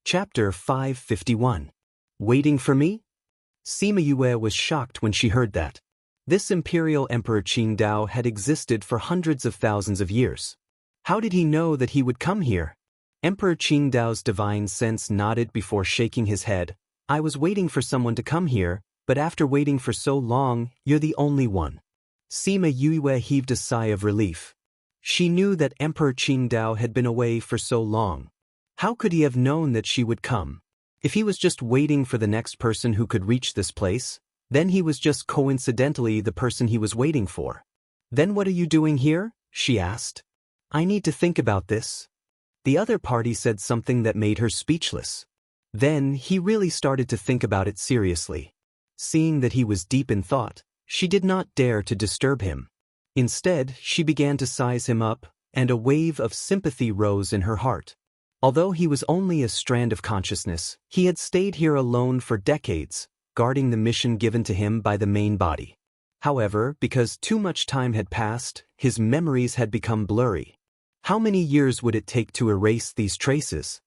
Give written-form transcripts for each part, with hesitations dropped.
Chapter 551. Waiting for me? Sima Yue was shocked when she heard that. This imperial emperor Qingdao had existed for hundreds of thousands of years. How did he know that he would come here? Emperor Qingdao's divine sense nodded before shaking his head. I was waiting for someone to come here, but after waiting for so long, you're the only one. Sima Yue heaved a sigh of relief. She knew that Emperor Qingdao had been away for so long. How could he have known that she would come? If he was just waiting for the next person who could reach this place, then he was just coincidentally the person he was waiting for. Then what are you doing here? She asked. I need to think about this. The other party said something that made her speechless. Then he really started to think about it seriously. Seeing that he was deep in thought, she did not dare to disturb him. Instead, she began to size him up, and a wave of sympathy rose in her heart. Although he was only a strand of consciousness, he had stayed here alone for decades, guarding the mission given to him by the main body. However, because too much time had passed, his memories had become blurry. How many years would it take to erase these traces?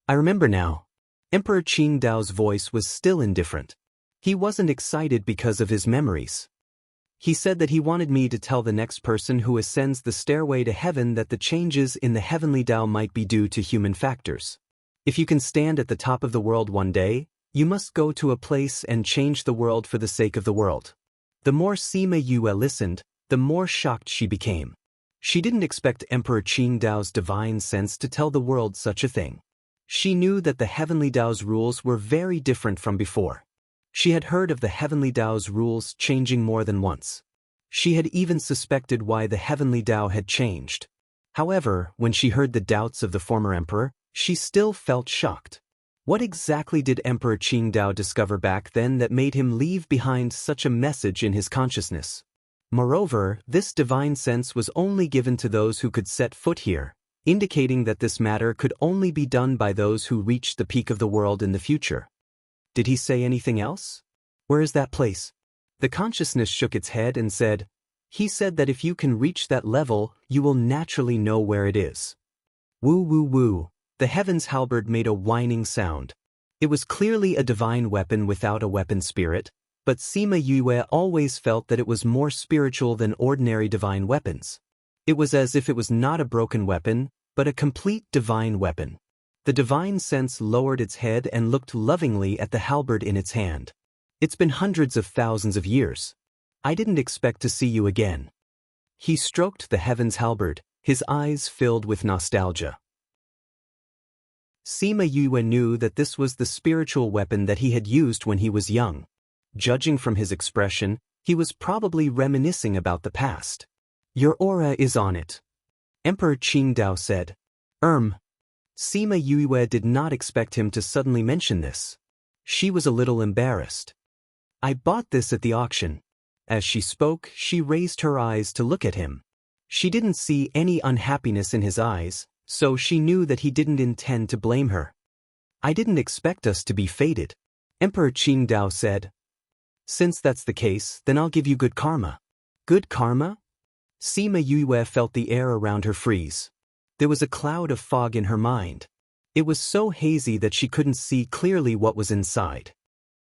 I remember now. Emperor Qingdao's voice was still indifferent. He wasn't excited because of his memories. He said that he wanted me to tell the next person who ascends the stairway to heaven that the changes in the heavenly Tao might be due to human factors. If you can stand at the top of the world one day, you must go to a place and change the world for the sake of the world. The more Sima Yue listened, the more shocked she became. She didn't expect Emperor Qingdao's divine sense to tell the world such a thing. She knew that the heavenly Tao's rules were very different from before. She had heard of the heavenly Tao's rules changing more than once. She had even suspected why the heavenly Tao had changed. However, when she heard the doubts of the former emperor, she still felt shocked. What exactly did Emperor Qingdao discover back then that made him leave behind such a message in his consciousness? Moreover, this divine sense was only given to those who could set foot here, indicating that this matter could only be done by those who reached the peak of the world in the future. Did he say anything else? Where is that place? The consciousness shook its head and said, he said that if you can reach that level, you will naturally know where it is. Woo woo woo. The heaven's halberd made a whining sound. It was clearly a divine weapon without a weapon spirit, but Sima Yue always felt that it was more spiritual than ordinary divine weapons. It was as if it was not a broken weapon, but a complete divine weapon. The divine sense lowered its head and looked lovingly at the halberd in its hand. It's been hundreds of thousands of years. I didn't expect to see you again. He stroked the heaven's halberd, his eyes filled with nostalgia. Sima Yue knew that this was the spiritual weapon that he had used when he was young. Judging from his expression, he was probably reminiscing about the past. Your aura is on it. Emperor Qingdao said. Sima Yue did not expect him to suddenly mention this. She was a little embarrassed. I bought this at the auction. As she spoke, she raised her eyes to look at him. She didn't see any unhappiness in his eyes, so she knew that he didn't intend to blame her. I didn't expect us to be fated. Emperor Qingdao said. Since that's the case, then I'll give you good karma. Good karma? Sima Yue felt the air around her freeze. There was a cloud of fog in her mind. It was so hazy that she couldn't see clearly what was inside.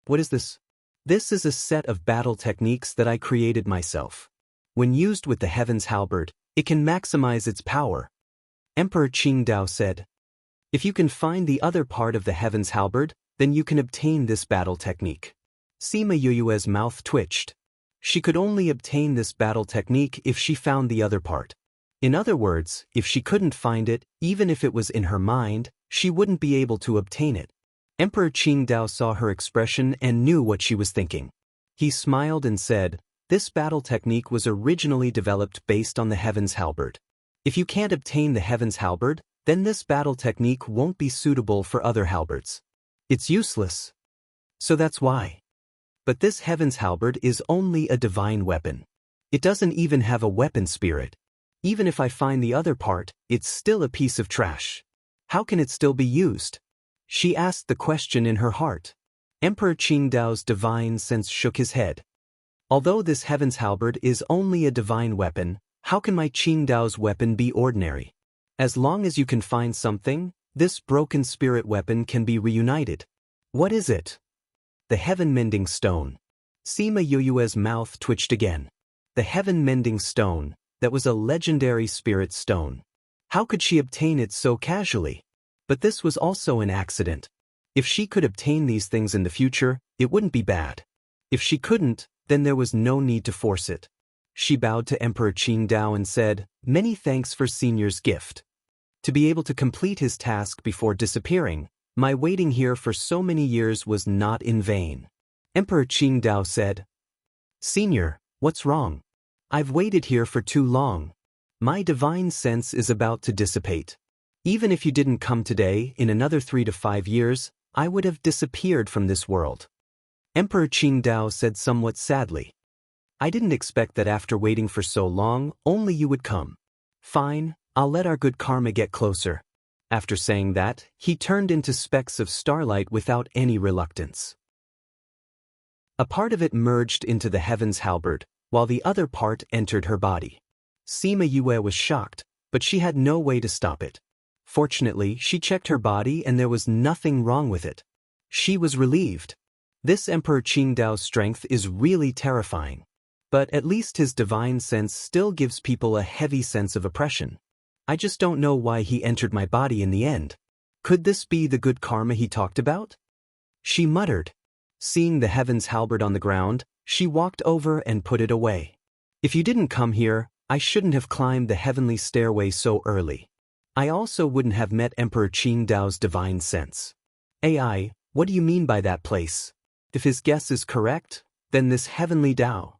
What is this? This is a set of battle techniques that I created myself. When used with the heaven's halberd, it can maximize its power. Emperor Qingdao said. If you can find the other part of the heaven's halberd, then you can obtain this battle technique. Sima Yue's mouth twitched. She could only obtain this battle technique if she found the other part. In other words, if she couldn't find it, even if it was in her mind, she wouldn't be able to obtain it. Emperor Qingdao saw her expression and knew what she was thinking. He smiled and said, this battle technique was originally developed based on the heaven's halberd. If you can't obtain the heaven's halberd, then this battle technique won't be suitable for other halberds. It's useless. So that's why. But this heaven's halberd is only a divine weapon. It doesn't even have a weapon spirit. Even if I find the other part, it's still a piece of trash. How can it still be used? She asked the question in her heart. Emperor Qingdao's divine sense shook his head. Although this heaven's halberd is only a divine weapon, how can my Qingdao's weapon be ordinary? As long as you can find something, This broken spirit weapon can be reunited. What is it? The heaven-mending stone. Sima Yue's mouth twitched again. The heaven-mending stone, that was a legendary spirit stone. How could she obtain it so casually? But this was also an accident. If she could obtain these things in the future, it wouldn't be bad. If she couldn't, then there was no need to force it. She bowed to Emperor Qingdao and said, "Many thanks for Senior's gift. To be able to complete his task before disappearing, my waiting here for so many years was not in vain." Emperor Qingdao said, "Senior, what's wrong? I've waited here for too long. My divine sense is about to dissipate. Even if you didn't come today, in another 3 to 5 years, I would have disappeared from this world." Emperor Qingdao said somewhat sadly, "I didn't expect that after waiting for so long, only you would come. Fine, I'll let our good karma get closer." After saying that, he turned into specks of starlight without any reluctance. A part of it merged into the heaven's halberd, while the other part entered her body. Sima Yue was shocked, but she had no way to stop it. Fortunately, she checked her body and there was nothing wrong with it. She was relieved. This Emperor Qingdao's strength is really terrifying. But at least his divine sense still gives people a heavy sense of oppression. I just don't know why he entered my body in the end. Could this be the good karma he talked about? She muttered. Seeing the heaven's halberd on the ground, she walked over and put it away. If you didn't come here, I shouldn't have climbed the heavenly stairway so early. I also wouldn't have met Emperor Qingdao's divine sense. AI, what do you mean by that place? If his guess is correct, then this heavenly Dao.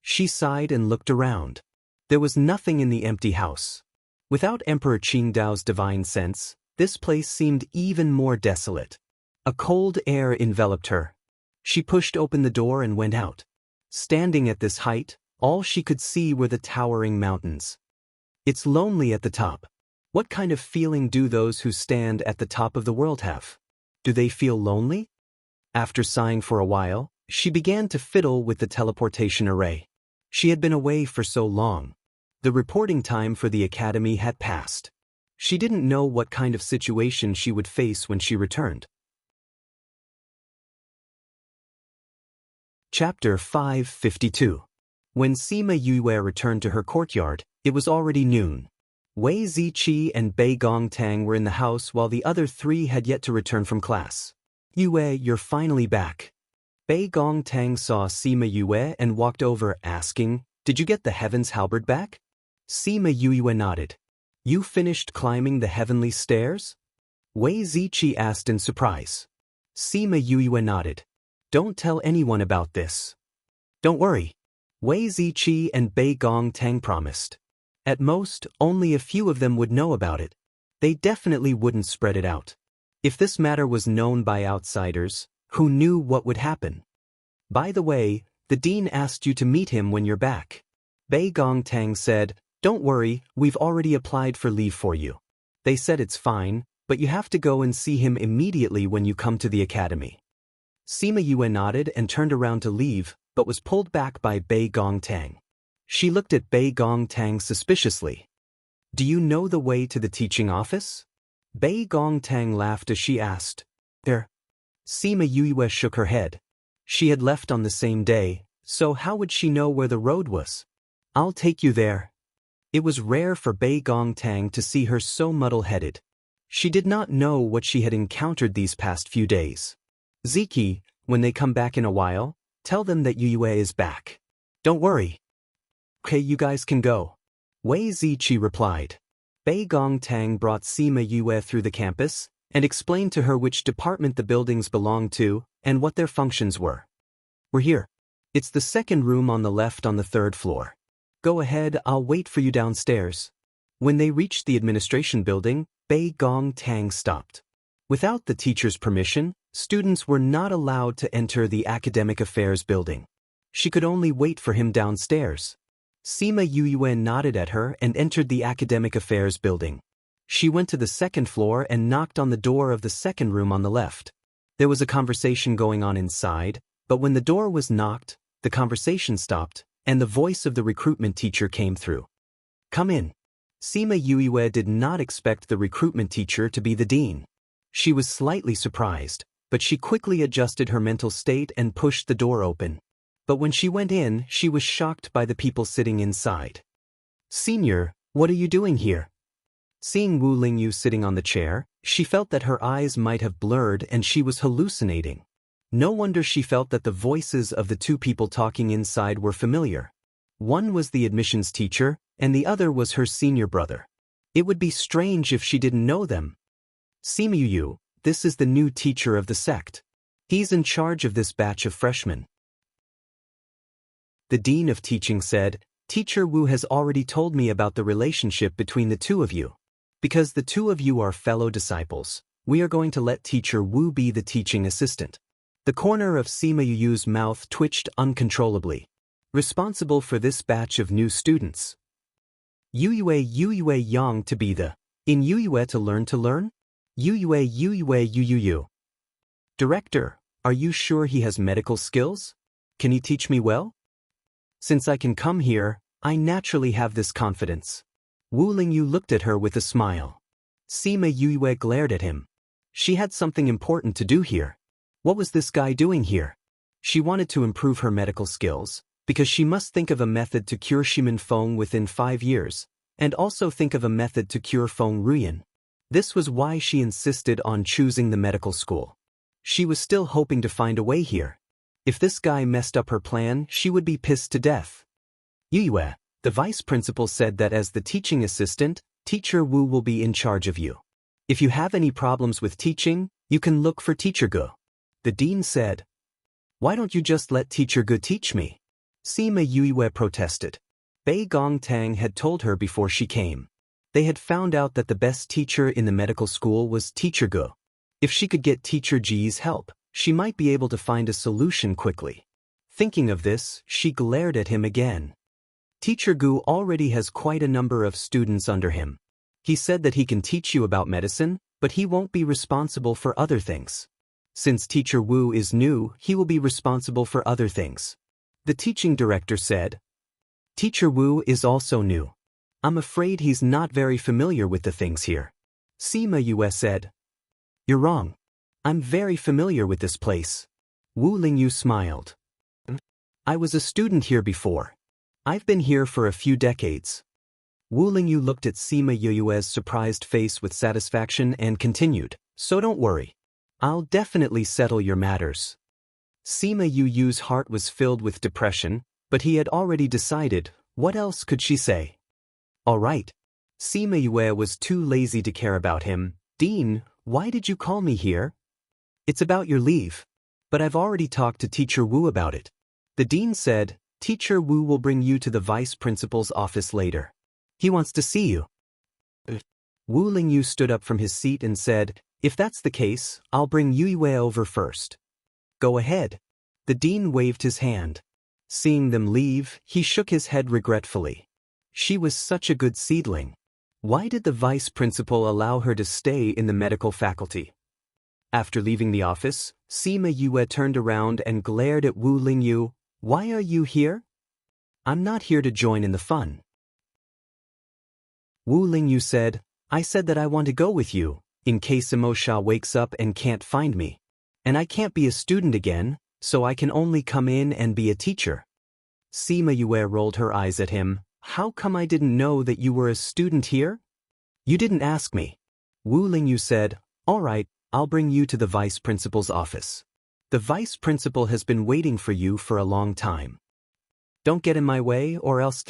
She sighed and looked around. There was nothing in the empty house. Without Emperor Qingdao's divine sense, this place seemed even more desolate. A cold air enveloped her. She pushed open the door and went out. Standing at this height, all she could see were the towering mountains. It's lonely at the top. What kind of feeling do those who stand at the top of the world have? Do they feel lonely? After sighing for a while, she began to fiddle with the teleportation array. She had been away for so long. The reporting time for the academy had passed. She didn't know what kind of situation she would face when she returned. Chapter 552. When Sima Yue returned to her courtyard, it was already noon. Wei Ziqi and Bei Gongtang were in the house while the other 3 had yet to return from class. "Yue, you're finally back." Bei Gongtang saw Sima Yue and walked over asking, "Did you get the heaven's halberd back?" Sima Yue nodded. "You finished climbing the heavenly stairs?" Wei Ziqi asked in surprise. Sima Yue nodded. "Don't tell anyone about this." "Don't worry." Wei Ziqi and Bei Gongtang promised. At most, only a few of them would know about it. They definitely wouldn't spread it out. If this matter was known by outsiders, who knew what would happen? "By the way, the dean asked you to meet him when you're back." Bei Gongtang said, "Don't worry, we've already applied for leave for you. They said it's fine, but you have to go and see him immediately when you come to the academy." Sima Yue nodded and turned around to leave, but was pulled back by Bei Gongtang. She looked at Bei Gongtang suspiciously. "Do you know the way to the teaching office?" Bei Gongtang laughed as she asked. "There." Sima Yue shook her head. She had left on the same day, so how would she know where the road was? "I'll take you there." It was rare for Bei Gongtang to see her so muddle-headed. She did not know what she had encountered these past few days. "Ziki, when they come back in a while, tell them that Yue is back." "Don't worry." "Okay, you guys can go." Wei Ziqi replied. Bei Gongtang brought Sima Yue through the campus and explained to her which department the buildings belonged to and what their functions were. "We're here. It's the second room on the left on the 3rd floor. Go ahead, I'll wait for you downstairs." When they reached the administration building, Bei Gongtang stopped. Without the teacher's permission, students were not allowed to enter the academic affairs building. She could only wait for him downstairs. Sima Yue nodded at her and entered the academic affairs building. She went to the 2nd floor and knocked on the door of the 2nd room on the left. There was a conversation going on inside, but when the door was knocked, the conversation stopped, and the voice of the recruitment teacher came through. "Come in." Sima Yue did not expect the recruitment teacher to be the dean. She was slightly surprised, but she quickly adjusted her mental state and pushed the door open. But when she went in, she was shocked by the people sitting inside. "Senior, what are you doing here?" Seeing Wu Lingyu sitting on the chair, she felt that her eyes might have blurred and she was hallucinating. No wonder she felt that the voices of the two people talking inside were familiar. One was the admissions teacher, and the other was her senior brother. It would be strange if she didn't know them. "Sima Yu, this is the new teacher of the sect. He's in charge of this batch of freshmen." The dean of teaching said, "Teacher Wu has already told me about the relationship between the two of you. Because the two of you are fellow disciples, we are going to let Teacher Wu be the teaching assistant." The corner of Sima Yu's mouth twitched uncontrollably. "Responsible for this batch of new students. Yue Yang to be the in Yue to learn? Yue. Director, are you sure he has medical skills? Can he teach me well? Since I can come here, I naturally have this confidence." Wu Lingyu looked at her with a smile. Sima Yue glared at him. She had something important to do here. What was this guy doing here? She wanted to improve her medical skills, because she must think of a method to cure Shimen Feng within 5 years, and also think of a method to cure Feng Ruyan. This was why she insisted on choosing the medical school. She was still hoping to find a way here. If this guy messed up her plan, she would be pissed to death. "Yue, the vice principal said that as the teaching assistant, Teacher Wu will be in charge of you. If you have any problems with teaching, you can look for Teacher Gu." The dean said. "Why don't you just let Teacher Gu teach me?" Sima Yue protested. Bei Gongtang had told her before she came. They had found out that the best teacher in the medical school was Teacher Gu. If she could get Teacher Ji's help, she might be able to find a solution quickly. Thinking of this, she glared at him again. Teacher Gu already has quite a number of students under him. He said that he can teach you about medicine, but he won't be responsible for other things. Since Teacher Wu is new, he will be responsible for other things. The teaching director said. Teacher Wu is also new. I'm afraid he's not very familiar with the things here. Sima Yue said. You're wrong. I'm very familiar with this place. Wu Lingyu smiled. I was a student here before. I've been here for a few decades. Wu Lingyu looked at Sima Yue's surprised face with satisfaction and continued, so don't worry. I'll definitely settle your matters. Sima Yue's heart was filled with depression, but he had already decided, what else could she say? All right. Sima Yue was too lazy to care about him. Dean, why did you call me here? It's about your leave. But I've already talked to Teacher Wu about it. The dean said, Teacher Wu will bring you to the vice principal's office later. He wants to see you. Wu Lingyu stood up from his seat and said, if that's the case, I'll bring Yue over first. Go ahead. The dean waved his hand. Seeing them leave, he shook his head regretfully. She was such a good seedling. Why did the vice principal allow her to stay in the medical faculty? After leaving the office, Sima Yue turned around and glared at Wu Lingyu. Why are you here? I'm not here to join in the fun. Wu Lingyu said, I said that I want to go with you, in case Emosha wakes up and can't find me. And I can't be a student again, so I can only come in and be a teacher. Sima Yue rolled her eyes at him. How come I didn't know that you were a student here? You didn't ask me. Wu Lingyu said, all right, I'll bring you to the vice principal's office. The vice principal has been waiting for you for a long time. Don't get in my way or else...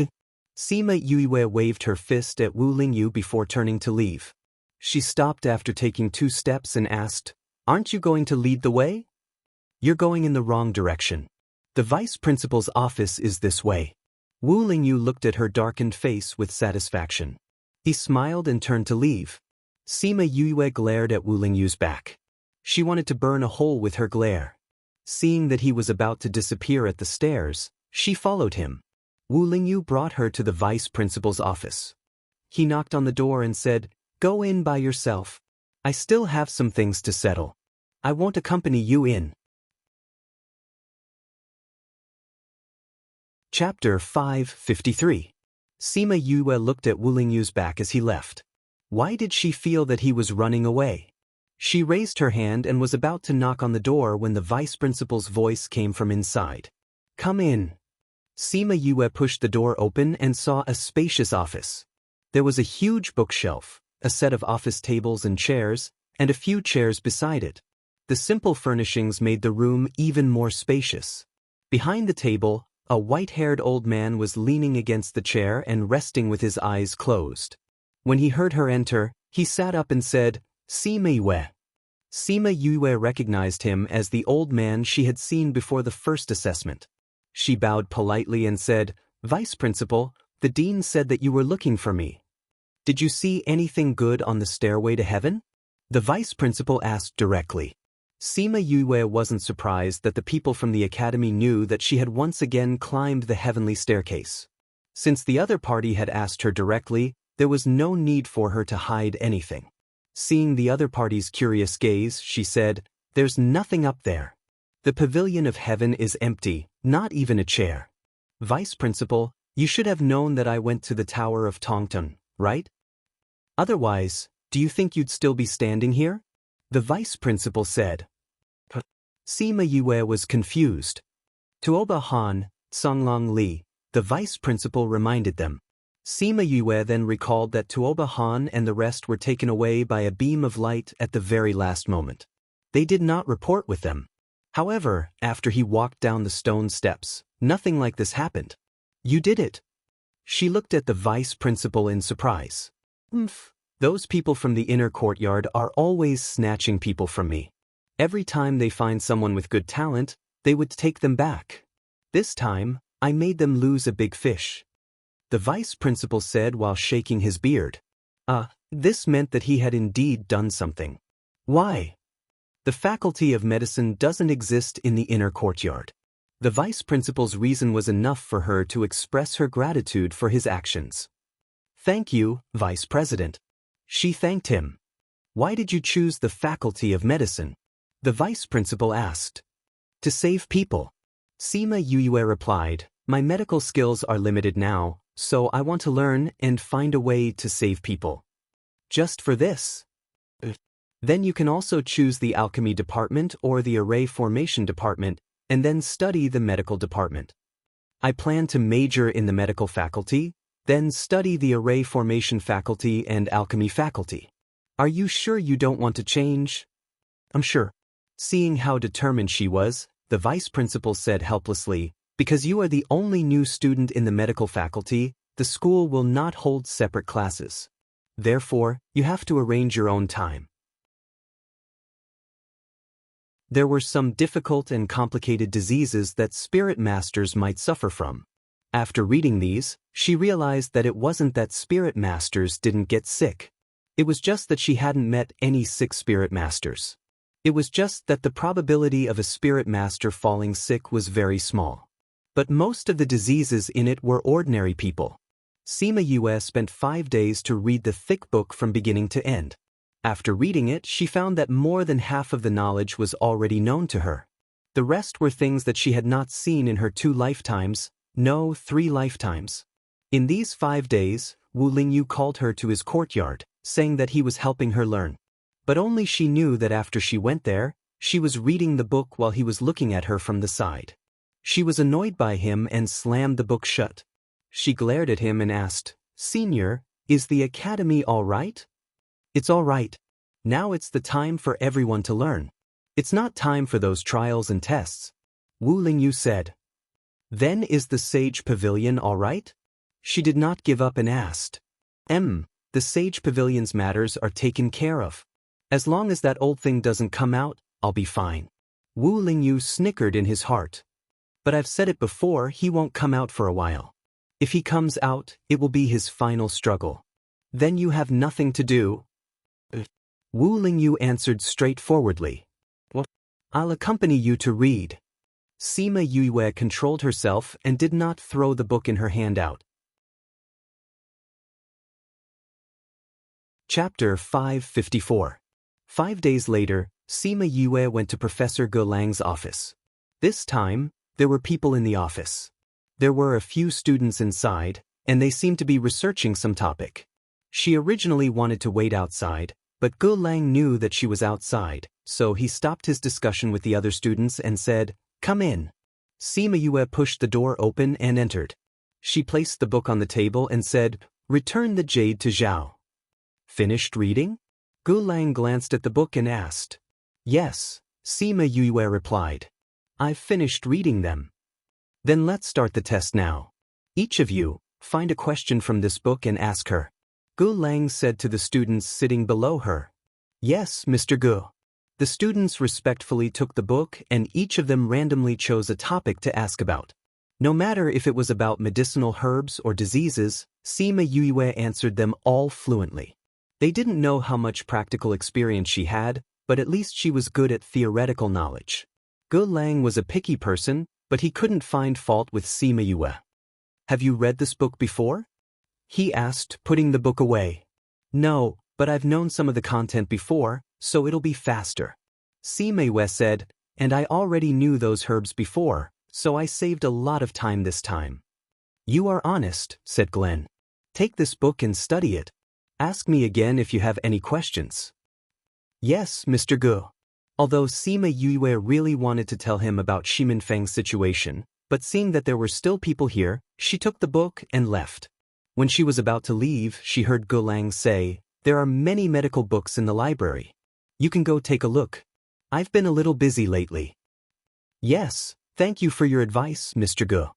Sima Yue waved her fist at Wu Lingyu before turning to leave. She stopped after taking 2 steps and asked, aren't you going to lead the way? You're going in the wrong direction. The vice principal's office is this way. Wu Lingyu looked at her darkened face with satisfaction. He smiled and turned to leave. Sima Yue glared at Wu Lingyu's back. She wanted to burn a hole with her glare. Seeing that he was about to disappear at the stairs, she followed him. Wu Lingyu brought her to the vice principal's office. He knocked on the door and said, go in by yourself. I still have some things to settle. I won't accompany you in. Chapter 553. Sima Yue looked at Wu Lingyu's back as he left. Why did she feel that he was running away? She raised her hand and was about to knock on the door when the vice principal's voice came from inside. Come in. Sima Yue pushed the door open and saw a spacious office. There was a huge bookshelf, a set of office tables and chairs, and a few chairs beside it. The simple furnishings made the room even more spacious. Behind the table, a white-haired old man was leaning against the chair and resting with his eyes closed. When he heard her enter, he sat up and said, Sima Yue. Sima Yue recognized him as the old man she had seen before the first assessment. She bowed politely and said, Vice Principal, the dean said that you were looking for me. Did you see anything good on the stairway to heaven? The vice principal asked directly. Sima Yue wasn't surprised that the people from the academy knew that she had once again climbed the heavenly staircase. Since the other party had asked her directly, there was no need for her to hide anything. Seeing the other party's curious gaze, she said, There's nothing up there. The pavilion of heaven is empty, not even a chair. Vice Principal, you should have known that I went to the Tower of Tongton, right? Otherwise, do you think you'd still be standing here? The Vice Principal said. Sima Yue was confused. Tuoba Han, Songlong Li, the Vice Principal reminded them. Sima Yue then recalled that Tuoba Han and the rest were taken away by a beam of light at the very last moment. They did not report with them. However, after he walked down the stone steps, nothing like this happened. You did it. She looked at the Vice Principal in surprise. Those people from the inner courtyard are always snatching people from me. Every time they find someone with good talent, they would take them back. This time, I made them lose a big fish. The vice principal said while shaking his beard. This meant that he had indeed done something. Why? The faculty of medicine doesn't exist in the inner courtyard. The vice principal's reason was enough for her to express her gratitude for his actions. Thank you, Vice President. She thanked him. Why did you choose the faculty of medicine? The vice principal asked. To save people. Sima Yue replied, my medical skills are limited now, so I want to learn and find a way to save people. Just for this? Then you can also choose the alchemy department or the array formation department, and then study the medical department. I plan to major in the medical faculty, then study the array formation faculty and alchemy faculty. Are you sure you don't want to change? I'm sure. Seeing how determined she was, the vice principal said helplessly, because you are the only new student in the medical faculty, the school will not hold separate classes. Therefore, you have to arrange your own time. There were some difficult and complicated diseases that spirit masters might suffer from. After reading these, she realized that it wasn't that spirit masters didn't get sick. It was just that she hadn't met any sick spirit masters. It was just that the probability of a spirit master falling sick was very small. But most of the diseases in it were ordinary people. Sima Yue spent 5 days to read the thick book from beginning to end. After reading it, she found that more than half of the knowledge was already known to her. The rest were things that she had not seen in her 2 lifetimes, no 3 lifetimes. In these 5 days, Wu Lingyu called her to his courtyard, saying that he was helping her learn. But only she knew that after she went there, she was reading the book while he was looking at her from the side. She was annoyed by him and slammed the book shut. She glared at him and asked, Senior, is the academy all right? It's all right. Now it's the time for everyone to learn. It's not time for those trials and tests. Wu Lingyu said. Then is the Sage Pavilion all right? She did not give up and asked. The Sage Pavilion's matters are taken care of. As long as that old thing doesn't come out, I'll be fine. Wu Lingyu snickered in his heart. But I've said it before, he won't come out for a while. If he comes out, it will be his final struggle. Then you have nothing to do. Wu Lingyu answered straightforwardly. What? I'll accompany you to read. Sima Yue controlled herself and did not throw the book in her hand out. Chapter 554. 5 days later, Sima Yue went to Professor Gelang's office. This time, there were people in the office. There were a few students inside, and they seemed to be researching some topic. She originally wanted to wait outside, but Gu Lang knew that she was outside, so he stopped his discussion with the other students and said, "Come in." Sima Yue pushed the door open and entered. She placed the book on the table and said, "Return the jade to Zhao." "Finished reading?" Gu Lang glanced at the book and asked. "Yes," Sima Yue replied. "I've finished reading them." "Then let's start the test now. Each of you, find a question from this book and ask her." Gu Lang said to the students sitting below her. "Yes, Mr. Gu." The students respectfully took the book and each of them randomly chose a topic to ask about. No matter if it was about medicinal herbs or diseases, Sima Yue answered them all fluently. They didn't know how much practical experience she had, but at least she was good at theoretical knowledge. Gu Lang was a picky person, but he couldn't find fault with Sima Yue. "Have you read this book before?" he asked, putting the book away. "No, but I've known some of the content before, so it'll be faster." Sima Yue said, "And I already knew those herbs before, so I saved a lot of time this time." "You are honest," said Glenn. "Take this book and study it. Ask me again if you have any questions." "Yes, Mr. Gu." Although Sima Yue really wanted to tell him about Shimin Feng's situation, but seeing that there were still people here, she took the book and left. When she was about to leave, she heard Gu Lang say, "There are many medical books in the library. You can go take a look. I've been a little busy lately." "Yes, thank you for your advice, Mr. Gu."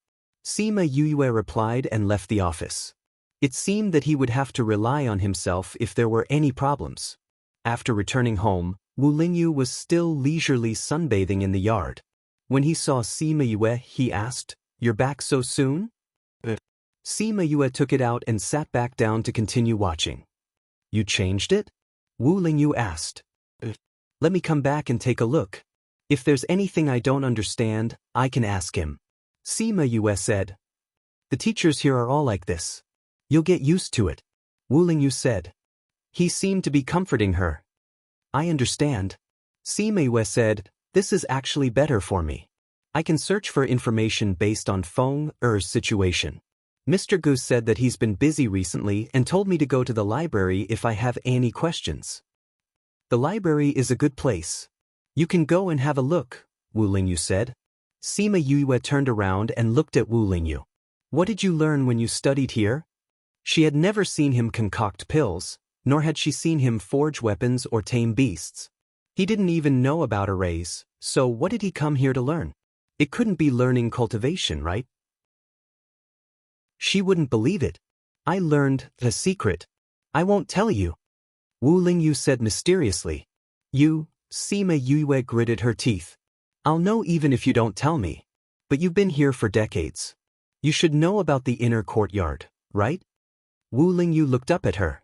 Sima Yue replied and left the office. It seemed that he would have to rely on himself if there were any problems. After returning home, Wu Lingyu was still leisurely sunbathing in the yard. When he saw Sima Yue, he asked, "You're back so soon?" Sima Yue took it out and sat back down to continue watching. "You changed it?" Wu Lingyu asked. "Let me come back and take a look. If there's anything I don't understand, I can ask him," Sima Yue said. "The teachers here are all like this. You'll get used to it," Wu Lingyu said. He seemed to be comforting her. "I understand." Sima Yue said, "This is actually better for me. I can search for information based on Feng Er's situation. Mr. Gu said that he's been busy recently and told me to go to the library if I have any questions." "The library is a good place. You can go and have a look," Wu Lingyu said. Sima Yue turned around and looked at Wu Lingyu. "What did you learn when you studied here?" She had never seen him concoct pills, nor had she seen him forge weapons or tame beasts. He didn't even know about arrays, so what did he come here to learn? It couldn't be learning cultivation, right? She wouldn't believe it. "I learned the secret. I won't tell you," Wu Lingyu said mysteriously. "You," Sima Yue gritted her teeth. "I'll know even if you don't tell me. But you've been here for decades. You should know about the inner courtyard, right?" Wu Lingyu looked up at her.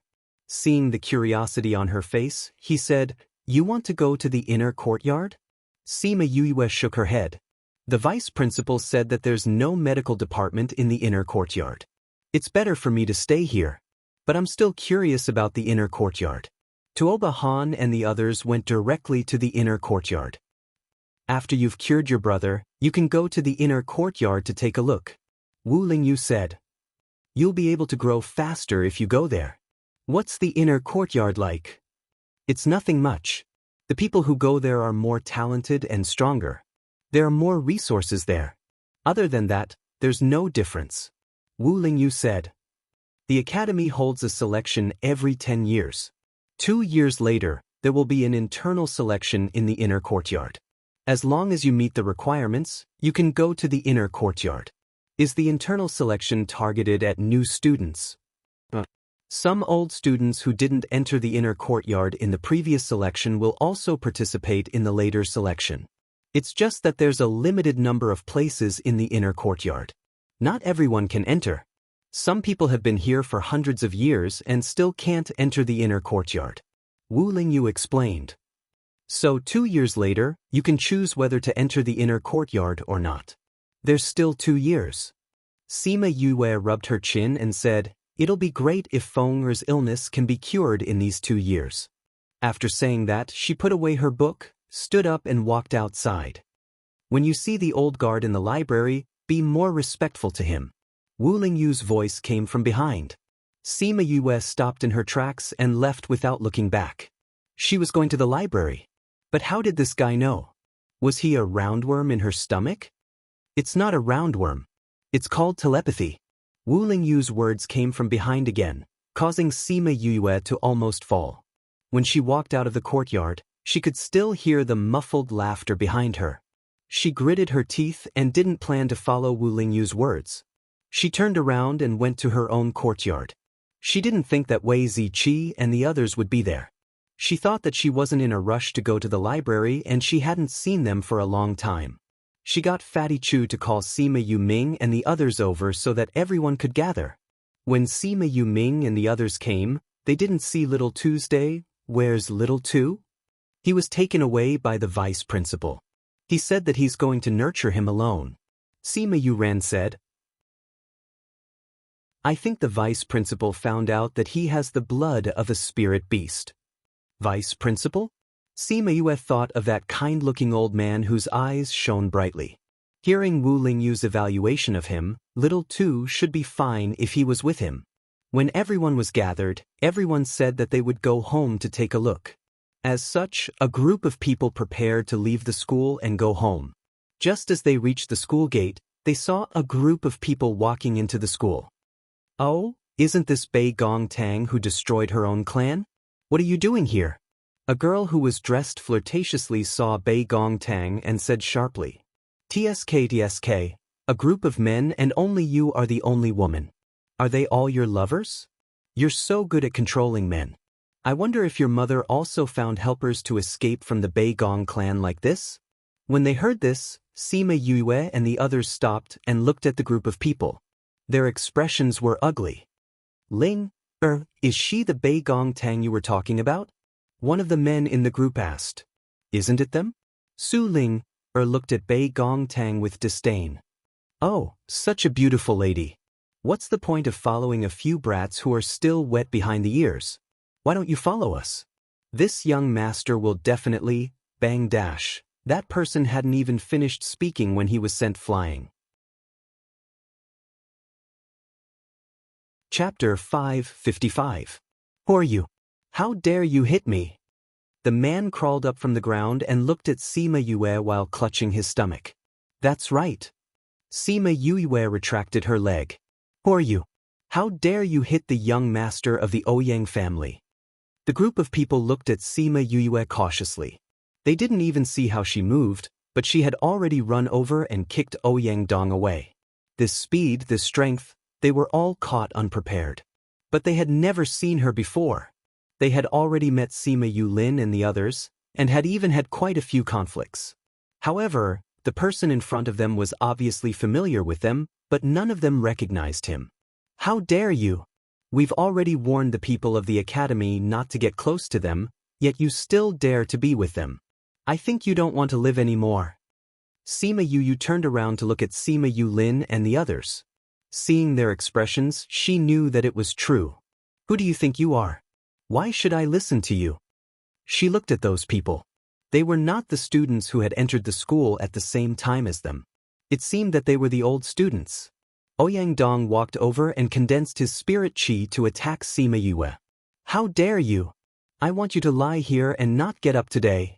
Seeing the curiosity on her face, he said, "You want to go to the inner courtyard?" Sima Yue shook her head. "The vice principal said that there's no medical department in the inner courtyard. It's better for me to stay here. But I'm still curious about the inner courtyard." Tuoba Han and the others went directly to the inner courtyard. "After you've cured your brother, you can go to the inner courtyard to take a look," Wu Lingyu said. "You'll be able to grow faster if you go there." "What's the inner courtyard like?" "It's nothing much. The people who go there are more talented and stronger. There are more resources there. Other than that, there's no difference," Wu Lingyu said. "The academy holds a selection every 10 years. 2 years later, there will be an internal selection in the inner courtyard. As long as you meet the requirements, you can go to the inner courtyard." "Is the internal selection targeted at new students?" "Some old students who didn't enter the inner courtyard in the previous selection will also participate in the later selection. It's just that there's a limited number of places in the inner courtyard. Not everyone can enter. Some people have been here for hundreds of years and still can't enter the inner courtyard," Wu Lingyu explained. "So 2 years later, you can choose whether to enter the inner courtyard or not. There's still 2 years." Sima Yue rubbed her chin and said, "It'll be great if Feng Er's illness can be cured in these 2 years. After saying that, she put away her book, stood up and walked outside. "When you see the old guard in the library, be more respectful to him. Wu Lingyu's voice came from behind. Sima Yue stopped in her tracks and left without looking back. She was going to the library. But how did this guy know? Was he a roundworm in her stomach? It's not a roundworm. It's called telepathy. Wu Lingyu's words came from behind again, causing Sima Yue to almost fall. When she walked out of the courtyard, she could still hear the muffled laughter behind her. She gritted her teeth and didn't plan to follow Wu Lingyu's words. She turned around and went to her own courtyard. She didn't think that Wei Ziqi and the others would be there. She thought that she wasn't in a rush to go to the library and she hadn't seen them for a long time. She got Fatty Chu to call Sima Yuming and the others over so that everyone could gather. When Sima Yuming and the others came, they didn't see Little Tuesday. Where's Little Tu? He was taken away by the vice principal. He said that he's going to nurture him alone. Sima Yuran said, I think the vice principal found out that he has the blood of a spirit beast. Vice principal? Sima Yue thought of that kind-looking old man whose eyes shone brightly. Hearing Wu Lingyu's evaluation of him, Little Tu should be fine if he was with him. When everyone was gathered, everyone said that they would go home to take a look. As such, a group of people prepared to leave the school and go home. Just as they reached the school gate, they saw a group of people walking into the school. Oh, isn't this Bei Gong Tang who destroyed her own clan? What are you doing here? A girl who was dressed flirtatiously saw Bei Gong Tang and said sharply, TSK, a group of men and only you are the only woman. Are they all your lovers? You're so good at controlling men. I wonder if your mother also found helpers to escape from the Bei Gong clan like this? When they heard this, Sima Yue and the others stopped and looked at the group of people. Their expressions were ugly. Ling, is she the Bei Gong Tang you were talking about? One of the men in the group asked. Isn't it them? Su Ling, looked at Bei Gong Tang with disdain. Oh, such a beautiful lady. What's the point of following a few brats who are still wet behind the ears? Why don't you follow us? This young master will definitely, bang dash. That person hadn't even finished speaking when he was sent flying. Chapter 555. Who are you? How dare you hit me? The man crawled up from the ground and looked at Sima Yue while clutching his stomach. That's right. Sima Yue retracted her leg. Who are you? How dare you hit the young master of the Ouyang family? The group of people looked at Sima Yue cautiously. They didn't even see how she moved, but she had already run over and kicked Ouyang Dong away. This speed, this strength, they were all caught unprepared. But they had never seen her before. They had already met Sima Yulin and the others, and had even had quite a few conflicts. However, the person in front of them was obviously familiar with them, but none of them recognized him. How dare you? We've already warned the people of the academy not to get close to them, yet you still dare to be with them. I think you don't want to live anymore. Sima Yu turned around to look at Sima Yulin and the others. Seeing their expressions, she knew that it was true. Who do you think you are? Why should I listen to you? She looked at those people. They were not the students who had entered the school at the same time as them. It seemed that they were the old students. Ouyang Dong walked over and condensed his spirit chi to attack Sima Yue. How dare you? I want you to lie here and not get up today.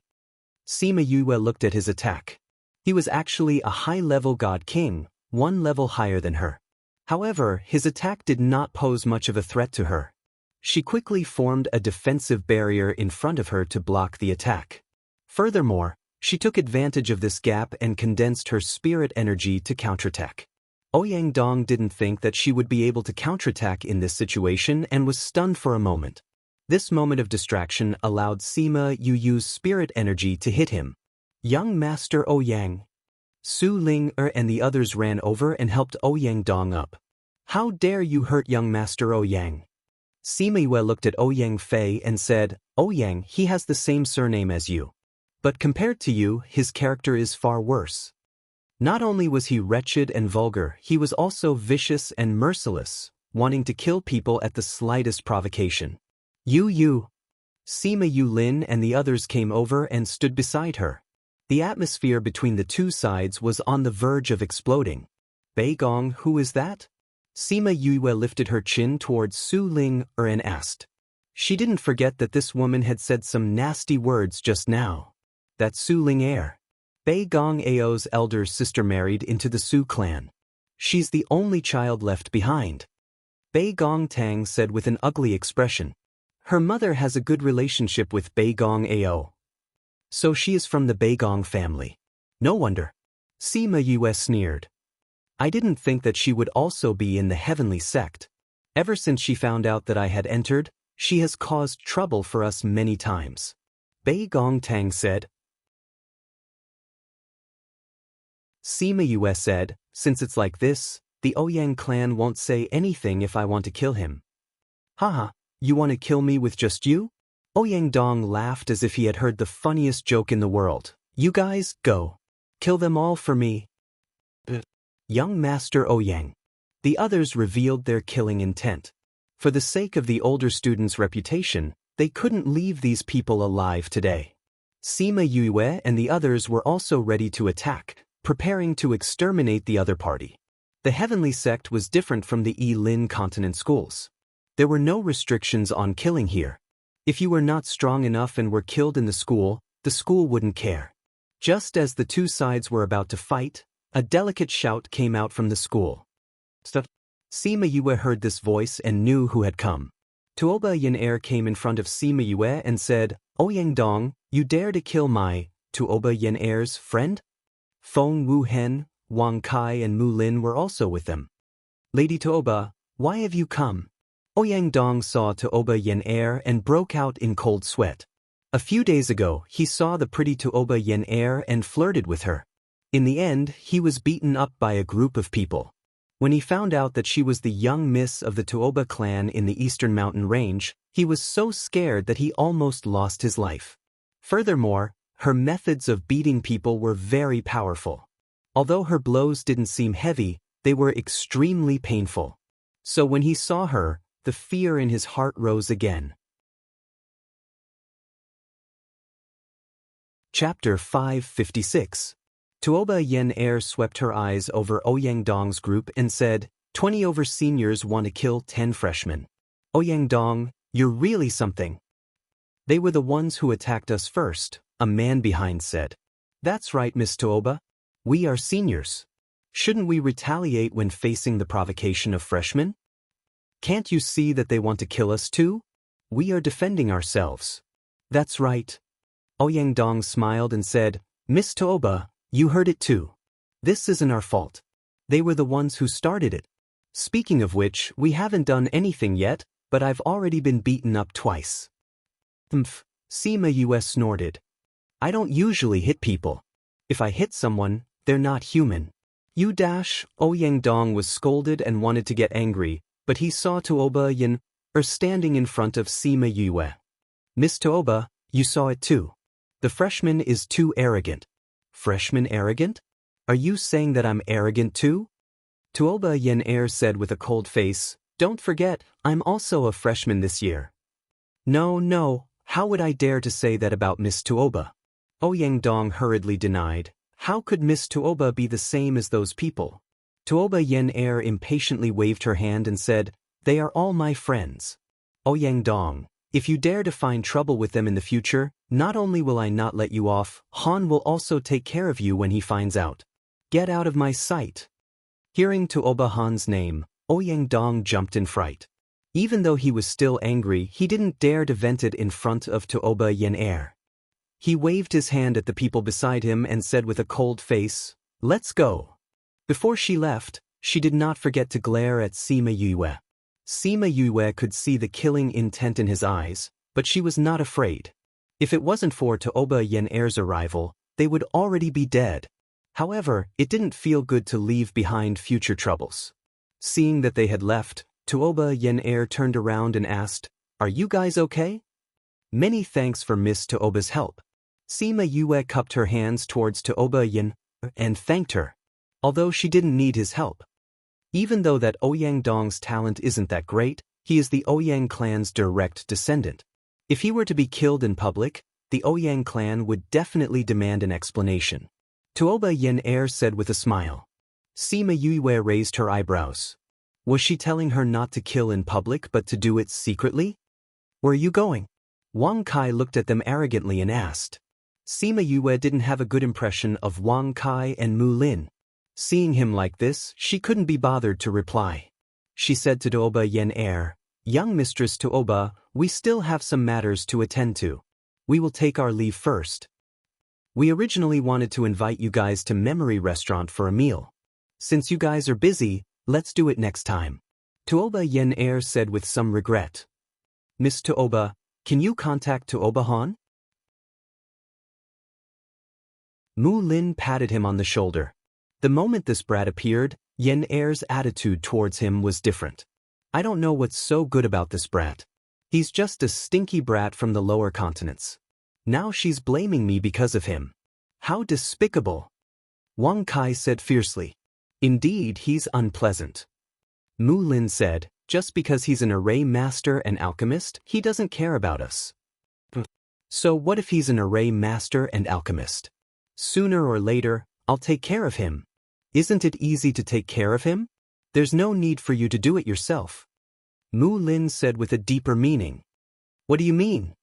Sima Yue looked at his attack. He was actually a high-level god king, one level higher than her. However, his attack did not pose much of a threat to her. She quickly formed a defensive barrier in front of her to block the attack. Furthermore, she took advantage of this gap and condensed her spirit energy to counterattack. Ouyang Dong didn't think that she would be able to counterattack in this situation and was stunned for a moment. This moment of distraction allowed Sima Yu's spirit energy to hit him. Young Master Ouyang. Su Ling and the others ran over and helped Ouyang Dong up. How dare you hurt young Master Ouyang? Sima Yue looked at Ouyang Fei and said, Ouyang, he has the same surname as you. But compared to you, his character is far worse. Not only was he wretched and vulgar, he was also vicious and merciless, wanting to kill people at the slightest provocation. Yu. Sima Yulin and the others came over and stood beside her. The atmosphere between the two sides was on the verge of exploding. Bei Gong, who is that? Sima Yue lifted her chin towards Su Ling and asked. She didn't forget that this woman had said some nasty words just now. That Su Ling heir. Bei Gong Ao's elder sister married into the Su clan. She's the only child left behind. Bei Gong Tang said with an ugly expression. Her mother has a good relationship with Bei Gong Ao. So she is from the Bei Gong family. No wonder. Sima Yue sneered. I didn't think that she would also be in the heavenly sect. Ever since she found out that I had entered, she has caused trouble for us many times. Bei Gong Tang said. Sima Yue said, since it's like this, the Ouyang clan won't say anything if I want to kill him. Haha, you want to kill me with just you? Ouyang Dong laughed as if he had heard the funniest joke in the world. You guys, go. Kill them all for me. Young Master Ouyang. The others revealed their killing intent. For the sake of the older student's reputation, they couldn't leave these people alive today. Sima Yue and the others were also ready to attack, preparing to exterminate the other party. The heavenly sect was different from the Yi-Lin continent schools. There were no restrictions on killing here. If you were not strong enough and were killed in the school wouldn't care. Just as the two sides were about to fight, a delicate shout came out from the school. Stop. Sima Yue heard this voice and knew who had come. Tuoba Yin came in front of Sima Yue and said, Ouyang Dong, you dare to kill my Tuoba Yin friend? Feng Wu Hen, Wang Kai and Mu Lin were also with them. Lady Tuoba, why have you come? Ouyang Dong saw Tuoba Yin and broke out in cold sweat. A few days ago, he saw the pretty Tuoba Yin and flirted with her. In the end, he was beaten up by a group of people. When he found out that she was the young miss of the Tuoba clan in the Eastern Mountain Range, he was so scared that he almost lost his life. Furthermore, her methods of beating people were very powerful. Although her blows didn't seem heavy, they were extremely painful. So when he saw her, the fear in his heart rose again. Chapter 556. Tuoba Yin swept her eyes over Ouyang Dong's group and said, 20 over seniors want to kill 10 freshmen. Ouyang Dong, you're really something. They were the ones who attacked us first, a man behind said. That's right, Miss Tuoba. We are seniors. Shouldn't we retaliate when facing the provocation of freshmen? Can't you see that they want to kill us too? We are defending ourselves. That's right. Ouyang Dong smiled and said, Miss Tuoba, you heard it too. This isn't our fault. They were the ones who started it. Speaking of which, we haven't done anything yet, but I've already been beaten up twice. Sima Yue snorted. I don't usually hit people. If I hit someone, they're not human. Ouyang Dong was scolded and wanted to get angry, but he saw Tuoba Yin standing in front of Sima Yue. Miss Tuoba, you saw it too. The freshman is too arrogant. Freshman arrogant? Are you saying that I'm arrogant too? Tuoba Yin said with a cold face, don't forget, I'm also a freshman this year. No, how would I dare to say that about Miss Tuoba? Ouyang Dong hurriedly denied. How could Miss Tuoba be the same as those people? Tuoba Yin impatiently waved her hand and said, they are all my friends. Ouyang Dong, if you dare to find trouble with them in the future, not only will I not let you off, Han will also take care of you when he finds out. Get out of my sight. Hearing Tuoba Han's name, Ouyang Dong jumped in fright. Even though he was still angry, he didn't dare to vent it in front of Tuoba Yin. He waved his hand at the people beside him and said with a cold face, let's go. Before she left, she did not forget to glare at Sima Yue. Sima Yue could see the killing intent in his eyes, but she was not afraid. If it wasn't for Tuoba Yin's arrival, they would already be dead. However, it didn't feel good to leave behind future troubles. Seeing that they had left, Tuoba Yin turned around and asked, are you guys okay? Many thanks for Miss Tuoba's help. Sima Yue cupped her hands towards Tuoba Yin and thanked her, although she didn't need his help. Even though that Ouyang Dong's talent isn't that great, he is the Ouyang clan's direct descendant. If he were to be killed in public, the Ouyang clan would definitely demand an explanation. Tuoba Yin said with a smile. Sima Yue raised her eyebrows. Was she telling her not to kill in public but to do it secretly? Where are you going? Wang Kai looked at them arrogantly and asked. Sima Yue didn't have a good impression of Wang Kai and Mu Lin. Seeing him like this, she couldn't be bothered to reply. She said to Tuoba Yen Er, Young Mistress Tuoba, we still have some matters to attend to. We will take our leave first. We originally wanted to invite you guys to Memory Restaurant for a meal. Since you guys are busy, let's do it next time. Tuoba Yen Er said with some regret. Miss Tuoba, can you contact Tuoba Han? Mu Lin patted him on the shoulder. The moment this brat appeared, Yen Er's attitude towards him was different. I don't know what's so good about this brat. He's just a stinky brat from the lower continents. Now she's blaming me because of him. How despicable! Wang Kai said fiercely. Indeed, he's unpleasant. Mu Lin said, just because he's an array master and alchemist, he doesn't care about us. So what if he's an array master and alchemist? Sooner or later, I'll take care of him. Isn't it easy to take care of him? There's no need for you to do it yourself. Mu Lin said with a deeper meaning. What do you mean?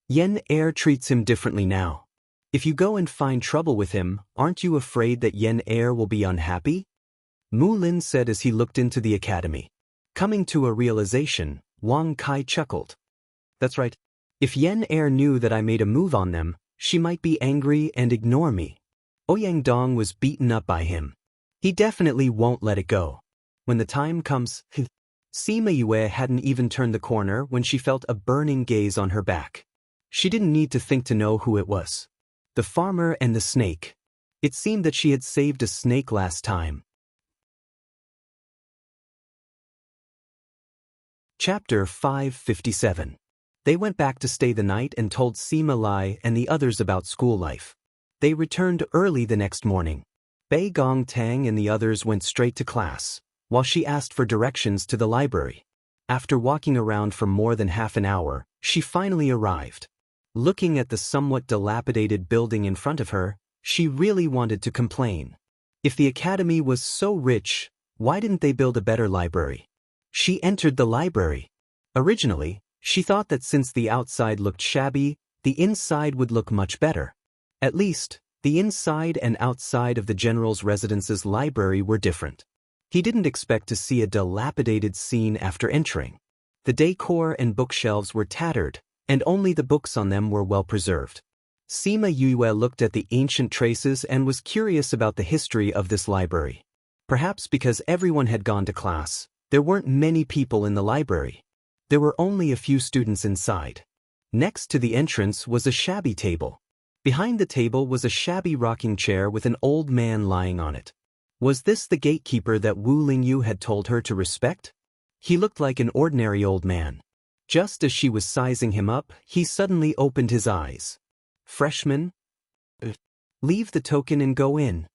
Yen Er treats him differently now. If you go and find trouble with him, aren't you afraid that Yen Er will be unhappy? Mu Lin said as he looked into the academy. Coming to a realization, Wang Kai chuckled. That's right. If Yen Er knew that I made a move on them, she might be angry and ignore me. Ouyang Dong was beaten up by him. He definitely won't let it go. When the time comes, Sima Yue hadn't even turned the corner when she felt a burning gaze on her back. She didn't need to think to know who it was. The farmer and the snake. It seemed that she had saved a snake last time. Chapter 557. They went back to stay the night and told Sima Lai and the others about school life. They returned early the next morning. Bei Gong Tang and the others went straight to class, while she asked for directions to the library. After walking around for more than half an hour, she finally arrived. Looking at the somewhat dilapidated building in front of her, she really wanted to complain. If the academy was so rich, why didn't they build a better library? She entered the library. Originally, she thought that since the outside looked shabby, the inside would look much better. At least, the inside and outside of the general's residence's library were different. He didn't expect to see a dilapidated scene after entering. The decor and bookshelves were tattered, and only the books on them were well preserved. Sima Yue looked at the ancient traces and was curious about the history of this library. Perhaps because everyone had gone to class, there weren't many people in the library. There were only a few students inside. Next to the entrance was a shabby table. Behind the table was a shabby rocking chair with an old man lying on it. Was this the gatekeeper that Wu Lingyu had told her to respect? He looked like an ordinary old man. Just as she was sizing him up, he suddenly opened his eyes. Freshman? Leave the token and go in.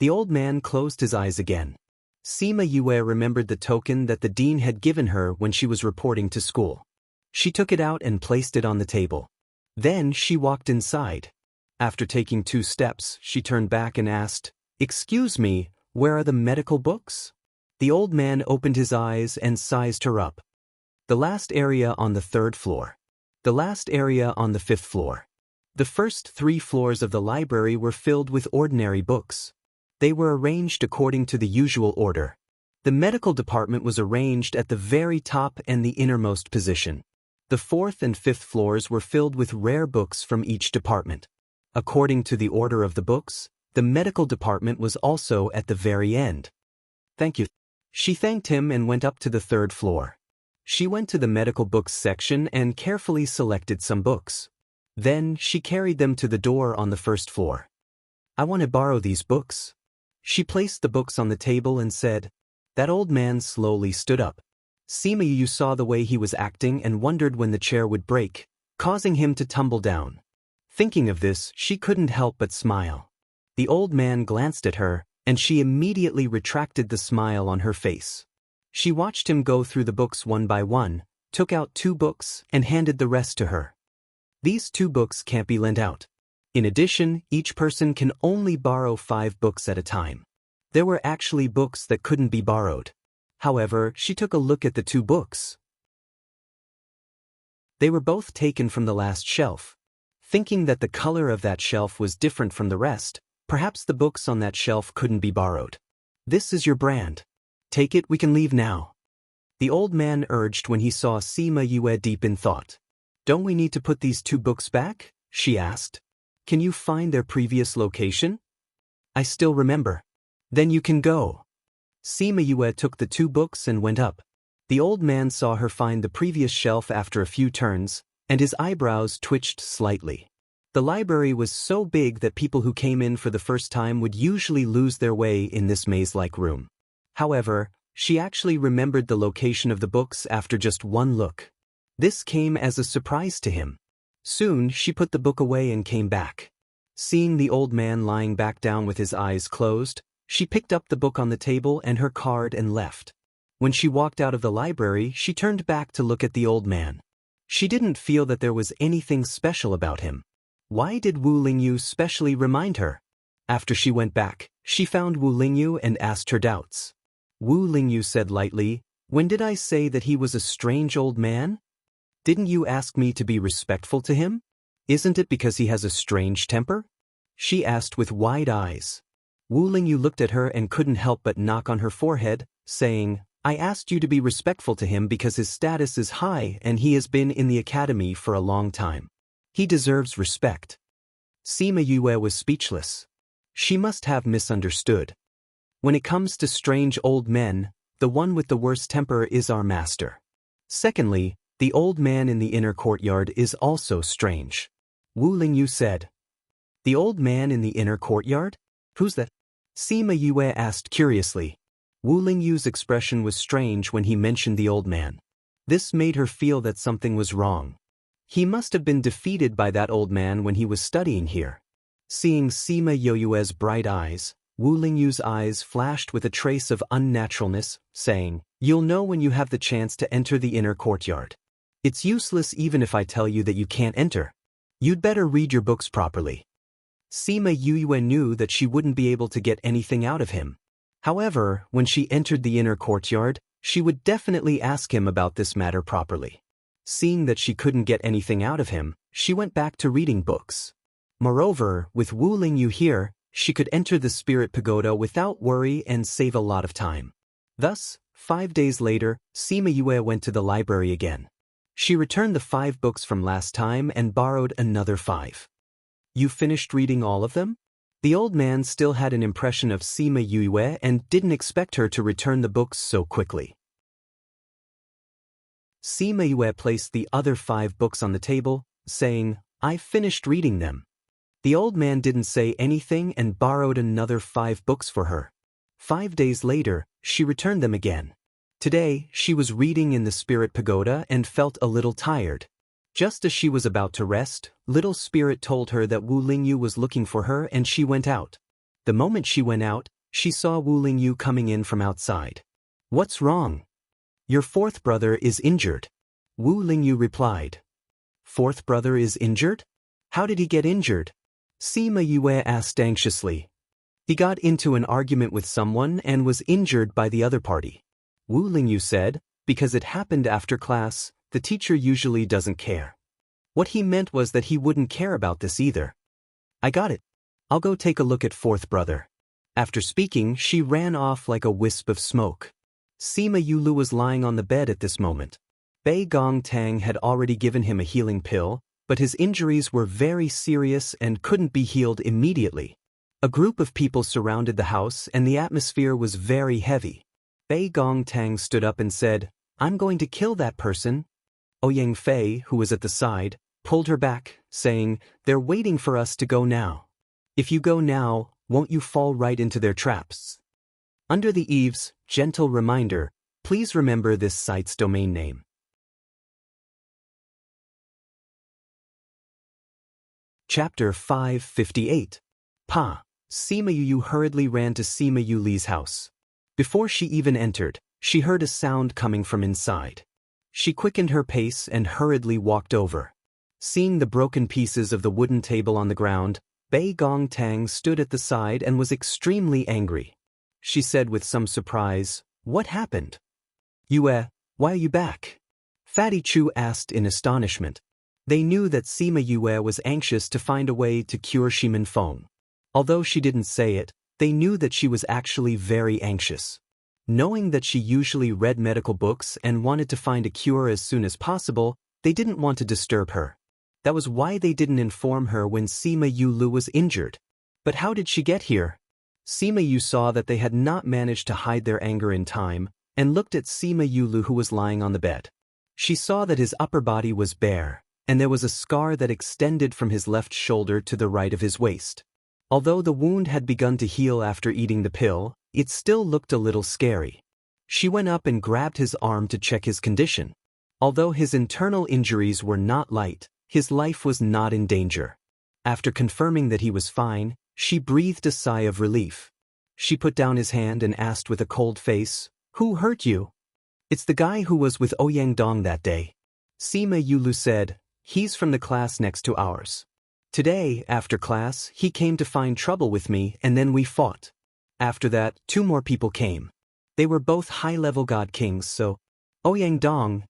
The old man closed his eyes again. Sima Yue remembered the token that the dean had given her when she was reporting to school. She took it out and placed it on the table. Then she walked inside. After taking 2 steps, she turned back and asked, "Excuse me, where are the medical books?" The old man opened his eyes and sized her up. The last area on the 3rd floor. The last area on the 5th floor. The first 3 floors of the library were filled with ordinary books. They were arranged according to the usual order. The medical department was arranged at the very top and the innermost position. The 4th and 5th floors were filled with rare books from each department. According to the order of the books, the medical department was also at the very end. Thank you. She thanked him and went up to the 3rd floor. She went to the medical books section and carefully selected some books. Then she carried them to the door on the 1st floor. "I want to borrow these books." She placed the books on the table and said. That old man slowly stood up. Sima Yu saw the way he was acting and wondered when the chair would break, causing him to tumble down. Thinking of this, she couldn't help but smile. The old man glanced at her, and she immediately retracted the smile on her face. She watched him go through the books one by one, took out 2 books, and handed the rest to her. These 2 books can't be lent out. In addition, each person can only borrow 5 books at a time. There were actually books that couldn't be borrowed. However, she took a look at the two books. They were both taken from the last shelf. Thinking that the color of that shelf was different from the rest, perhaps the books on that shelf couldn't be borrowed. This is your brand. Take it, we can leave now. The old man urged when he saw Sima Yue deep in thought. Don't we need to put these two books back? She asked. Can you find their previous location? I still remember. Then you can go. Sima Yue took the two books and went up. The old man saw her find the previous shelf after a few turns, and his eyebrows twitched slightly. The library was so big that people who came in for the first time would usually lose their way in this maze-like room. However, she actually remembered the location of the books after just one look. This came as a surprise to him. Soon, she put the book away and came back. Seeing the old man lying back down with his eyes closed, she picked up the book on the table and her card and left. When she walked out of the library, she turned back to look at the old man. She didn't feel that there was anything special about him. Why did Wu Lingyu specially remind her? After she went back, she found Wu Lingyu and asked her doubts. Wu Lingyu said lightly, "When did I say that he was a strange old man? Didn't you ask me to be respectful to him? Isn't it because he has a strange temper?" She asked with wide eyes. Wu Lingyu looked at her and couldn't help but knock on her forehead, saying, "I asked you to be respectful to him because his status is high and he has been in the academy for a long time. He deserves respect." Sima Yue was speechless. She must have misunderstood. When it comes to strange old men, the one with the worst temper is our master. Secondly, the old man in the inner courtyard is also strange. Wu Lingyu said. The old man in the inner courtyard? Who's that? Sima Yue asked curiously. Wu Lingyu's expression was strange when he mentioned the old man. This made her feel that something was wrong. He must have been defeated by that old man when he was studying here. Seeing Sima Yue's bright eyes, Wu Lingyu's eyes flashed with a trace of unnaturalness, saying, "You'll know when you have the chance to enter the inner courtyard. It's useless even if I tell you that you can't enter. You'd better read your books properly." Sima Yue knew that she wouldn't be able to get anything out of him. However, when she entered the inner courtyard, she would definitely ask him about this matter properly. Seeing that she couldn't get anything out of him, she went back to reading books. Moreover, with Wu Lingyu here, she could enter the spirit pagoda without worry and save a lot of time. Thus, 5 days later, Sima Yue went to the library again. She returned the 5 books from last time and borrowed another 5. You finished reading all of them? The old man still had an impression of Sima Yue and didn't expect her to return the books so quickly. Sima Yue placed the other 5 books on the table, saying, "I finished reading them." The old man didn't say anything and borrowed another 5 books for her. 5 days later, she returned them again. Today, she was reading in the spirit pagoda and felt a little tired. Just as she was about to rest, Little Spirit told her that Wu Lingyu was looking for her and she went out. The moment she went out, she saw Wu Lingyu coming in from outside. "What's wrong?" "Your 4th brother is injured." Wu Lingyu replied. "4th brother is injured? How did he get injured?" Sima Yue asked anxiously. "He got into an argument with someone and was injured by the other party." Wu Lingyu said, "Because it happened after class, the teacher usually doesn't care." What he meant was that he wouldn't care about this either. "I got it. I'll go take a look at 4th brother." After speaking, she ran off like a wisp of smoke. Sima Yulu was lying on the bed at this moment. Bei Gong Tang had already given him a healing pill, but his injuries were very serious and couldn't be healed immediately. A group of people surrounded the house and the atmosphere was very heavy. Bei Gong Tang stood up and said, "I'm going to kill that person." Ouyang Fei, who was at the side, pulled her back, saying, "They're waiting for us to go now. If you go now, won't you fall right into their traps?" Under the eaves, gentle reminder, please remember this site's domain name. Chapter 558. Pa. Sima Yu hurriedly ran to Sima Yuli's house. Before she even entered, she heard a sound coming from inside. She quickened her pace and hurriedly walked over. Seeing the broken pieces of the wooden table on the ground, Bei Gong Tang stood at the side and was extremely angry. She said with some surprise, "What happened?" Yue, why are you back? Fatty Chu asked in astonishment. They knew that Sima Yue was anxious to find a way to cure Shimin Feng. Although she didn't say it, they knew that she was actually very anxious. Knowing that she usually read medical books and wanted to find a cure as soon as possible, they didn't want to disturb her. That was why they didn't inform her when Sima Yulu was injured. But how did she get here? Sima Yu saw that they had not managed to hide their anger in time, and looked at Sima Yulu who was lying on the bed. She saw that his upper body was bare, and there was a scar that extended from his left shoulder to the right of his waist. Although the wound had begun to heal after eating the pill, it still looked a little scary. She went up and grabbed his arm to check his condition. Although his internal injuries were not light, his life was not in danger. After confirming that he was fine, she breathed a sigh of relief. She put down his hand and asked with a cold face, "Who hurt you?" "It's the guy who was with Ouyang Dong that day." Sima Yulu said, "He's from the class next to ours. Today, after class, he came to find trouble with me and then we fought. After that, 2 more people came. They were both high-level god kings, so—" "Ouyang Dong."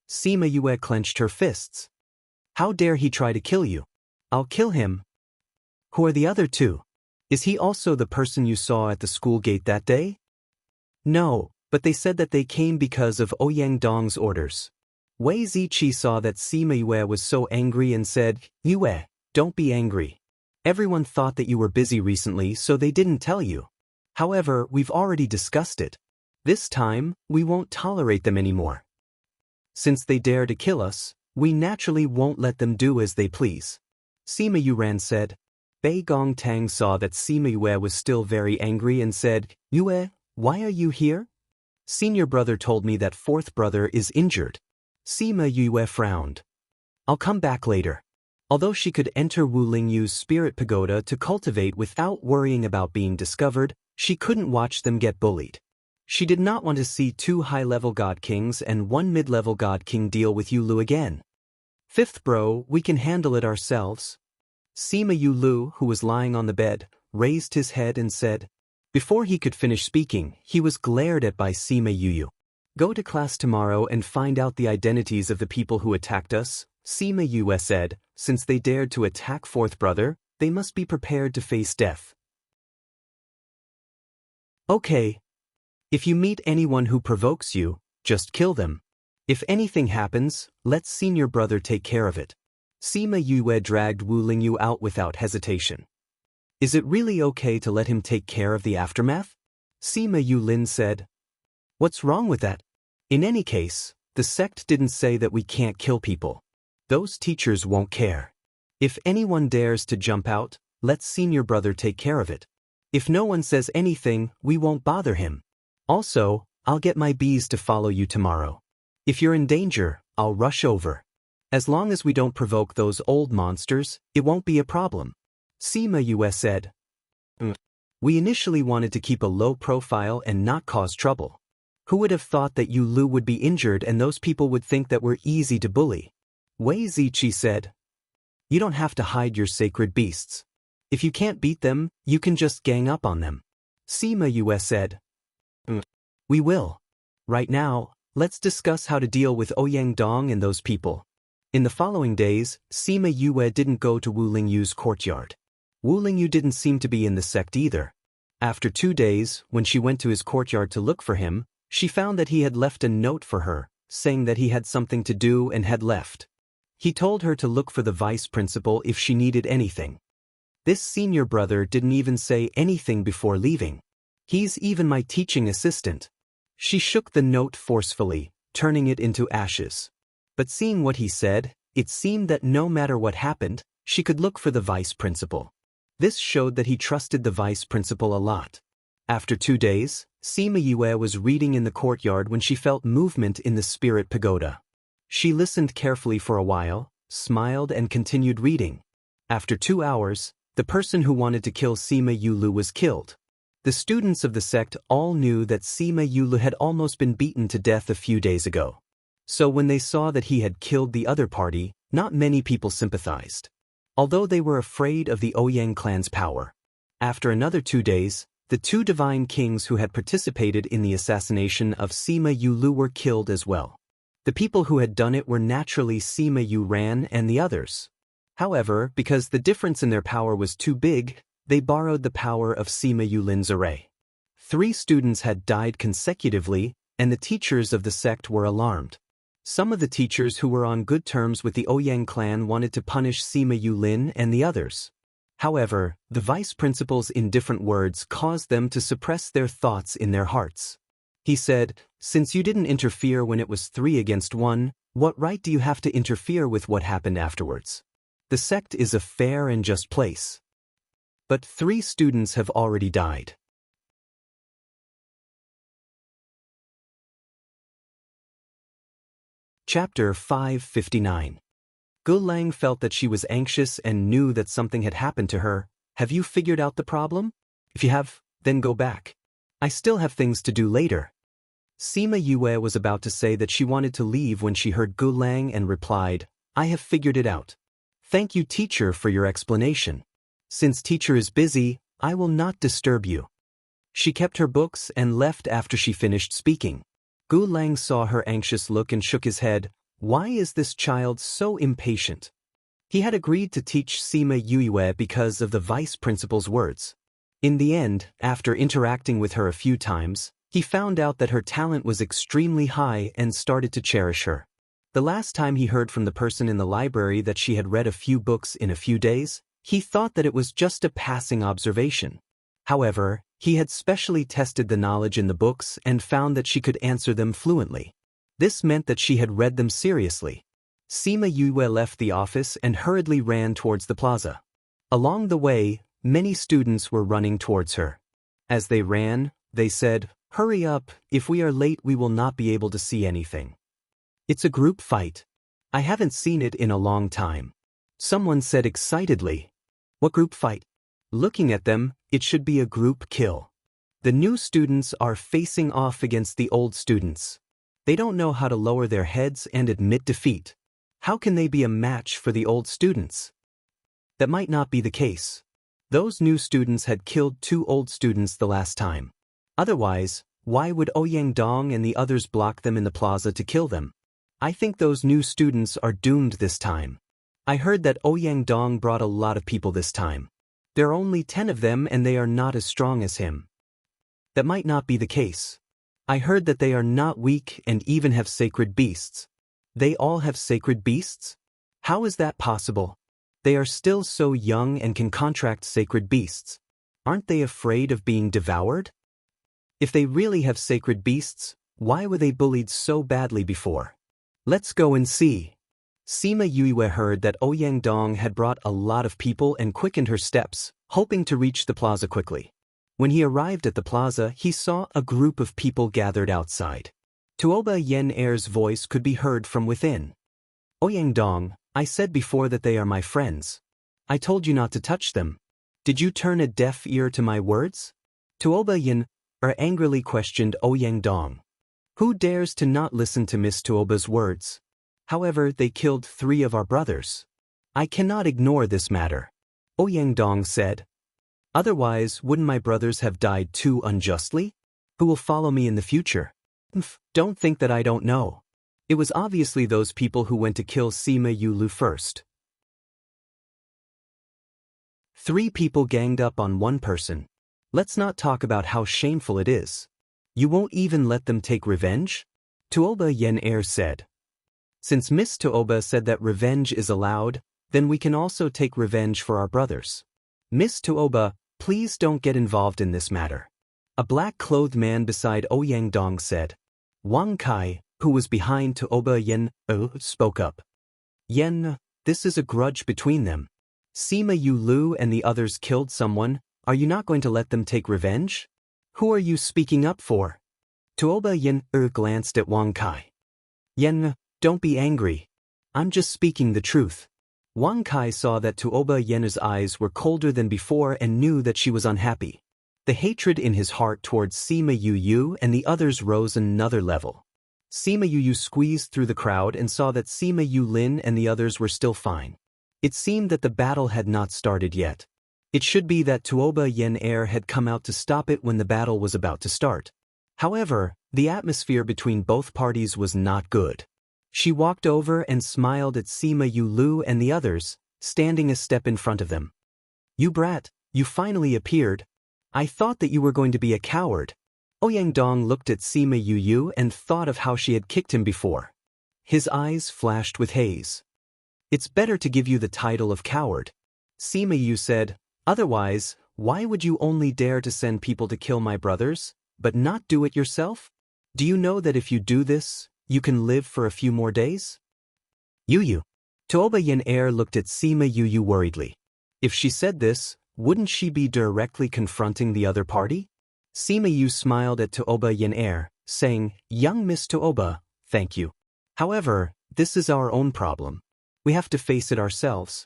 Sima Yue clenched her fists. "How dare he try to kill you? I'll kill him." "Who are the other 2? Is he also the person you saw at the school gate that day?" "No, but they said that they came because of Ouyang Dong's orders." Wei Ziqi saw that Sima Yue was so angry and said, "Yue, don't be angry. Everyone thought that you were busy recently, so they didn't tell you. However, we've already discussed it. This time, we won't tolerate them anymore. Since they dare to kill us, we naturally won't let them do as they please." Sima Yuran said. Bei Gongtang saw that Sima Yue was still very angry and said, "Yue, why are you here?" "Senior brother told me that 4th brother is injured." Sima Yue frowned. "I'll come back later." Although she could enter Wu Lingyu's spirit pagoda to cultivate without worrying about being discovered, she couldn't watch them get bullied. She did not want to see 2 high-level god kings and 1 mid-level god king deal with Yulu again. "5th bro, we can handle it ourselves." Sima Yulu, who was lying on the bed, raised his head and said. Before he could finish speaking, he was glared at by Sima Yuyu. "Go to class tomorrow and find out the identities of the people who attacked us," Sima Yue said. "Since they dared to attack 4th brother, they must be prepared to face death." "Okay. If you meet anyone who provokes you, just kill them. If anything happens, let senior brother take care of it." Sima Yue dragged Wu Lingyu out without hesitation. "Is it really okay to let him take care of the aftermath?" Sima Yulin said. "What's wrong with that? In any case, the sect didn't say that we can't kill people. Those teachers won't care. If anyone dares to jump out, let senior brother take care of it. If no one says anything, we won't bother him. Also, I'll get my bees to follow you tomorrow. If you're in danger, I'll rush over. As long as we don't provoke those old monsters, it won't be a problem." Sima Yue said. "We initially wanted to keep a low profile and not cause trouble. Who would have thought that Yu Lu would be injured and those people would think that we're easy to bully?" Wei Ziqi said. "You don't have to hide your sacred beasts. If you can't beat them, you can just gang up on them." Sima Yue said. "We will. Right now, let's discuss how to deal with Ouyang Dong and those people." In the following days, Sima Yue didn't go to Wu Lingyu's courtyard. Wu Lingyu didn't seem to be in the sect either. After 2 days, when she went to his courtyard to look for him, she found that he had left a note for her, saying that he had something to do and had left. He told her to look for the vice principal if she needed anything. This senior brother didn't even say anything before leaving. "He's even my teaching assistant." She shook the note forcefully, turning it into ashes. But seeing what he said, it seemed that no matter what happened, she could look for the vice principal. This showed that he trusted the vice principal a lot. After 2 days, Sima Yue was reading in the courtyard when she felt movement in the spirit pagoda. She listened carefully for a while, smiled and continued reading. After 2 hours, the person who wanted to kill Sima Yulu was killed. The students of the sect all knew that Sima Yulu had almost been beaten to death a few days ago. So when they saw that he had killed the other party, not many people sympathized. Although they were afraid of the Ouyang clan's power. After another 2 days, The two divine kings who had participated in the assassination of Sima Yulu were killed as well. The people who had done it were naturally Sima Yuran and the others. However, because the difference in their power was too big, they borrowed the power of Sima Yulin's array. 3 students had died consecutively, and the teachers of the sect were alarmed. Some of the teachers who were on good terms with the Ouyang clan wanted to punish Sima Yulin and the others. However, the vice principals in different words caused them to suppress their thoughts in their hearts. He said, "Since you didn't interfere when it was 3 against 1, what right do you have to interfere with what happened afterwards? The sect is a fair and just place." But 3 students have already died. Chapter 559. Gulang felt that she was anxious and knew that something had happened to her. "Have you figured out the problem? If you have, then go back. I still have things to do later." Sima Yue was about to say that she wanted to leave when she heard Gulang and replied, "I have figured it out. Thank you, teacher, for your explanation. Since teacher is busy, I will not disturb you." She kept her books and left after she finished speaking. Gulang saw her anxious look and shook his head. Why is this child so impatient? He had agreed to teach Sima Yue because of the vice principal's words. In the end, after interacting with her a few times, he found out that her talent was extremely high and started to cherish her. The last time he heard from the person in the library that she had read a few books in a few days, he thought that it was just a passing observation. However, he had specially tested the knowledge in the books and found that she could answer them fluently. This meant that she had read them seriously. Sima Yue left the office and hurriedly ran towards the plaza. Along the way, many students were running towards her. As they ran, they said, "Hurry up, if we are late we will not be able to see anything." "It's a group fight. I haven't seen it in a long time," someone said excitedly. "What group fight?" Looking at them, it should be a group kill. The new students are facing off against the old students. They don't know how to lower their heads and admit defeat. How can they be a match for the old students? That might not be the case. Those new students had killed 2 old students the last time. Otherwise, why would Ouyang Dong and the others block them in the plaza to kill them? I think those new students are doomed this time. I heard that Ouyang Dong brought a lot of people this time. There are only 10 of them and they are not as strong as him. That might not be the case. I heard that they are not weak and even have sacred beasts. They all have sacred beasts? How is that possible? They are still so young and can contract sacred beasts. Aren't they afraid of being devoured? If they really have sacred beasts, why were they bullied so badly before? Let's go and see. Sima Yue heard that Ouyang Dong had brought a lot of people and quickened her steps, hoping to reach the plaza quickly. When he arrived at the plaza, he saw a group of people gathered outside. Tuoba Yen Air's voice could be heard from within. "Ouyang Dong, I said before that they are my friends. I told you not to touch them. Did you turn a deaf ear to my words?" Tuoba Yen Er angrily questioned Ouyang Dong. Who dares to not listen to Miss Tuoba's words? However, they killed 3 of our brothers. I cannot ignore this matter, Ouyang Dong said. Otherwise, wouldn't my brothers have died too unjustly? Who will follow me in the future? Don't think that I don't know. It was obviously those people who went to kill Sima Yulu first. 3 people ganged up on 1 person. Let's not talk about how shameful it is. You won't even let them take revenge? Tuoba Yen Air said. Since Miss Tuoba said that revenge is allowed, then we can also take revenge for our brothers. Miss Tuoba, please don't get involved in this matter. A black-clothed man beside Ouyang Dong said. Wang Kai, who was behind Tuoba Yen, spoke up. Yen, this is a grudge between them. Sima Yulu and the others killed someone. Are you not going to let them take revenge? Who are you speaking up for? Tuoba Yen glanced at Wang Kai. Yen, don't be angry. I'm just speaking the truth. Wang Kai saw that Tuoba Yen's eyes were colder than before and knew that she was unhappy. The hatred in his heart towards Sima Yu and the others rose another level. Sima Yu squeezed through the crowd and saw that Sima Yulin and the others were still fine. It seemed that the battle had not started yet. It should be that Tuoba Yen Air had come out to stop it when the battle was about to start. However, the atmosphere between both parties was not good. She walked over and smiled at Sima Yulu and the others, standing a step in front of them. "You brat, you finally appeared. I thought that you were going to be a coward." Ouyang Dong looked at Sima Yu and thought of how she had kicked him before. His eyes flashed with haze. "It's better to give you the title of coward," Sima Yu said. "Otherwise, why would you only dare to send people to kill my brothers, but not do it yourself? Do you know that if you do this, you can live for a few more days?" Yu. Tuoba Yen Air looked at Sima Yu worriedly. If she said this, wouldn't she be directly confronting the other party? Sima Yu smiled at Tuoba Yen Air, saying, "Young Miss Tuoba, thank you. However, this is our own problem. We have to face it ourselves."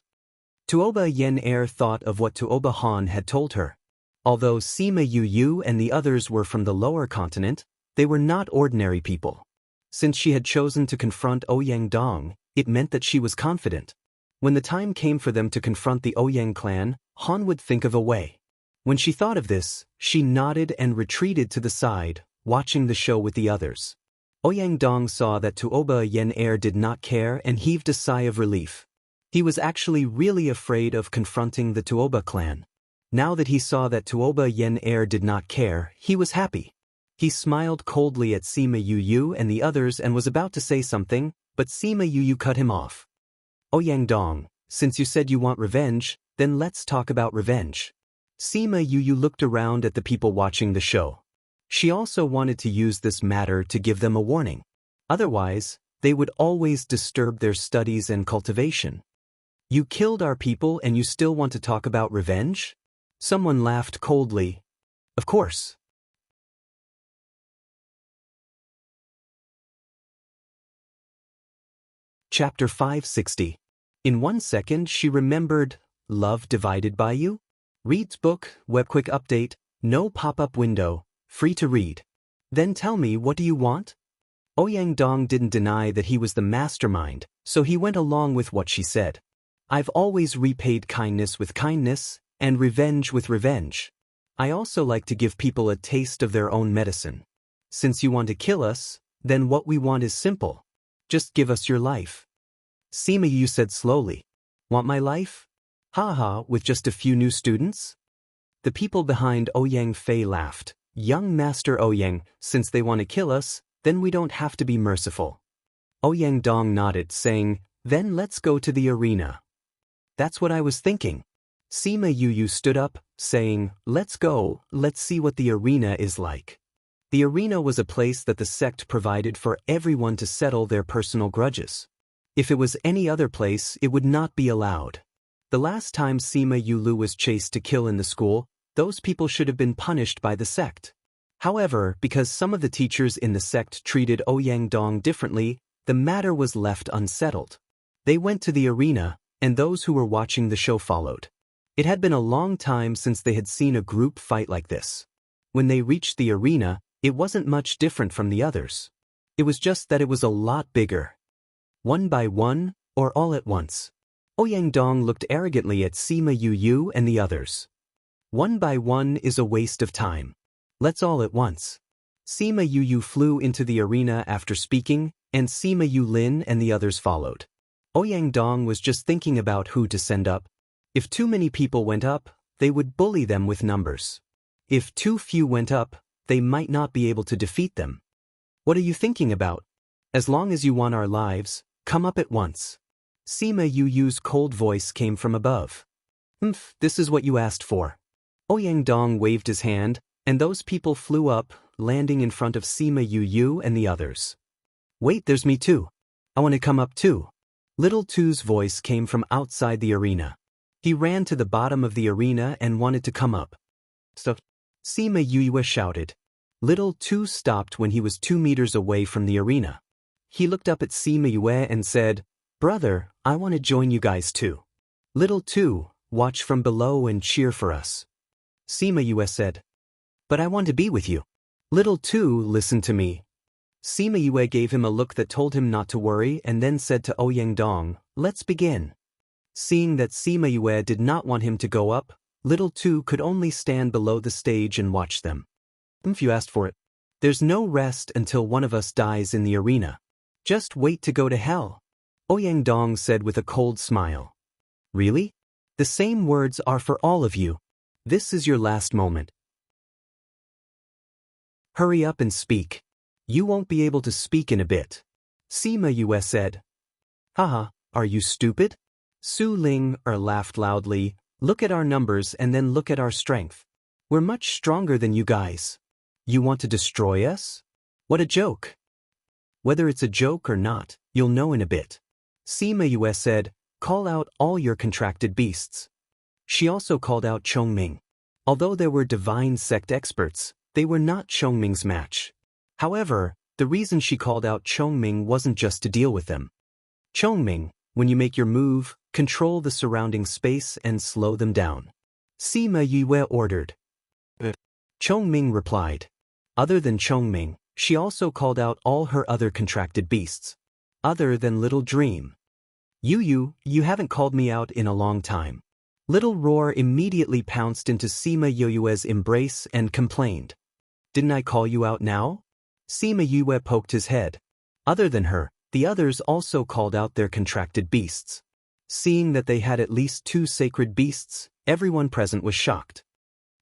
Tuoba Yen Air thought of what Tuoba Han had told her. Although Sima Yu and the others were from the lower continent, they were not ordinary people. Since she had chosen to confront Ouyang Dong, it meant that she was confident. When the time came for them to confront the Ouyang clan, Han would think of a way. When she thought of this, she nodded and retreated to the side, watching the show with the others. Ouyang Dong saw that Tuoba Yen Air did not care and heaved a sigh of relief. He was actually really afraid of confronting the Tuoba clan. Now that he saw that Tuoba Yen Air did not care, he was happy. He smiled coldly at Sima Yu and the others and was about to say something, but Sima Yu cut him off. "Ouyang Dong, since you said you want revenge, then let's talk about revenge." Sima Yu looked around at the people watching the show. She also wanted to use this matter to give them a warning. Otherwise, they would always disturb their studies and cultivation. "You killed our people and you still want to talk about revenge?" Someone laughed coldly. "Of course." Chapter 560. In 1 second she remembered, "Love divided by you?" Reads book, webquick update, no pop-up window, free to read. "Then tell me, what do you want?" Ouyang Dong didn't deny that he was the mastermind, so he went along with what she said. "I've always repaid kindness with kindness, and revenge with revenge. I also like to give people a taste of their own medicine. Since you want to kill us, then what we want is simple. Just give us your life." Sima Yu said slowly. "Want my life? Ha, with just a few new students?" The people behind Ouyang Fei laughed. "Young Master Ouyang, since they want to kill us, then we don't have to be merciful." Ouyang Dong nodded, saying, "Then let's go to the arena." "That's what I was thinking." Sima Yu stood up, saying, "Let's go, let's see what the arena is like." The arena was a place that the sect provided for everyone to settle their personal grudges. If it was any other place, it would not be allowed. The last time Sima Yulu was chased to kill in the school, those people should have been punished by the sect. However, because some of the teachers in the sect treated Ouyang Dong differently, the matter was left unsettled. They went to the arena, and those who were watching the show followed. It had been a long time since they had seen a group fight like this. When they reached the arena, it wasn't much different from the others. It was just that it was a lot bigger. One by one, or all at once? Ouyang Dong looked arrogantly at Sima Yu and the others. "One by one is a waste of time. Let's all at once." Sima Yu flew into the arena after speaking, and Sima Yulin and the others followed. Ouyang Dong was just thinking about who to send up. If too many people went up, they would bully them with numbers. If too few went up, they might not be able to defeat them. "What are you thinking about? As long as you want our lives, come up at once." Sima Yu's cold voice came from above. This is what you asked for." Ouyang Dong waved his hand, and those people flew up, landing in front of Sima Yu and the others. "Wait, there's me too. I want to come up too." Little Tu's voice came from outside the arena. He ran to the bottom of the arena and wanted to come up. "So," Sima Yu shouted. Little Tu stopped when he was 2 meters away from the arena. He looked up at Sima Yu and said, "Brother, I want to join you guys too. Little Tu, watch from below and cheer for us." Sima Yu said, "But I want to be with you." Little Tu, listen to me." Sima Yu gave him a look that told him not to worry and then said to Ouyang Dong, "Let's begin." Seeing that Sima Yu did not want him to go up, Little Tu could only stand below the stage and watch them. If you asked for it. There's no rest until one of us dies in the arena. Just wait to go to hell. Ouyang Dong said with a cold smile. Really? The same words are for all of you. This is your last moment. Hurry up and speak. You won't be able to speak in a bit. Sima Yue said. Haha, are you stupid? Su Ling laughed loudly. Look at our numbers and then look at our strength. We're much stronger than you guys. You want to destroy us? What a joke. Whether it's a joke or not, you'll know in a bit. Sima Yue said, call out all your contracted beasts. She also called out Chongming. Although there were divine sect experts, they were not Chongming's match. However, the reason she called out Chongming wasn't just to deal with them. Chongming, when you make your move, control the surrounding space and slow them down. Sima Yue ordered. Chongming replied. Other than Chongming, she also called out all her other contracted beasts. Other than Little Dream. You haven't called me out in a long time. Little Roar immediately pounced into Sima Yue's embrace and complained. Didn't I call you out now? Sima Yue poked his head. Other than her, the others also called out their contracted beasts. Seeing that they had at least 2 sacred beasts, everyone present was shocked.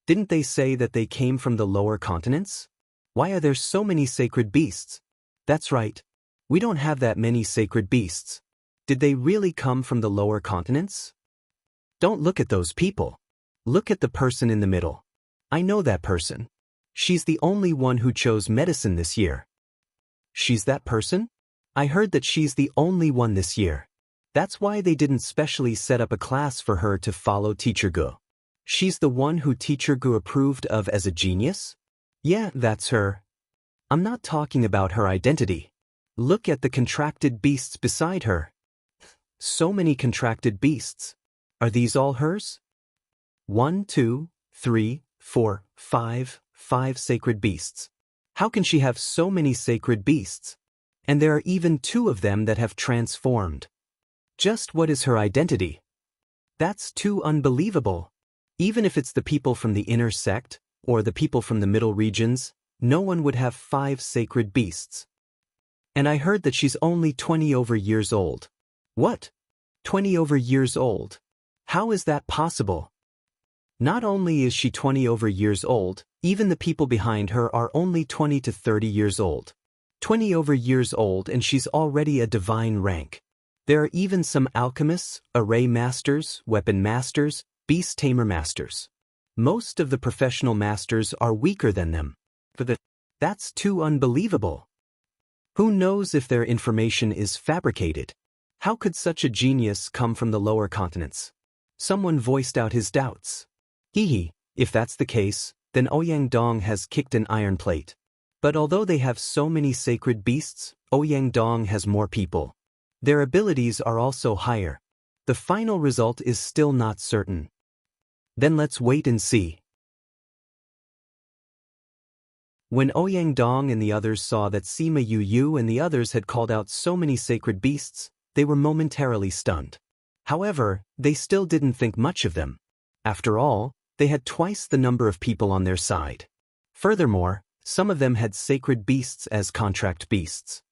Didn't they say that they came from the lower continents? Why are there so many sacred beasts? That's right. We don't have that many sacred beasts. Did they really come from the lower continents? Don't look at those people. Look at the person in the middle. I know that person. She's the only one who chose medicine this year. She's that person? I heard that she's the only one this year. That's why they didn't specially set up a class for her to follow Teacher Gu. She's the one who Teacher Gu approved of as a genius? Yeah, that's her. I'm not talking about her identity. Look at the contracted beasts beside her. So many contracted beasts. Are these all hers? 1, 2, 3, 4, 5 sacred beasts. How can she have so many sacred beasts? And there are even 2 of them that have transformed. Just what is her identity? That's too unbelievable. Even if it's the people from the inner sect, or the people from the middle regions, no one would have 5 sacred beasts. And I heard that she's only 20 over years old. What? 20 over years old? How is that possible? Not only is she 20 over years old, even the people behind her are only 20 to 30 years old. 20 over years old and she's already a divine rank. There are even some alchemists, array masters, weapon masters, beast tamer masters. Most of the professional masters are weaker than them. That's too unbelievable. Who knows if their information is fabricated? How could such a genius come from the lower continents? Someone voiced out his doubts. If that's the case, then Ouyang Dong has kicked an iron plate. But although they have so many sacred beasts, Ouyang Dong has more people. Their abilities are also higher. The final result is still not certain. Then let's wait and see. When Ouyang Dong and the others saw that Sima Yu and the others had called out so many sacred beasts, they were momentarily stunned. However, they still didn't think much of them. After all, they had twice the number of people on their side. Furthermore, some of them had sacred beasts as contract beasts.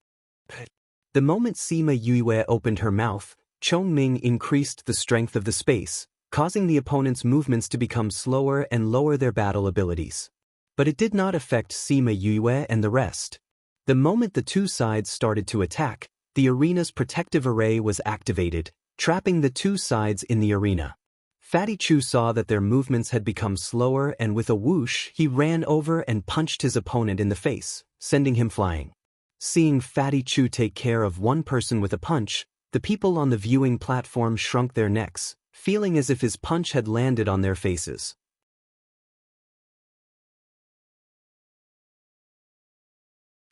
The moment Sima Yue opened her mouth, Chongming increased the strength of the space, causing the opponent's movements to become slower and lower their battle abilities. But it did not affect Sima Yue and the rest. The moment the 2 sides started to attack, the arena's protective array was activated, trapping the 2 sides in the arena. Fatty Chu saw that their movements had become slower and with a whoosh he ran over and punched his opponent in the face, sending him flying. Seeing Fatty Chu take care of one person with a punch, the people on the viewing platform shrunk their necks, feeling as if his punch had landed on their faces.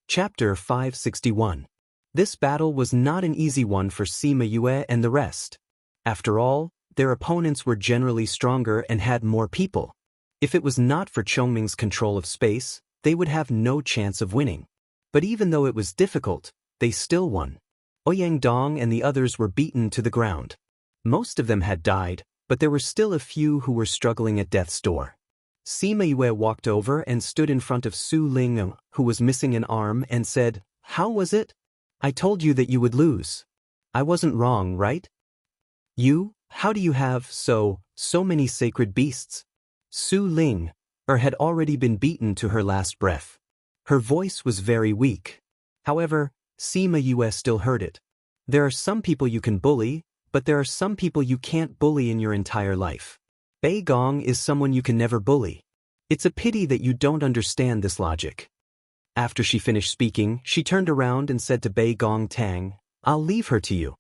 Chapter 561. This battle was not an easy one for Sima Yue and the rest. After all, their opponents were generally stronger and had more people. If it was not for Chongming's control of space, they would have no chance of winning. But even though it was difficult, they still won. Ouyang Dong and the others were beaten to the ground. Most of them had died, but there were still a few who were struggling at death's door. Sima Yue walked over and stood in front of Su Ling, who was missing an arm, and said, "How was it? I told you that you would lose. I wasn't wrong, right? How do you have so many sacred beasts?" Su Ling had already been beaten to her last breath. Her voice was very weak. However, Sima Yue still heard it. There are some people you can bully, but there are some people you can't bully in your entire life. Bei Gong is someone you can never bully. It's a pity that you don't understand this logic. After she finished speaking, she turned around and said to Bei Gong Tang, "I'll leave her to you."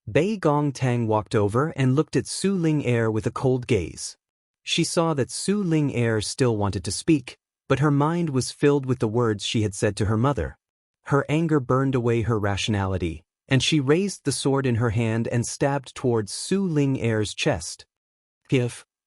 Bei Gong Tang walked over and looked at Su Ling Er with a cold gaze. She saw that Su Ling Er still wanted to speak, but her mind was filled with the words she had said to her mother. Her anger burned away her rationality, and she raised the sword in her hand and stabbed towards Su Ling Er's chest.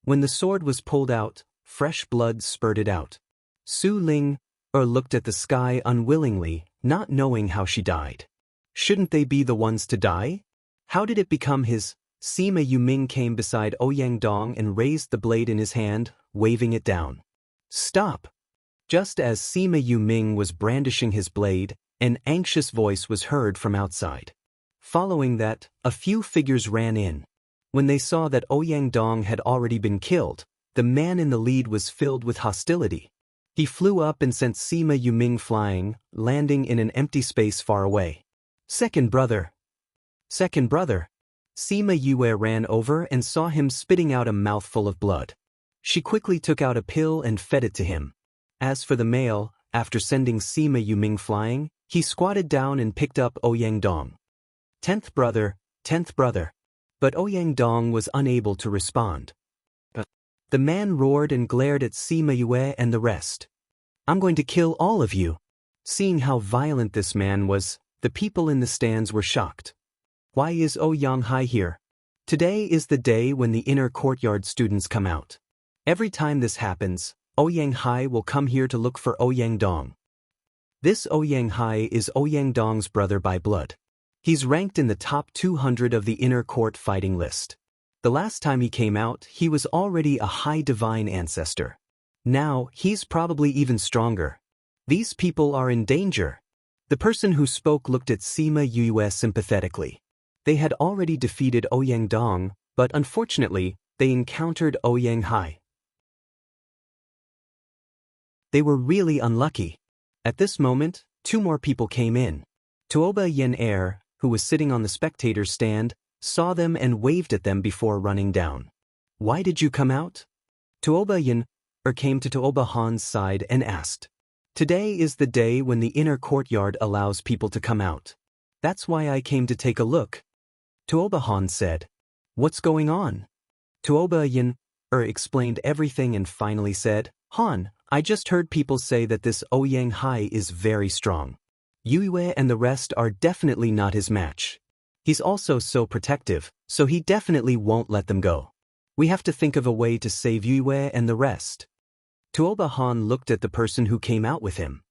When the sword was pulled out, fresh blood spurted out. Su Ling Er looked at the sky unwillingly, not knowing how she died. Shouldn't they be the ones to die? How did it become his? Sima Yuming came beside Ouyang Dong and raised the blade in his hand, waving it down. "Stop!" Just as Sima Yuming was brandishing his blade, an anxious voice was heard from outside. Following that, a few figures ran in. When they saw that Ouyang Dong had already been killed, the man in the lead was filled with hostility. He flew up and sent Sima Yuming flying, landing in an empty space far away. Second brother! Second brother! Sima Yue ran over and saw him spitting out a mouthful of blood. She quickly took out a pill and fed it to him. As for the male, after sending Sima Yuming flying, he squatted down and picked up Ouyang Dong. Tenth brother, 10th brother. But Ouyang Dong was unable to respond. The man roared and glared at Sima Yue and the rest. "I'm going to kill all of you." Seeing how violent this man was, the people in the stands were shocked. Why is Ouyang Hai here? Today is the day when the inner courtyard students come out. Every time this happens, Ouyang Hai will come here to look for Ouyang Dong. This Ouyang Hai is Ouyang Dong's brother by blood. He's ranked in the top 200 of the inner court fighting list. The last time he came out, he was already a high divine ancestor. Now, he's probably even stronger. These people are in danger. The person who spoke looked at Sima Yue sympathetically. They had already defeated Ouyang Dong, but unfortunately, they encountered Ouyang Hai. They were really unlucky. At this moment, two more people came in. Tuoba Yen Er, who was sitting on the spectator's stand, saw them and waved at them before running down. "Why did you come out?" Tuoba Yen Er came to Tuoba Han's side and asked. "Today is the day when the inner courtyard allows people to come out. That's why I came to take a look." Tuoba Han said, "What's going on?" Tuoba Yen explained everything and finally said, "Han, I just heard people say that this Ouyang Hai is very strong. Yue and the rest are definitely not his match. He's also so protective, so he definitely won't let them go. We have to think of a way to save Yue and the rest." Tuoba Han looked at the person who came out with him.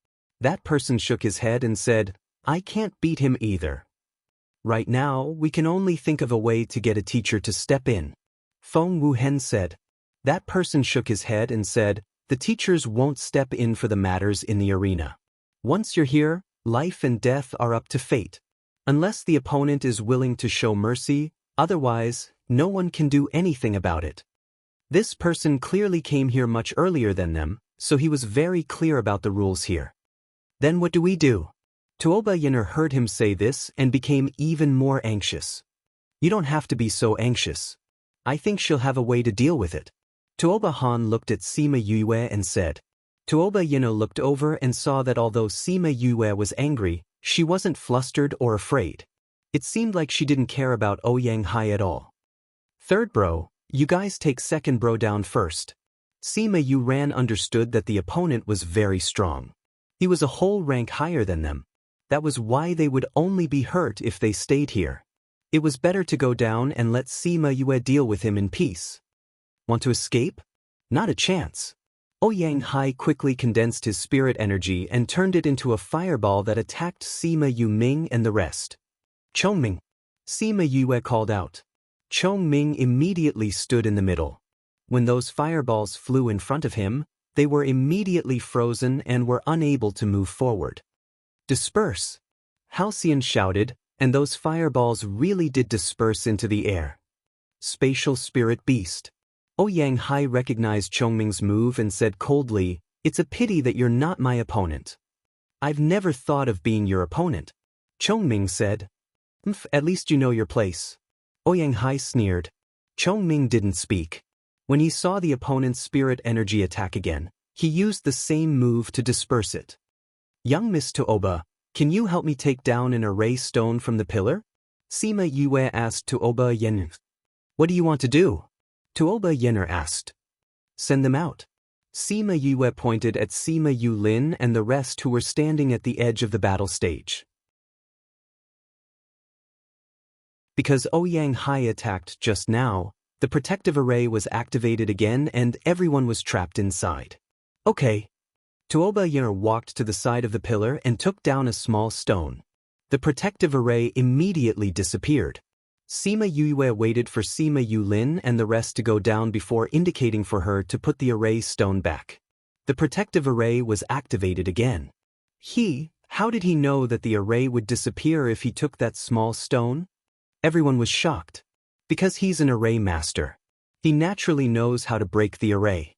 That person shook his head and said, "I can't beat him either. Right now, we can only think of a way to get a teacher to step in." Feng Wuhen said. That person shook his head and said, "The teachers won't step in for the matters in the arena. Once you're here, life and death are up to fate. Unless the opponent is willing to show mercy, otherwise, no one can do anything about it." This person clearly came here much earlier than them, so he was very clear about the rules here. "Then what do we do?" Tuoba Yinner heard him say this and became even more anxious. "You don't have to be so anxious. I think she'll have a way to deal with it." Tuoba Han looked at Sima Yue and said. Tuoba Yinner looked over and saw that although Sima Yue was angry, she wasn't flustered or afraid. It seemed like she didn't care about Ouyang Hai at all. "Third bro, you guys take second bro down first." Sima Yuran understood that the opponent was very strong. He was a whole rank higher than them. That was why they would only be hurt if they stayed here. It was better to go down and let Sima Yue deal with him in peace. Want to escape? Not a chance. Ouyang Hai quickly condensed his spirit energy and turned it into a fireball that attacked Sima Yuming and the rest. "Chongming!" Sima Yue called out. Chong Ming immediately stood in the middle. When those fireballs flew in front of him, they were immediately frozen and were unable to move forward. Disperse! Halcyon shouted, and those fireballs really did disperse into the air. Spatial Spirit Beast. Ouyang Hai recognized Chongming's move and said coldly, "It's a pity that you're not my opponent." "I've never thought of being your opponent," Chongming said. At least you know your place." Ouyang Hai sneered. Chongming didn't speak. When he saw the opponent's spirit energy attack again, he used the same move to disperse it. "Young Miss Tuoba, can you help me take down an array stone from the pillar?" Sima Yue asked Tuoba Yen. "What do you want to do?" Tuoba Yener asked. "Send them out." Sima Yue pointed at Sima Yulin and the rest who were standing at the edge of the battle stage. Because Ouyang Hai attacked just now, the protective array was activated again and everyone was trapped inside. "Okay." Tuoba Yener walked to the side of the pillar and took down a small stone. The protective array immediately disappeared. Sima Yue waited for Sima Yulin and the rest to go down before indicating for her to put the array stone back. The protective array was activated again. How did he know that the array would disappear if he took that small stone? Everyone was shocked. Because he's an array master. He naturally knows how to break the array.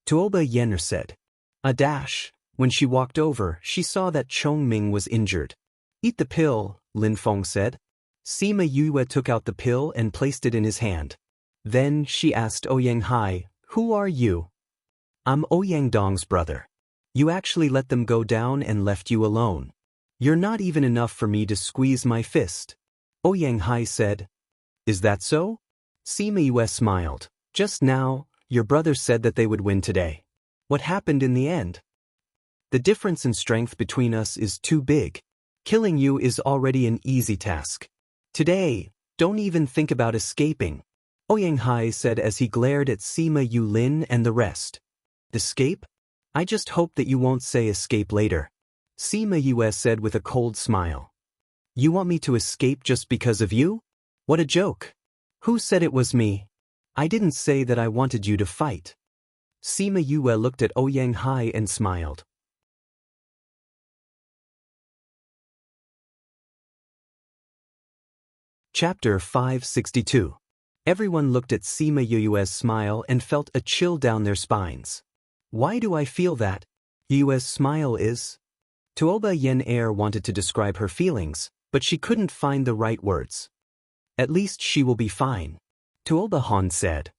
Tuoba Yener said. A dash. When she walked over, she saw that Chongming was injured. "Eat the pill," Lin Feng said. Sima Yue took out the pill and placed it in his hand. Then she asked Ouyang Hai, "Who are you?" "I'm Ouyang Dong's brother. You actually let them go down and left you alone. You're not even enough for me to squeeze my fist." Ouyang Hai said. "Is that so?" Sima Yue smiled. "Just now, your brother said that they would win today. What happened in the end?" "The difference in strength between us is too big. Killing you is already an easy task. Today, don't even think about escaping," Ouyang Hai said as he glared at Sima Yulin and the rest. "Escape? I just hope that you won't say escape later," Sima Yue said with a cold smile. "You want me to escape just because of you? What a joke. Who said it was me? I didn't say that I wanted you to fight." Sima Yue looked at Ouyang Hai and smiled. Chapter 562. Everyone looked at Sima Yue's smile and felt a chill down their spines. "Why do I feel that?" Yue's smile is. Tuoba Yen Air wanted to describe her feelings, but she couldn't find the right words. "At least she will be fine," Tuoba Han said.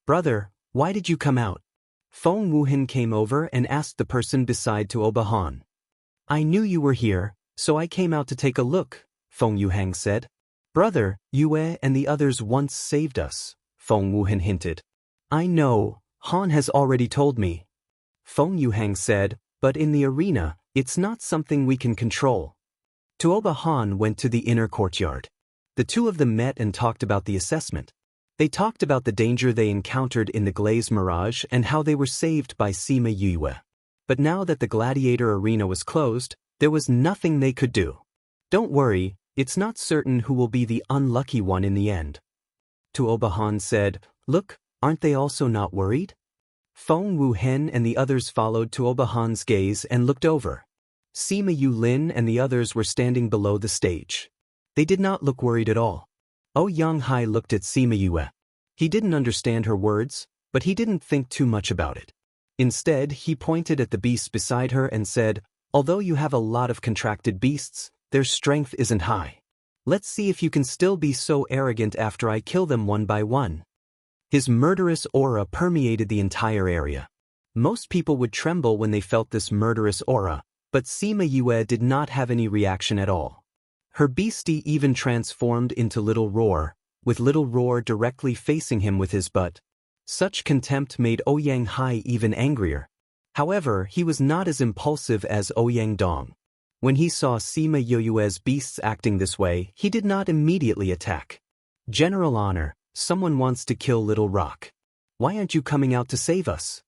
"Brother, why did you come out?" Feng Wuhan came over and asked the person beside Tuoba Han. "I knew you were here, so I came out to take a look," Feng Yuhang said. "Brother, Yue and the others once saved us," Feng Wuhan hinted. "I know, Han has already told me," Feng Yuhang said, "but in the arena, it's not something we can control." Tuoba Han went to the inner courtyard. The two of them met and talked about the assessment. They talked about the danger they encountered in the Glaze Mirage and how they were saved by Sima Yue. But now that the gladiator arena was closed, there was nothing they could do. "Don't worry, it's not certain who will be the unlucky one in the end." Tuoba Han said, "Look, aren't they also not worried?" Feng Wuhen and the others followed Tuoba Han's gaze and looked over. Sima Yulin and the others were standing below the stage. They did not look worried at all. Ouyang Hai looked at Sima Yue. He didn't understand her words, but he didn't think too much about it. Instead, he pointed at the beasts beside her and said, "Although you have a lot of contracted beasts, their strength isn't high. Let's see if you can still be so arrogant after I kill them one by one." His murderous aura permeated the entire area. Most people would tremble when they felt this murderous aura, but Sima Yue did not have any reaction at all. Her beastie even transformed into Little Roar, with Little Roar directly facing him with his butt. Such contempt made Ouyang Hai even angrier. However, he was not as impulsive as Ouyang Dong. When he saw Sima Yue's beasts acting this way, he did not immediately attack. "General Honor, someone wants to kill Little Rock. Why aren't you coming out to save us?"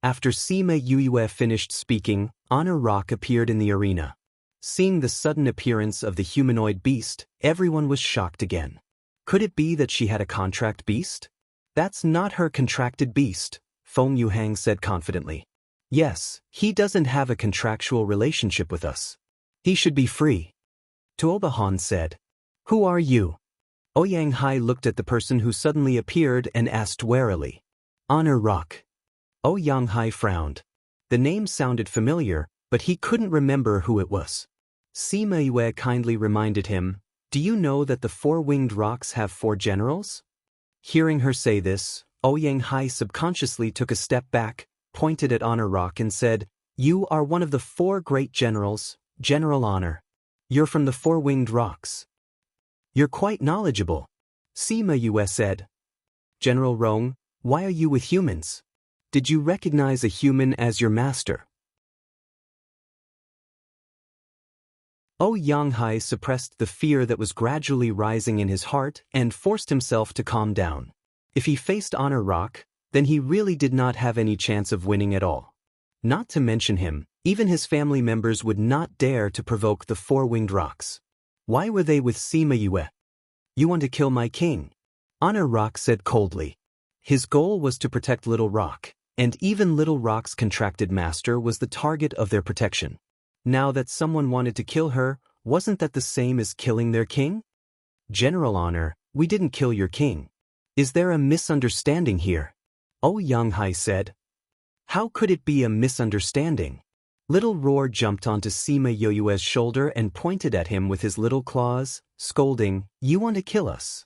After Sima Yue finished speaking, Honor Rock appeared in the arena. Seeing the sudden appearance of the humanoid beast, everyone was shocked again. Could it be that she had a contract beast? That's not her contracted beast, Feng Yuhang said confidently. Yes, he doesn't have a contractual relationship with us. He should be free. Tuoba Han said. Who are you? Ouyang Hai looked at the person who suddenly appeared and asked warily. Honor Rock. Ouyang Hai frowned. The name sounded familiar, but he couldn't remember who it was. Sima Yue kindly reminded him, do you know that the four-winged rocks have 4 generals? Hearing her say this, Ouyang Hai subconsciously took a step back, pointed at Honor Rock and said, you are one of the 4 great generals, General Honor. You're from the four-winged rocks. You're quite knowledgeable. Sima Yue said. General Rong, why are you with humans? Did you recognize a human as your master? Ouyang Hai suppressed the fear that was gradually rising in his heart and forced himself to calm down. If he faced Honor Rock, then he really did not have any chance of winning at all. Not to mention him, even his family members would not dare to provoke the four-winged rocks. Why were they with Sima Yue? You want to kill my king? Honor Rock said coldly. His goal was to protect Little Rock, and even Little Rock's contracted master was the target of their protection. Now that someone wanted to kill her, wasn't that the same as killing their king? General Honor, we didn't kill your king. Is there a misunderstanding here? Ouyang Hai said. How could it be a misunderstanding? Little Roar jumped onto Sima Yue's shoulder and pointed at him with his little claws, scolding, you want to kill us?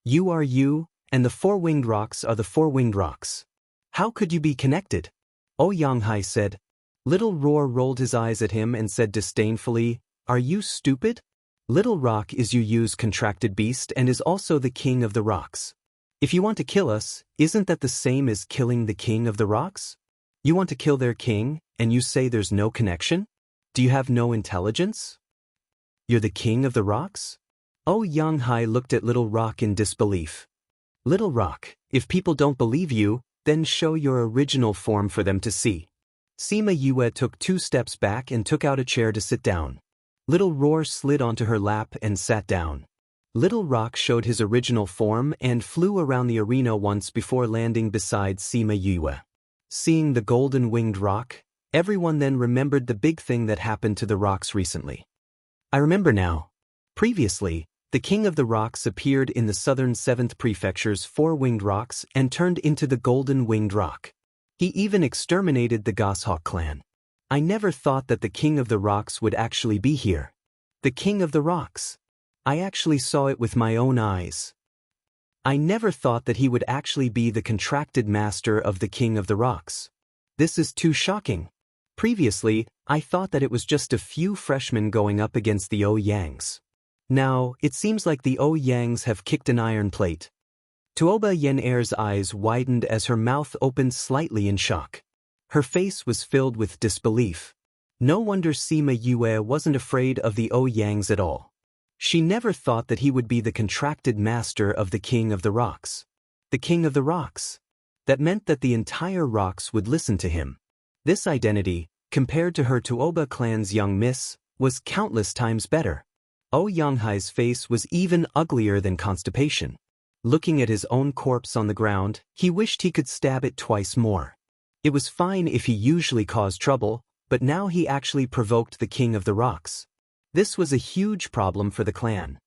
You are you, and the four-winged rocks are the four-winged rocks. How could you be connected? Ouyang Hai said. Little Roar rolled his eyes at him and said disdainfully, are you stupid? Little Rock is Yu's contracted beast and is also the king of the rocks. If you want to kill us, isn't that the same as killing the king of the rocks? You want to kill their king, and you say there's no connection? Do you have no intelligence? You're the king of the rocks? Ouyang Hai looked at Little Rock in disbelief. Little Rock, if people don't believe you, then show your original form for them to see. Sima Yue took 2 steps back and took out a chair to sit down. Little Roar slid onto her lap and sat down. Little Rock showed his original form and flew around the arena once before landing beside Sima Yue. Seeing the golden-winged rock, everyone then remembered the big thing that happened to the rocks recently. I remember now. Previously, the king of the rocks appeared in the southern 7th prefecture's 4-winged rocks and turned into the golden-winged rock. He even exterminated the Goshawk clan. I never thought that the king of the rocks would actually be here. The king of the rocks. I actually saw it with my own eyes. I never thought that he would actually be the contracted master of the king of the rocks. This is too shocking. Previously, I thought that it was just a few freshmen going up against the Ouyang's. Now, it seems like the Ouyang's have kicked an iron plate. Tuoba Yen-er's eyes widened as her mouth opened slightly in shock. Her face was filled with disbelief. No wonder Sima Yue wasn't afraid of the Ouyang's at all. She never thought that he would be the contracted master of the king of the rocks. The king of the rocks. That meant that the entire rocks would listen to him. This identity, compared to her Tuoba clan's young miss, was countless times better. Ouyang Hai's face was even uglier than constipation. Looking at his own corpse on the ground, he wished he could stab it twice more. It was fine if he usually caused trouble, but now he actually provoked the king of the rocks. This was a huge problem for the clan.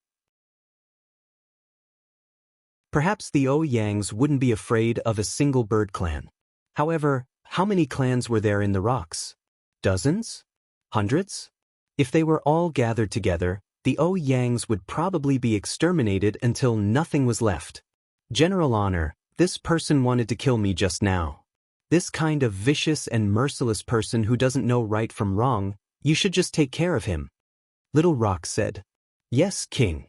Perhaps the Ouyang's wouldn't be afraid of a single bird clan. However, how many clans were there in the rocks? Dozens? Hundreds? If they were all gathered together, the Ouyang's would probably be exterminated until nothing was left. General Honor, this person wanted to kill me just now. This kind of vicious and merciless person who doesn't know right from wrong, you should just take care of him. Little Rock said. Yes, King.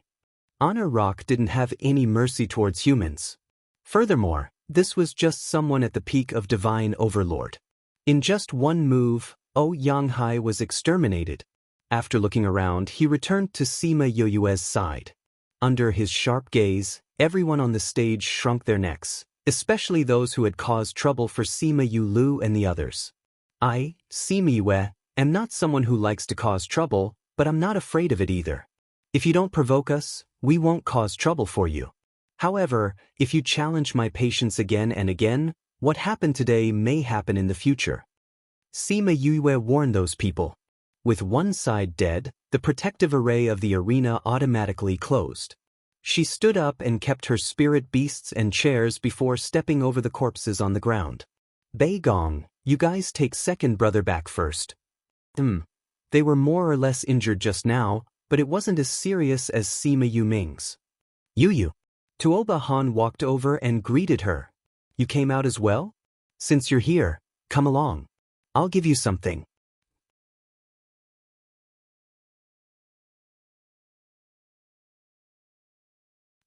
Honor Rock didn't have any mercy towards humans. Furthermore, this was just someone at the peak of divine overlord. In just one move, Ouyang Hai was exterminated. After looking around, he returned to Sima Yue's side. Under his sharp gaze, everyone on the stage shrunk their necks, especially those who had caused trouble for Sima Yulu and the others. I, Sima Yue, am not someone who likes to cause trouble, but I'm not afraid of it either. If you don't provoke us, we won't cause trouble for you. However, if you challenge my patience again and again, what happened today may happen in the future. Sima Yue warned those people. With one side dead, the protective array of the arena automatically closed. She stood up and kept her spirit beasts and chairs before stepping over the corpses on the ground. Bei Gong, you guys take second brother back first. They were more or less injured just now, but it wasn't as serious as Sima Yuming's. Yu. Tuoba Han walked over and greeted her. You came out as well? Since you're here, come along. I'll give you something.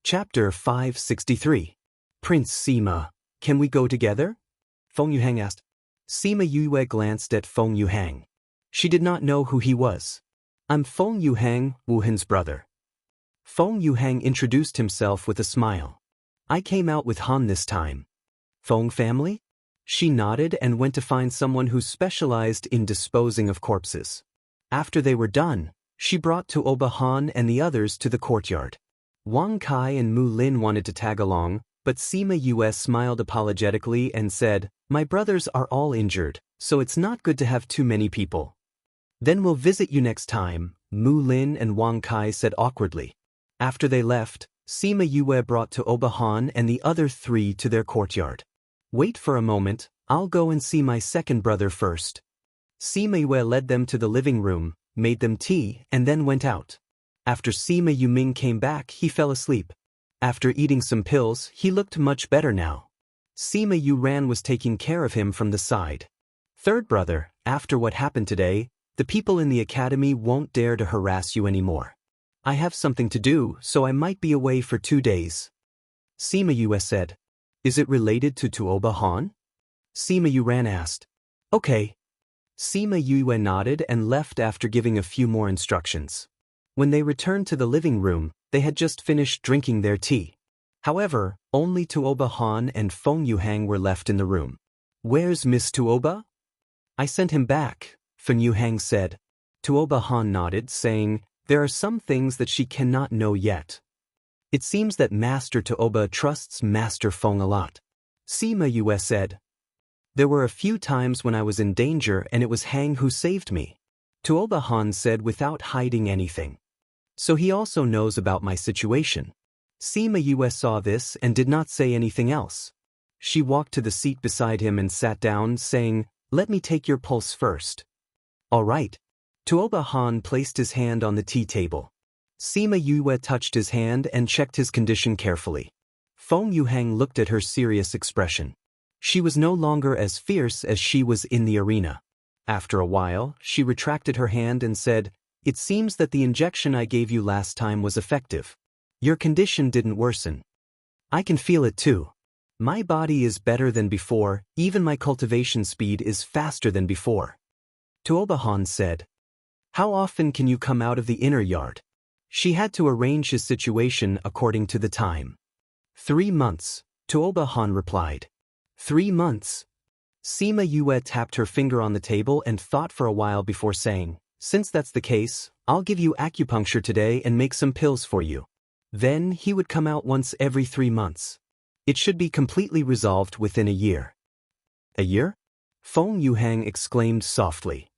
Chapter 563. Prince Sima, can we go together? Feng Yuhang asked. Sima Yue glanced at Feng Yuhang. She did not know who he was. I'm Feng Yuhang, Wu Hen's brother. Feng Yuhang introduced himself with a smile. I came out with Han this time. Feng family? She nodded and went to find someone who specialized in disposing of corpses. After they were done, she brought Tuoba Han and the others to the courtyard. Wang Kai and Mu Lin wanted to tag along, but Sima Yue smiled apologetically and said, My brothers are all injured, so it's not good to have too many people. Then we'll visit you next time, Mu Lin and Wang Kai said awkwardly. After they left, Sima Yue brought Tuoba Han and the other three to their courtyard. Wait for a moment, I'll go and see my second brother first. Sima Yue led them to the living room, made them tea, and then went out. After Sima Yuming came back, he fell asleep. After eating some pills, he looked much better now. Sima Yuran was taking care of him from the side. Third brother, after what happened today, the people in the academy won't dare to harass you anymore. I have something to do, so I might be away for 2 days. Sima Yue said. Is it related to Tuoba Han? Sima Yuran asked. Okay. Sima Yue nodded and left after giving a few more instructions. When they returned to the living room, they had just finished drinking their tea. However, only Tuoba Han and Feng Yuhang were left in the room. Where's Miss Tuoba? I sent him back, Feng Yuhang said. Tuoba Han nodded, saying, There are some things that she cannot know yet. It seems that Master Tuoba trusts Master Feng a lot. Sima Yue said. There were a few times when I was in danger and it was Hang who saved me. Tuoba Han said without hiding anything. So he also knows about my situation. Sima Yue saw this and did not say anything else. She walked to the seat beside him and sat down, saying, Let me take your pulse first. All right. Tuoba Han placed his hand on the tea table. Sima Yue touched his hand and checked his condition carefully. Feng Yuhang looked at her serious expression. She was no longer as fierce as she was in the arena. After a while, she retracted her hand and said, It seems that the injection I gave you last time was effective. Your condition didn't worsen. I can feel it too. My body is better than before, even my cultivation speed is faster than before. Tuoba Han said. How often can you come out of the inner yard? She had to arrange his situation according to the time. 3 months, Tuoba Han replied. 3 months. Sima Yue tapped her finger on the table and thought for a while before saying, Since that's the case, I'll give you acupuncture today and make some pills for you. Then he would come out once every 3 months. It should be completely resolved within a year. A year? Feng Yuhang exclaimed softly.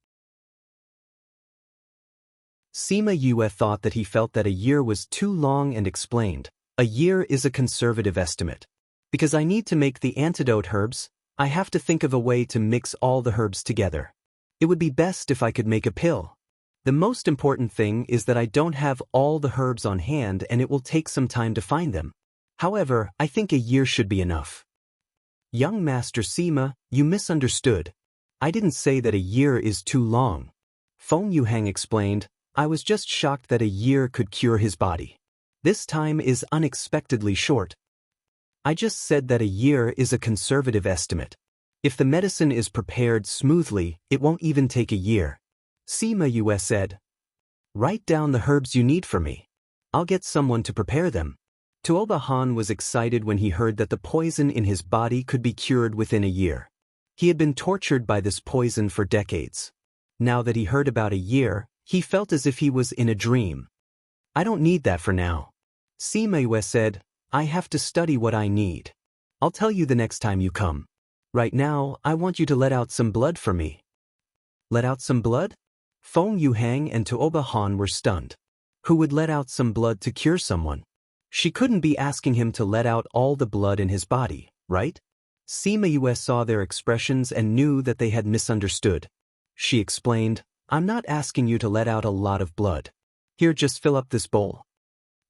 Sima Yue thought that he felt that a year was too long and explained, A year is a conservative estimate. Because I need to make the antidote herbs, I have to think of a way to mix all the herbs together. It would be best if I could make a pill. The most important thing is that I don't have all the herbs on hand and it will take some time to find them. However, I think a year should be enough. Young Master Sima, you misunderstood. I didn't say that a year is too long. Feng Yuhang explained, I was just shocked that a year could cure his body. This time is unexpectedly short. I just said that a year is a conservative estimate. If the medicine is prepared smoothly, it won't even take a year. Sima Yue said. Write down the herbs you need for me. I'll get someone to prepare them. Tuoba Han was excited when he heard that the poison in his body could be cured within a year. He had been tortured by this poison for decades. Now that he heard about a year, he felt as if he was in a dream. I don't need that for now. Sima Yue said, I have to study what I need. I'll tell you the next time you come. Right now, I want you to let out some blood for me. Let out some blood? Feng Yuhang and Tuoba Han were stunned. Who would let out some blood to cure someone? She couldn't be asking him to let out all the blood in his body, right? Sima Yue saw their expressions and knew that they had misunderstood. She explained, I'm not asking you to let out a lot of blood. Here, just fill up this bowl.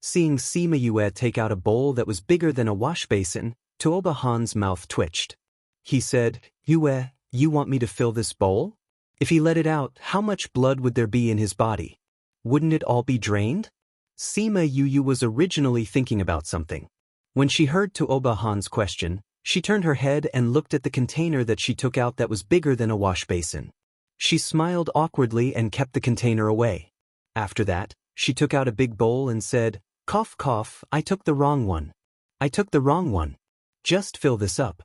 Seeing Sima Yue take out a bowl that was bigger than a wash basin, Tuoba Han's mouth twitched. He said, Yue, you want me to fill this bowl? If he let it out, how much blood would there be in his body? Wouldn't it all be drained? Sima Yue was originally thinking about something. When she heard Tuoba Han's question, she turned her head and looked at the container that she took out that was bigger than a wash basin. She smiled awkwardly and kept the container away. After that, she took out a big bowl and said, Cough cough, I took the wrong one. I took the wrong one. Just fill this up.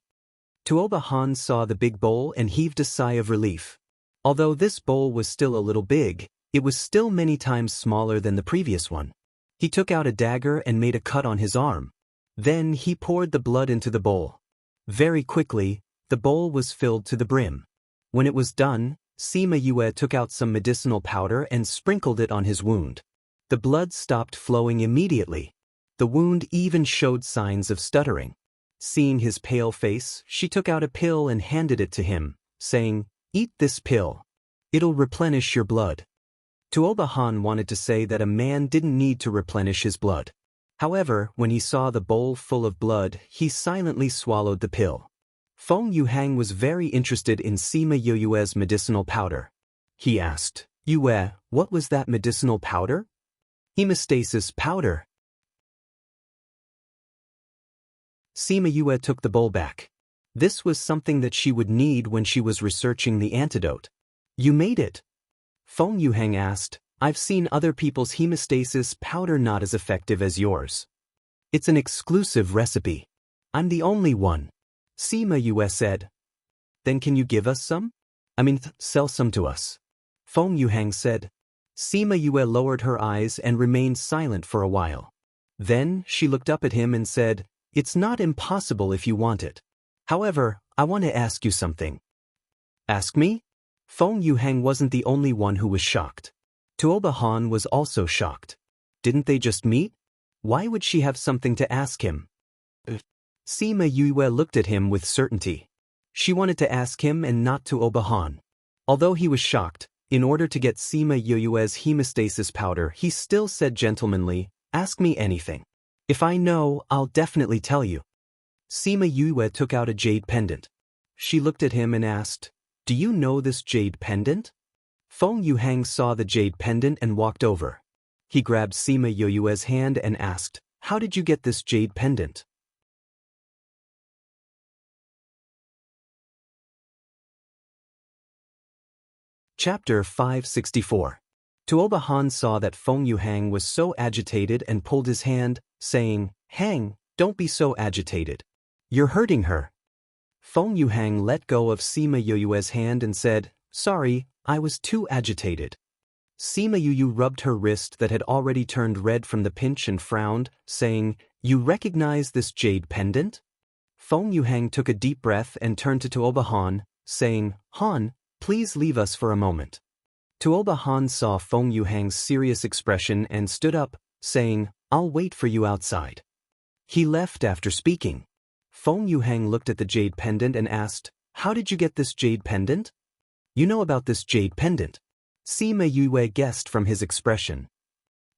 Tuoba Han saw the big bowl and heaved a sigh of relief. Although this bowl was still a little big, it was still many times smaller than the previous one. He took out a dagger and made a cut on his arm. Then he poured the blood into the bowl. Very quickly, the bowl was filled to the brim. When it was done, Sima Yue took out some medicinal powder and sprinkled it on his wound. The blood stopped flowing immediately. The wound even showed signs of stuttering. Seeing his pale face, she took out a pill and handed it to him, saying, Eat this pill. It'll replenish your blood. Tuoba Han wanted to say that a man didn't need to replenish his blood. However, when he saw the bowl full of blood, he silently swallowed the pill. Feng Yuhang was very interested in Sima Yue's medicinal powder. He asked, Yue, what was that medicinal powder? Hemostasis powder. Sima Yue took the bowl back. This was something that she would need when she was researching the antidote. You made it? Feng Yuhang asked, I've seen other people's hemostasis powder not as effective as yours. It's an exclusive recipe. I'm the only one. Sima Yue said. Then can you give us some? Sell some to us. Feng Yuhang said. Sima Yue lowered her eyes and remained silent for a while. Then she looked up at him and said, It's not impossible if you want it. However, I want to ask you something. Ask me? Feng Yuhang wasn't the only one who was shocked. Tuoba Han was also shocked. Didn't they just meet? Why would she have something to ask him? Sima Yue looked at him with certainty. She wanted to ask him and not Tuoba Han. Although he was shocked, in order to get Sima Yue's hemostasis powder, he still said gentlemanly, Ask me anything. If I know, I'll definitely tell you. Sima Yue took out a jade pendant. She looked at him and asked, Do you know this jade pendant? Feng Yuhang saw the jade pendant and walked over. He grabbed Sima Yue's hand and asked, How did you get this jade pendant? Chapter 564. Tuoba Han saw that Feng Yuhang was so agitated and pulled his hand, saying, Hang, don't be so agitated. You're hurting her. Feng Yuhang let go of Sima Yue's hand and said, Sorry, I was too agitated. Sima Yue rubbed her wrist that had already turned red from the pinch and frowned, saying, You recognize this jade pendant? Feng Yuhang took a deep breath and turned to Tuoba Han, saying, Han, please leave us for a moment. Tuoba Han saw Feng Yuhang's serious expression and stood up, saying, I'll wait for you outside. He left after speaking. Feng Yuhang looked at the jade pendant and asked, How did you get this jade pendant? You know about this jade pendant? Sima Yue guessed from his expression.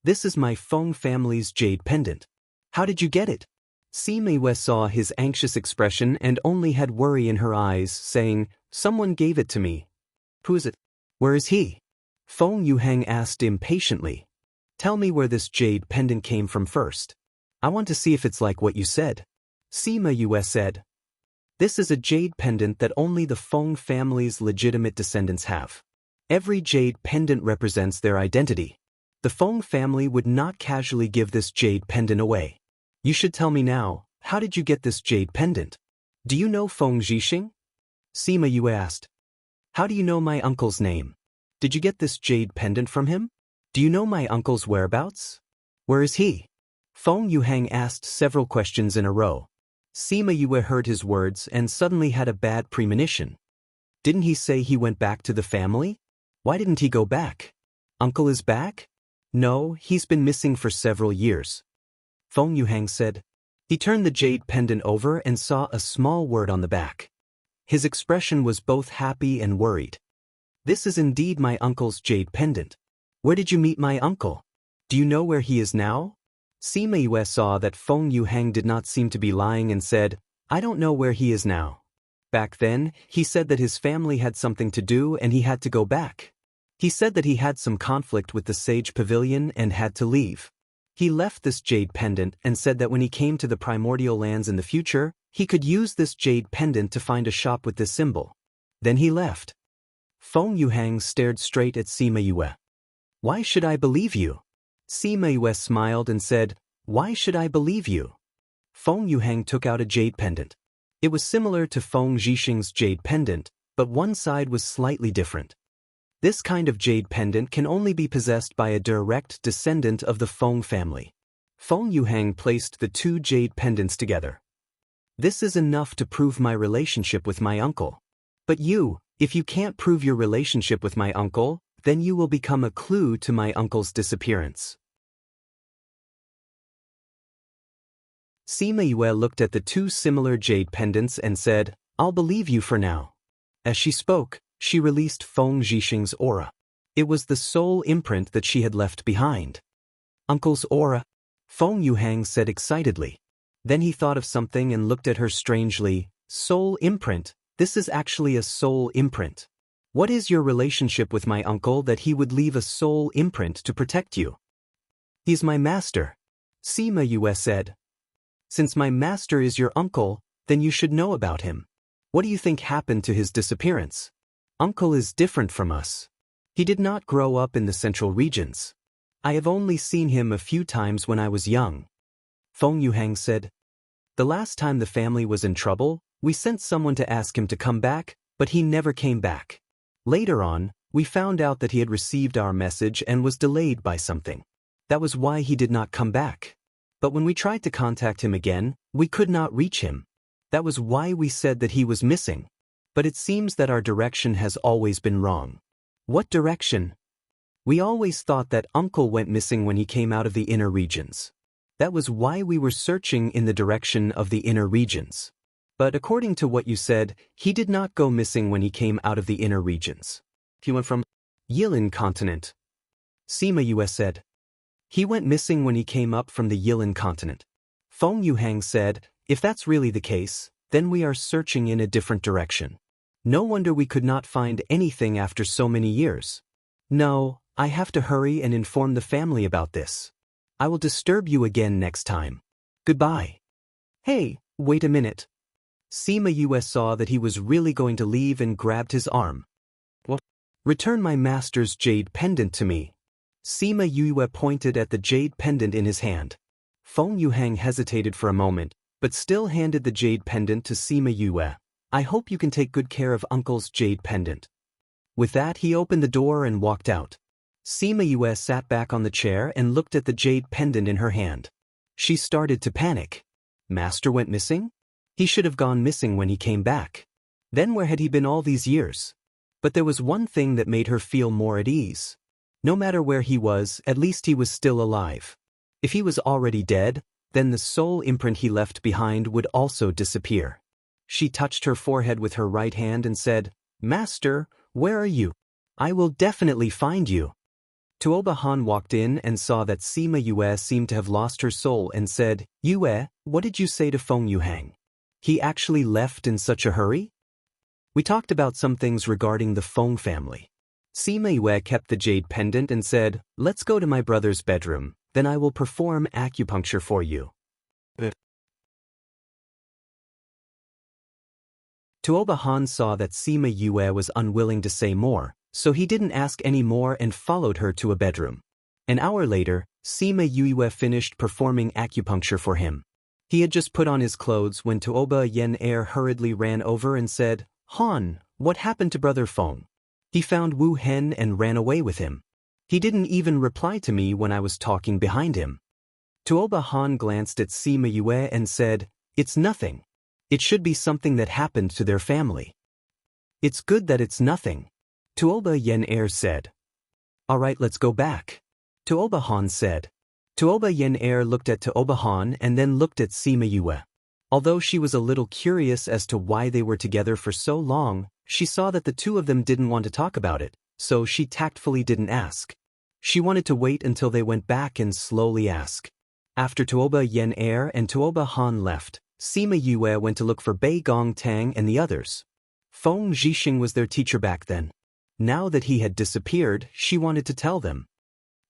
This is my Feng family's jade pendant. How did you get it? Sima Yue saw his anxious expression and only had worry in her eyes, saying, Someone gave it to me. Who is it? Where is he? Feng Yuhang asked impatiently. Tell me where this jade pendant came from first. I want to see if it's like what you said. Sima Yue said. This is a jade pendant that only the Feng family's legitimate descendants have. Every jade pendant represents their identity. The Feng family would not casually give this jade pendant away. You should tell me now, how did you get this jade pendant? Do you know Feng Zhixing? Sima Yue asked. How do you know my uncle's name? Did you get this jade pendant from him? Do you know my uncle's whereabouts? Where is he? Feng Yuhang asked several questions in a row. Sima Yue heard his words and suddenly had a bad premonition. Didn't he say he went back to the family? Why didn't he go back? Uncle is back? No, he's been missing for several years. Feng Yuhang said. He turned the jade pendant over and saw a small word on the back. His expression was both happy and worried. This is indeed my uncle's jade pendant. Where did you meet my uncle? Do you know where he is now? Sima Yue saw that Feng Yuhang did not seem to be lying and said, I don't know where he is now. Back then, he said that his family had something to do and he had to go back. He said that he had some conflict with the Sage Pavilion and had to leave. He left this jade pendant and said that when he came to the primordial lands in the future, he could use this jade pendant to find a shop with this symbol. Then he left. Feng Yuhang stared straight at Sima Yue. Why should I believe you? Sima Yue smiled and said, Why should I believe you? Feng Yuhang took out a jade pendant. It was similar to Feng Zhixing's jade pendant, but one side was slightly different. This kind of jade pendant can only be possessed by a direct descendant of the Feng family. Feng Yuhang placed the two jade pendants together. This is enough to prove my relationship with my uncle. But if you can't prove your relationship with my uncle, then you will become a clue to my uncle's disappearance. Sima Yue looked at the two similar jade pendants and said, I'll believe you for now. As she spoke, she released Feng Zhixing's aura. It was the soul imprint that she had left behind. Uncle's aura? Feng Yuhang said excitedly. Then he thought of something and looked at her strangely. Soul imprint? This is actually a soul imprint. What is your relationship with my uncle that he would leave a soul imprint to protect you? He's my master. Sima Yue said. Since my master is your uncle, then you should know about him. What do you think happened to his disappearance? Uncle is different from us. He did not grow up in the central regions. I have only seen him a few times when I was young. Feng Yuhang said. The last time the family was in trouble, we sent someone to ask him to come back, but he never came back. Later on, we found out that he had received our message and was delayed by something. That was why he did not come back. But when we tried to contact him again, we could not reach him. That was why we said that he was missing. But it seems that our direction has always been wrong. What direction? We always thought that Uncle went missing when he came out of the inner regions. That was why we were searching in the direction of the inner regions. But according to what you said, he did not go missing when he came out of the inner regions. He went from Yilin continent. Sima Yue said. He went missing when he came up from the Yilin continent. Feng Yuhang said, if that's really the case, then we are searching in a different direction. No wonder we could not find anything after so many years. No, I have to hurry and inform the family about this. I will disturb you again next time. Goodbye. Hey, wait a minute. Sima Yue saw that he was really going to leave and grabbed his arm. What? Return my master's jade pendant to me. Sima Yue pointed at the jade pendant in his hand. Feng Yuhang hesitated for a moment, but still handed the jade pendant to Sima Yue. I hope you can take good care of Uncle's jade pendant. With that, he opened the door and walked out. Sima Yue sat back on the chair and looked at the jade pendant in her hand. She started to panic. Master went missing? He should have gone missing when he came back. Then where had he been all these years? But there was one thing that made her feel more at ease. No matter where he was, at least he was still alive. If he was already dead, then the soul imprint he left behind would also disappear. She touched her forehead with her right hand and said, Master, where are you? I will definitely find you. Tuoba Han walked in and saw that Sima Yue seemed to have lost her soul and said, Yue, what did you say to Feng Yuhang? He actually left in such a hurry? We talked about some things regarding the Feng family. Sima Yue kept the jade pendant and said, let's go to my brother's bedroom, then I will perform acupuncture for you. Tuoba Han saw that Sima Yue was unwilling to say more, so he didn't ask any more and followed her to a bedroom. An hour later, Sima Yue finished performing acupuncture for him. He had just put on his clothes when Tuoba Yen hurriedly ran over and said, Han, what happened to Brother Feng? He found Wu Hen and ran away with him. He didn't even reply to me when I was talking behind him. Tuoba Han glanced at Sima Yue and said, "It's nothing. It should be something that happened to their family." "It's good that it's nothing," Tuoba Yen Er said. "All right, let's go back," Tuoba Han said. Tuoba Yen Er looked at Tuoba Han and then looked at Sima Yue. Although she was a little curious as to why they were together for so long, she saw that the two of them didn't want to talk about it, so she tactfully didn't ask. She wanted to wait until they went back and slowly ask. After Tuoba Yen Er and Tuoba Han left, Sima Yue went to look for Bei Gong Tang and the others. Feng Zhixing was their teacher back then. Now that he had disappeared, she wanted to tell them.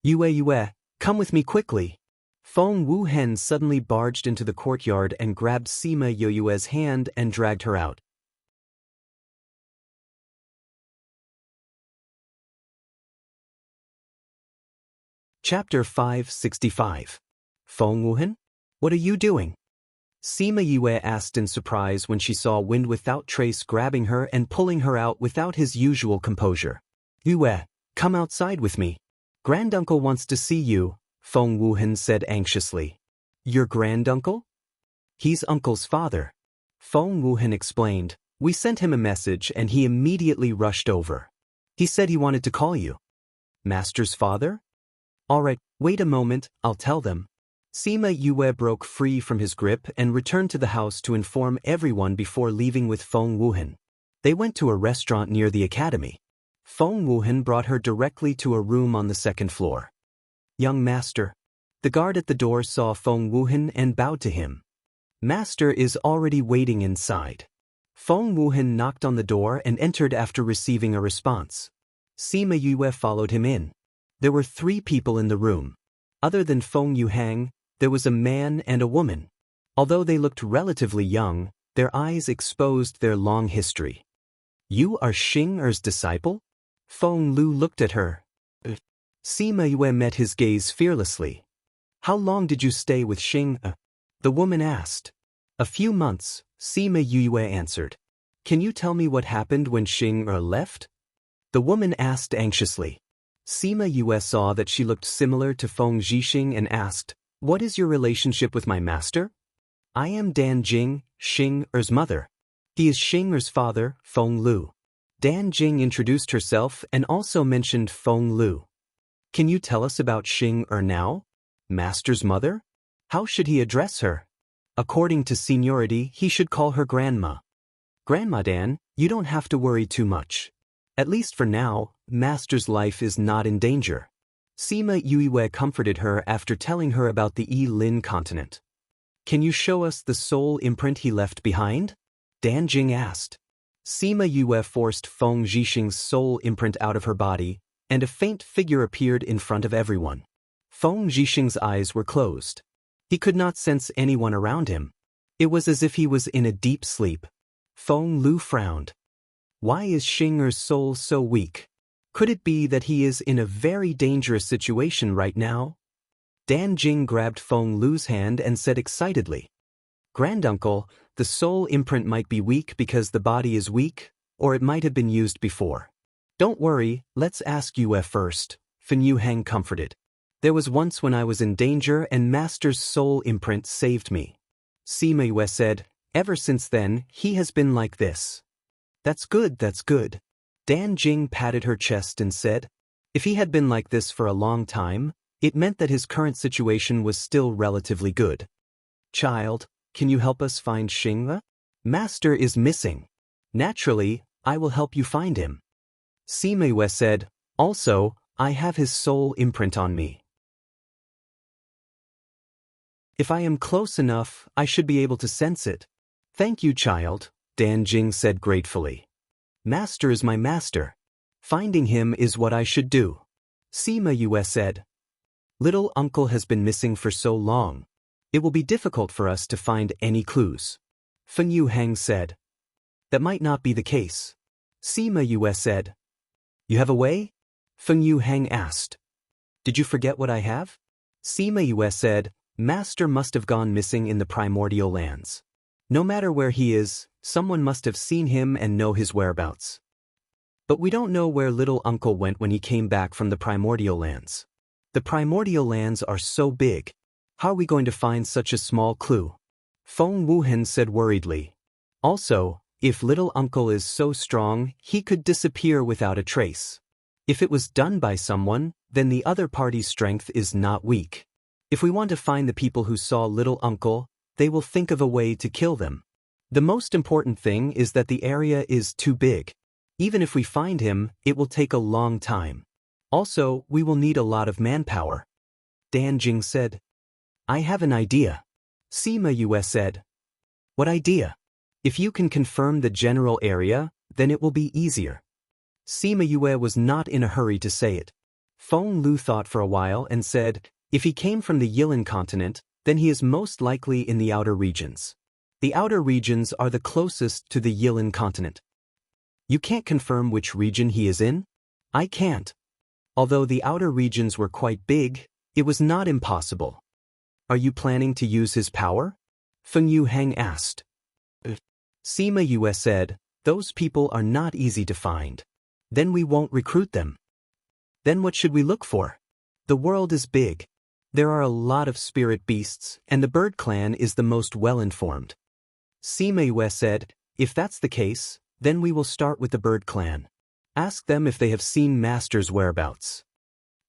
Yue, come with me quickly." Feng Wuhen suddenly barged into the courtyard and grabbed Sima Yue's hand and dragged her out. Chapter 565. Feng Wuhen? What are you doing? Sima Yue asked in surprise when she saw Wind Without Trace grabbing her and pulling her out without his usual composure. "Yue, come outside with me. Granduncle wants to see you," Feng Wuhen said anxiously. "Your granduncle?" "He's Uncle's father," Feng Wuhen explained. "We sent him a message and he immediately rushed over. He said he wanted to call you." "Master's father?" "All right, wait a moment, I'll tell them." Sima Yue broke free from his grip and returned to the house to inform everyone before leaving with Feng Wuhen. They went to a restaurant near the academy. Feng Wuhen brought her directly to a room on the second floor. "Young master." The guard at the door saw Feng Wuhen and bowed to him. "Master is already waiting inside." Feng Wuhen knocked on the door and entered after receiving a response. Sima Yue followed him in. There were 3 people in the room. Other than Feng Yuhang, there was a man and a woman. Although they looked relatively young, their eyes exposed their long history. "You are Xing Er's disciple?" Feng Lu looked at her. Sima Yue met his gaze fearlessly. "How long did you stay with Xing Er?" the woman asked. "A few months," Sima Yue answered. "Can you tell me what happened when Xing Er left?" the woman asked anxiously. Sima Yue saw that she looked similar to Feng Zhixing and asked, "What is your relationship with my master?" "I am Dan Jing, Xing Er's mother. He is Xing Er's father, Feng Lu." Dan Jing introduced herself and also mentioned Feng Lu. "Can you tell us about Xing Er now? Master's mother? How should he address her?" "According to seniority, he should call her Grandma." "Grandma Dan, you don't have to worry too much. At least for now, Master's life is not in danger." Sima Yue comforted her after telling her about the Yi-Lin continent. "Can you show us the soul imprint he left behind?" Dan Jing asked. Sima Yue forced Feng Zhixing's soul imprint out of her body, and a faint figure appeared in front of everyone. Feng Zhixing's eyes were closed. He could not sense anyone around him. It was as if he was in a deep sleep. Feng Lu frowned. Why is Xing Er's soul so weak? Could it be that he is in a very dangerous situation right now? Dan Jing grabbed Feng Lu's hand and said excitedly, "Granduncle, the soul imprint might be weak because the body is weak, or it might have been used before." "Don't worry, let's ask Yue first," Fen Yuhang comforted. "There was once when I was in danger and Master's soul imprint saved me." Sima Yue said, "Ever since then, he has been like this." That's good, that's good." Dan Jing patted her chest and said, "If he had been like this for a long time, it meant that his current situation was still relatively good." "Child, can you help us find Xing? Master is missing." "Naturally, I will help you find him." Sima Yue said, "Also, I have his soul imprint on me. If I am close enough, I should be able to sense it." "Thank you, child," Dan Jing said gratefully. "Master is my master. Finding him is what I should do." Sima Yue said, "Little uncle has been missing for so long. It will be difficult for us to find any clues." Fen Yuhang said, "That might not be the case." Sima Yue said, "You have a way?" Fen Yuhang asked. "Did you forget what I have?" Sima Yue said, "Master must have gone missing in the primordial lands. No matter where he is, someone must have seen him and know his whereabouts. But we don't know where little uncle went when he came back from the primordial lands. The primordial lands are so big. How are we going to find such a small clue? Feng Wuhan said worriedly. Also, if little uncle is so strong, he could disappear without a trace. If it was done by someone, then the other party's strength is not weak. If we want to find the people who saw little uncle, they will think of a way to kill them. The most important thing is that the area is too big. Even if we find him, it will take a long time. Also, we will need a lot of manpower. Dan Jing said. I have an idea. Sima Yue said. What idea? If you can confirm the general area, then it will be easier. Sima Yue was not in a hurry to say it. Feng Lu thought for a while and said, if he came from the Yilin continent, then he is most likely in the outer regions. The outer regions are the closest to the Yilin continent. You can't confirm which region he is in? I can't. Although the outer regions were quite big, it was not impossible. Are you planning to use his power? Feng Yuhang asked. Sima Yue said, those people are not easy to find. Then we won't recruit them. Then what should we look for? The world is big. There are a lot of spirit beasts, and the bird clan is the most well-informed. Sima Yue said, if that's the case, then we will start with the bird clan. Ask them if they have seen Master's whereabouts.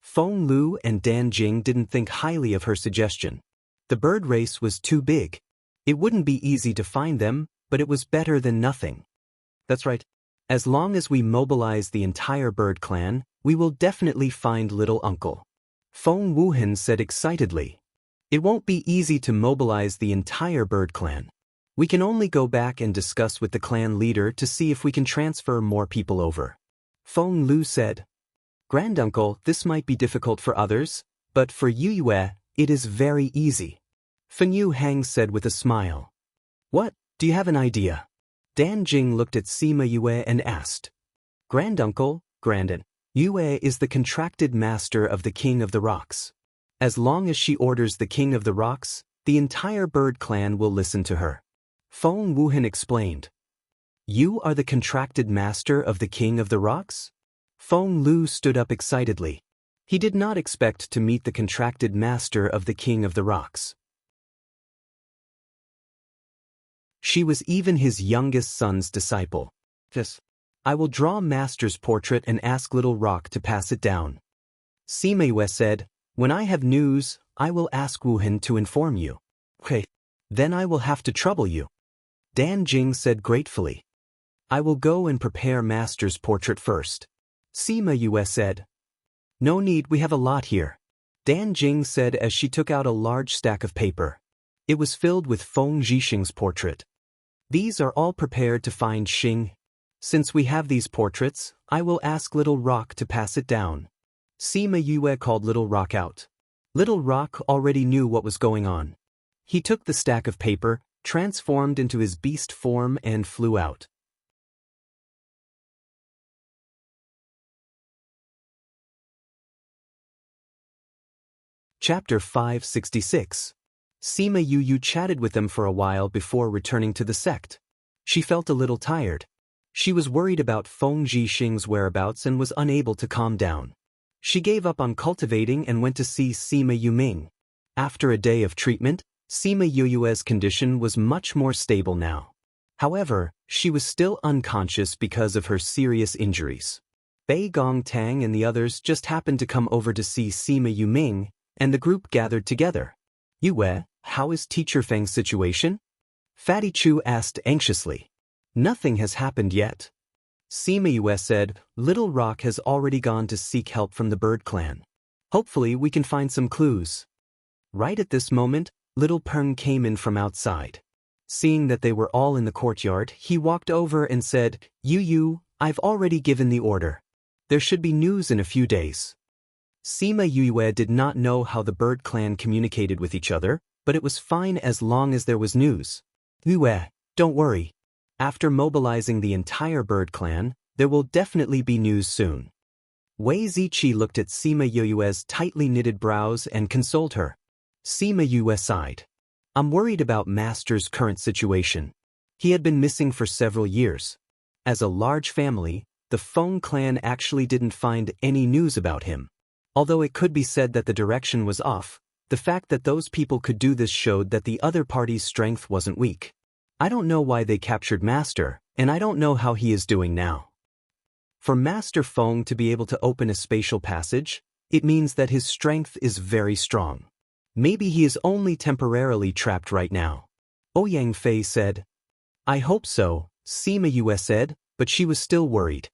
Feng Lu and Dan Jing didn't think highly of her suggestion. The bird race was too big. It wouldn't be easy to find them, but it was better than nothing. That's right. As long as we mobilize the entire bird clan, we will definitely find little uncle. Feng Wuhan said excitedly. It won't be easy to mobilize the entire bird clan. We can only go back and discuss with the clan leader to see if we can transfer more people over. Feng Lu said. Granduncle, this might be difficult for others, but for Yue, it is very easy. Feng Yuhang said with a smile. What, do you have an idea? Dan Jing looked at Sima Yue and asked. Granduncle, Grandin, Yue is the contracted master of the King of the Rocks. As long as she orders the King of the Rocks, the entire bird clan will listen to her. Feng Wuhan explained. You are the contracted master of the King of the Rocks? Feng Lu stood up excitedly. He did not expect to meet the contracted master of the King of the Rocks. She was even his youngest son's disciple. Yes. I will draw Master's portrait and ask Little Rock to pass it down. Sima Yue said, when I have news, I will ask Wuhan to inform you. Okay. Then I will have to trouble you. Dan Jing said gratefully. I will go and prepare Master's portrait first. Sima Yue said. No need, we have a lot here. Dan Jing said as she took out a large stack of paper. It was filled with Feng Zhixing's portrait. These are all prepared to find Xing. Since we have these portraits, I will ask Little Rock to pass it down. Sima Yue called Little Rock out. Little Rock already knew what was going on. He took the stack of paper, transformed into his beast form and flew out. Chapter 566. Sima Yu chatted with them for a while before returning to the sect. She felt a little tired. She was worried about Feng Zhixing's whereabouts and was unable to calm down. She gave up on cultivating and went to see Sima Yuming. After a day of treatment, Sima Yue's condition was much more stable now. However, she was still unconscious because of her serious injuries. Bei Gong Tang and the others just happened to come over to see Sima Yuming, and the group gathered together. Yue, how is Teacher Feng's situation? Fatty Chu asked anxiously. Nothing has happened yet. Sima Yue said, Little Rock has already gone to seek help from the bird clan. Hopefully we can find some clues. Right at this moment, Little Peng came in from outside. Seeing that they were all in the courtyard, he walked over and said, Yu, I've already given the order. There should be news in a few days. Sima Yue did not know how the bird clan communicated with each other, but it was fine as long as there was news. Yue, don't worry. After mobilizing the entire bird clan, there will definitely be news soon. Wei Ziqi looked at Sima Yue's tightly knitted brows and consoled her. Sima Yue sighed. I'm worried about Master's current situation. He had been missing for several years. As a large family, the Feng clan actually didn't find any news about him. Although it could be said that the direction was off, The fact that those people could do this showed that the other party's strength wasn't weak. I don't know why they captured Master, and I don't know how he is doing now. For Master Feng to be able to open a spatial passage, it means that his strength is very strong. Maybe he is only temporarily trapped right now. Ouyang Fei said. I hope so, Sima Yue said, but she was still worried.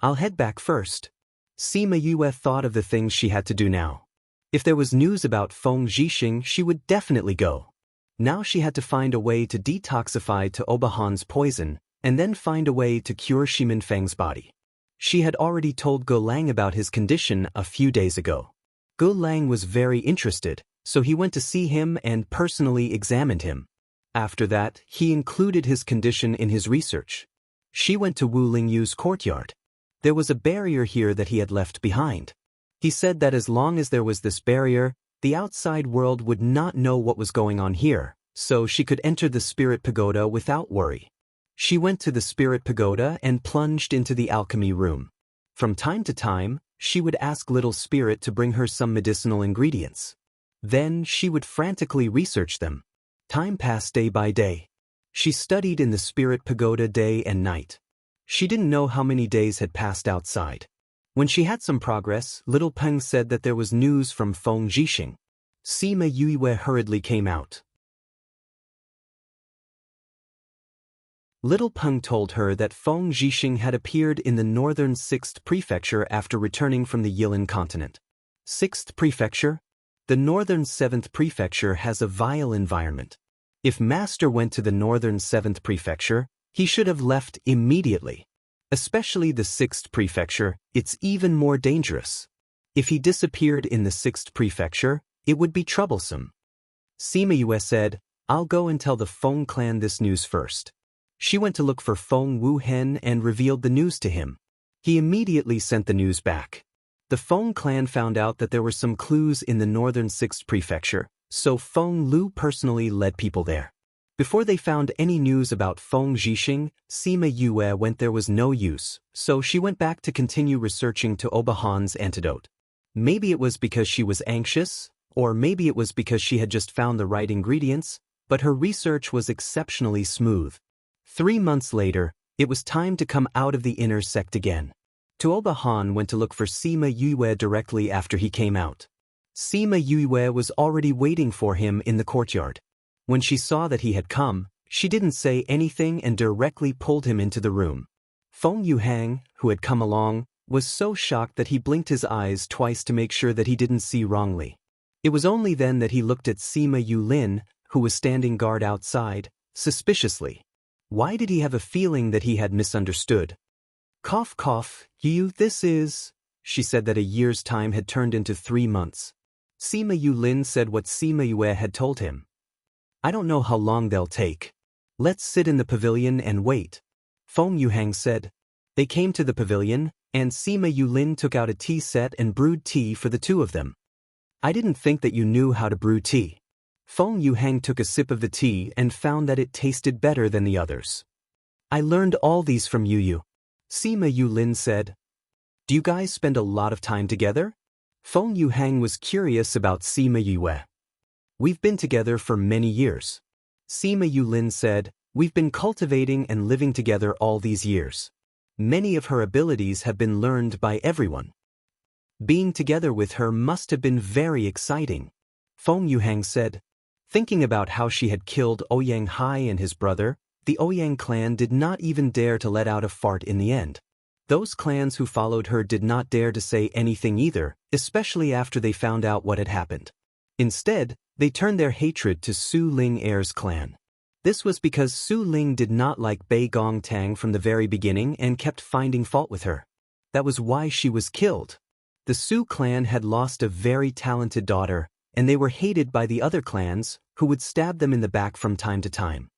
I'll head back first. Sima Yue thought of the things she had to do now. If there was news about Feng Zhixing, she would definitely go. Now she had to find a way to detoxify to Obahan's poison, and then find a way to cure Shimin Feng's body. She had already told Ge Lang about his condition a few days ago. Ge Lang was very interested, so he went to see him and personally examined him. After that, he included his condition in his research. She went to Wu Lingyu's courtyard. There was a barrier here that he had left behind. He said that as long as there was this barrier, the outside world would not know what was going on here, so she could enter the Spirit Pagoda without worry. She went to the Spirit Pagoda and plunged into the alchemy room. From time to time, she would ask Little Spirit to bring her some medicinal ingredients. Then she would frantically research them. Time passed day by day. She studied in the Spirit Pagoda day and night. She didn't know how many days had passed outside. When she had some progress, Little Peng said that there was news from Feng Zhixing. Sima Yue hurriedly came out. Little Peng told her that Feng Zhixing had appeared in the northern 6th Prefecture after returning from the Yilin continent. 6th Prefecture? The northern 7th Prefecture has a vile environment. If Master went to the northern 7th Prefecture, he should have left immediately. Especially the 6th Prefecture, it's even more dangerous. If he disappeared in the 6th Prefecture, it would be troublesome. Sima Yue said, I'll go and tell the Feng clan this news first. She went to look for Feng Wuhen and revealed the news to him. He immediately sent the news back. The Feng clan found out that there were some clues in the northern 6th Prefecture, so Feng Lu personally led people there. Before they found any news about Feng Zhixing, Sima Yue went there was no use, so she went back to continue researching to Obahan's antidote. Maybe it was because she was anxious, or maybe it was because she had just found the right ingredients, but her research was exceptionally smooth. 3 months later, it was time to come out of the inner sect again. Tuobahan went to look for Sima Yue directly after he came out. Sima Yue was already waiting for him in the courtyard. When she saw that he had come, she didn't say anything and directly pulled him into the room. Feng Yuhang, who had come along, was so shocked that he blinked his eyes twice to make sure that he didn't see wrongly. It was only then that he looked at Sima Yulin, who was standing guard outside, suspiciously. Why did he have a feeling that he had misunderstood? Cough cough, this is... She said that a year's time had turned into 3 months. Sima Yulin said what Sima Yue had told him. I don't know how long they'll take. Let's sit in the pavilion and wait. Feng Yuhang said. They came to the pavilion, and Sima Yulin took out a tea set and brewed tea for the two of them. I didn't think that you knew how to brew tea. Feng Yuhang took a sip of the tea and found that it tasted better than the others. I learned all these from Yu. Sima Yulin said. Do you guys spend a lot of time together? Feng Yuhang was curious about Sima Yue. We've been together for many years. Sima Yulin said, we've been cultivating and living together all these years. Many of her abilities have been learned by everyone. Being together with her must have been very exciting. Feng Yuhang said. Thinking about how she had killed Ouyang Hai and his brother, the Ouyang clan did not even dare to let out a fart in the end. Those clans who followed her did not dare to say anything either, especially after they found out what had happened. Instead, they turned their hatred to Su Ling Er's clan. This was because Su Ling did not like Bei Gong Tang from the very beginning and kept finding fault with her. That was why she was killed. The Su clan had lost a very talented daughter, and they were hated by the other clans, who would stab them in the back from time to time.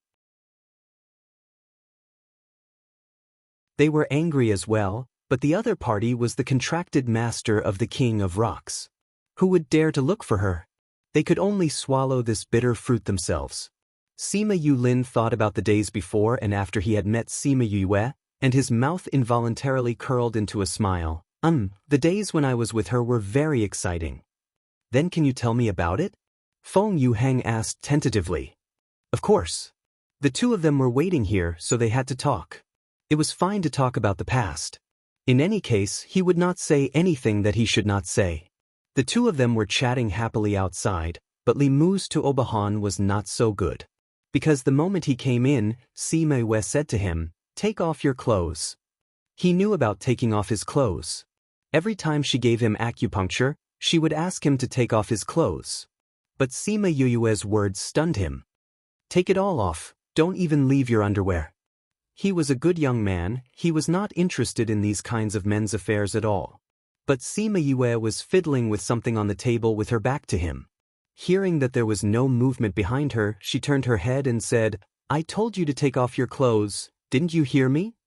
They were angry as well, but the other party was the contracted master of the King of Rocks. Who would dare to look for her? They could only swallow this bitter fruit themselves. Sima Yulin thought about the days before and after he had met Sima Yue, and his mouth involuntarily curled into a smile. The days when I was with her were very exciting. Then can you tell me about it? Feng Yuhang asked tentatively. Of course. The two of them were waiting here, so they had to talk. It was fine to talk about the past. In any case, he would not say anything that he should not say. The two of them were chatting happily outside, but Li Mu's Tuobahan was not so good. Because the moment he came in, Sima Yue said to him, "Take off your clothes." He knew about taking off his clothes. Every time she gave him acupuncture, she would ask him to take off his clothes. But Sima Yue's words stunned him. "Take it all off, don't even leave your underwear." He was a good young man, he was not interested in these kinds of men's affairs at all. But Sima Yue was fiddling with something on the table with her back to him. Hearing that there was no movement behind her, she turned her head and said, "I told you to take off your clothes, didn't you hear me?"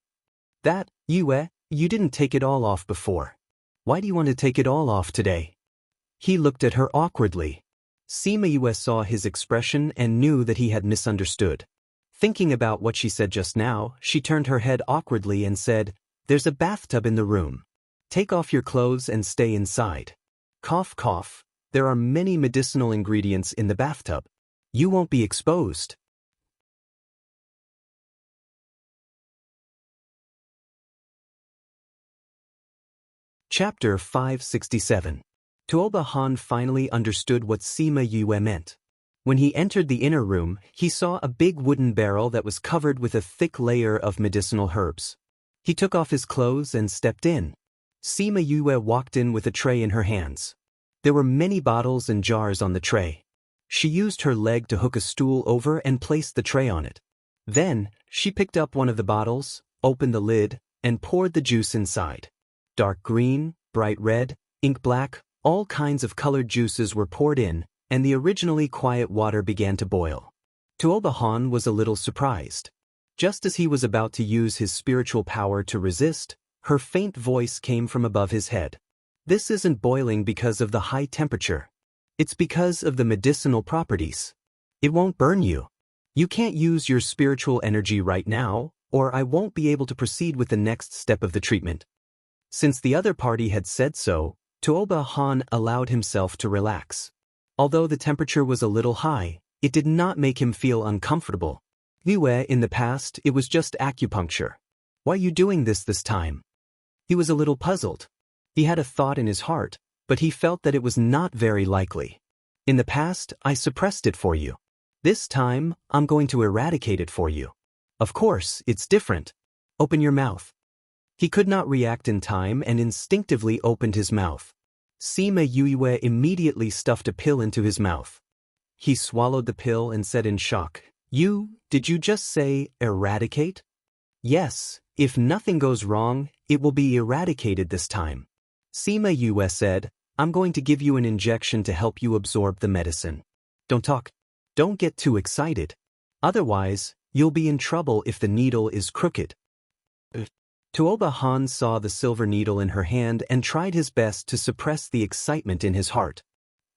"That, Yue, you didn't take it all off before. Why do you want to take it all off today?" He looked at her awkwardly. Sima Yue saw his expression and knew that he had misunderstood. Thinking about what she said just now, she turned her head awkwardly and said, "There's a bathtub in the room. Take off your clothes and stay inside." Cough cough. There are many medicinal ingredients in the bathtub. You won't be exposed. Chapter 567. Tuoba Han finally understood what Sima Yue meant. When he entered the inner room, he saw a big wooden barrel that was covered with a thick layer of medicinal herbs. He took off his clothes and stepped in. Sima Yue walked in with a tray in her hands. There were many bottles and jars on the tray. She used her leg to hook a stool over and placed the tray on it. Then, she picked up one of the bottles, opened the lid, and poured the juice inside. Dark green, bright red, ink black, all kinds of colored juices were poured in, and the originally quiet water began to boil. Tuoba Han was a little surprised. Just as he was about to use his spiritual power to resist, her faint voice came from above his head. "This isn't boiling because of the high temperature. It's because of the medicinal properties. It won't burn you. You can't use your spiritual energy right now, or I won't be able to proceed with the next step of the treatment." Since the other party had said so, Tuoba Han allowed himself to relax. Although the temperature was a little high, it did not make him feel uncomfortable. "Yue, in the past, it was just acupuncture. Why are you doing this time?" He was a little puzzled. He had a thought in his heart, but he felt that it was not very likely. "In the past, I suppressed it for you. This time, I'm going to eradicate it for you. Of course, it's different. Open your mouth." He could not react in time and instinctively opened his mouth. Sima Yue immediately stuffed a pill into his mouth. He swallowed the pill and said in shock, Did you just say eradicate?" "Yes, if nothing goes wrong, it will be eradicated this time." Sima Yue said, "I'm going to give you an injection to help you absorb the medicine. Don't talk. Don't get too excited. Otherwise, you'll be in trouble if the needle is crooked." Tuoba Han saw the silver needle in her hand and tried his best to suppress the excitement in his heart.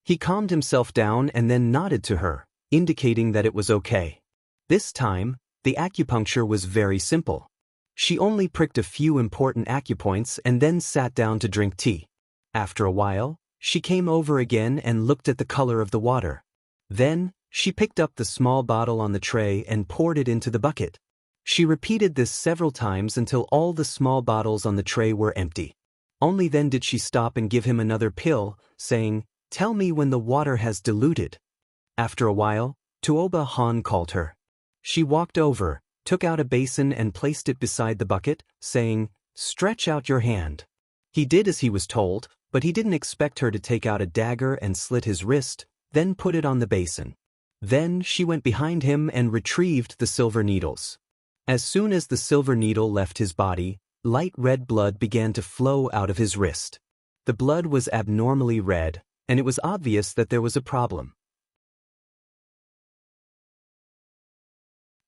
He calmed himself down and then nodded to her, indicating that it was okay. This time, the acupuncture was very simple. She only pricked a few important acupoints and then sat down to drink tea. After a while, she came over again and looked at the color of the water. Then, she picked up the small bottle on the tray and poured it into the bucket. She repeated this several times until all the small bottles on the tray were empty. Only then did she stop and give him another pill, saying, "Tell me when the water has diluted." After a while, Tuoba Han called her. She walked over, took out a basin and placed it beside the bucket, saying, "Stretch out your hand." He did as he was told, but he didn't expect her to take out a dagger and slit his wrist, then put it on the basin. Then she went behind him and retrieved the silver needles. As soon as the silver needle left his body, light red blood began to flow out of his wrist. The blood was abnormally red, and it was obvious that there was a problem.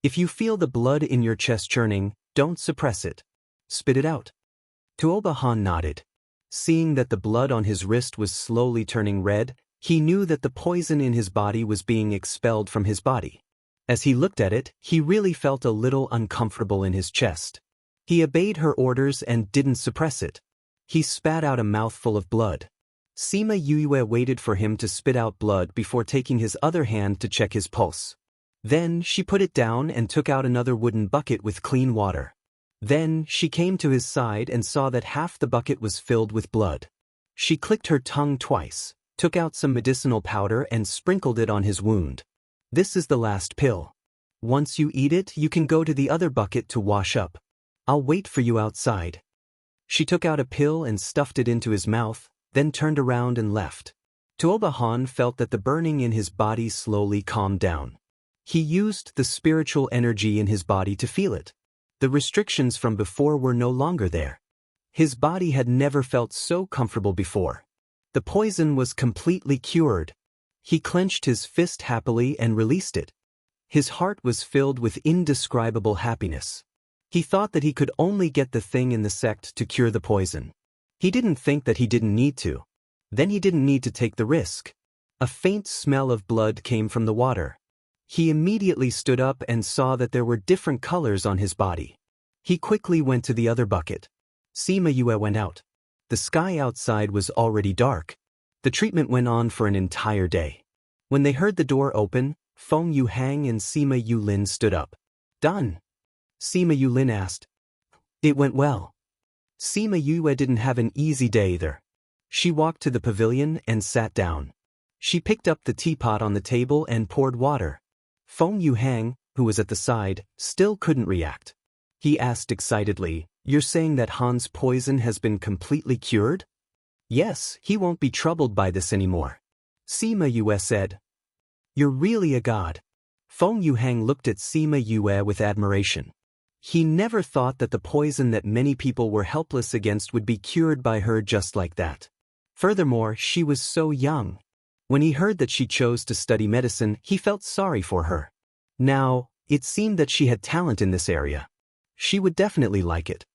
If you feel the blood in your chest churning, don't suppress it. Spit it out. Tuoba Han nodded. Seeing that the blood on his wrist was slowly turning red, he knew that the poison in his body was being expelled from his body. As he looked at it, he really felt a little uncomfortable in his chest. He obeyed her orders and didn't suppress it. He spat out a mouthful of blood. Sima Yue waited for him to spit out blood before taking his other hand to check his pulse. Then she put it down and took out another wooden bucket with clean water. Then she came to his side and saw that half the bucket was filled with blood. She clicked her tongue twice, took out some medicinal powder and sprinkled it on his wound. This is the last pill. Once you eat it, you can go to the other bucket to wash up. I'll wait for you outside. She took out a pill and stuffed it into his mouth, then turned around and left. Tuoba Han felt that the burning in his body slowly calmed down. He used the spiritual energy in his body to feel it. The restrictions from before were no longer there. His body had never felt so comfortable before. The poison was completely cured. He clenched his fist happily and released it. His heart was filled with indescribable happiness. He thought that he could only get the thing in the sect to cure the poison. He didn't think that he didn't need to. Then he didn't need to take the risk. A faint smell of blood came from the water. He immediately stood up and saw that there were different colors on his body. He quickly went to the other bucket. Sima Yue went out. The sky outside was already dark. The treatment went on for an entire day. When they heard the door open, Feng Yuhang and Sima Yulin stood up. Done. Sima Yulin asked. It went well. Sima Yue didn't have an easy day either. She walked to the pavilion and sat down. She picked up the teapot on the table and poured water. Feng Yuhang, who was at the side, still couldn't react. He asked excitedly, "You're saying that Han's poison has been completely cured?" "Yes, he won't be troubled by this anymore." Sima Yue said. "You're really a god." Feng Yuhang looked at Sima Yue with admiration. He never thought that the poison that many people were helpless against would be cured by her just like that. Furthermore, she was so young. When he heard that she chose to study medicine, he felt sorry for her. Now, it seemed that she had talent in this area. She would definitely like it.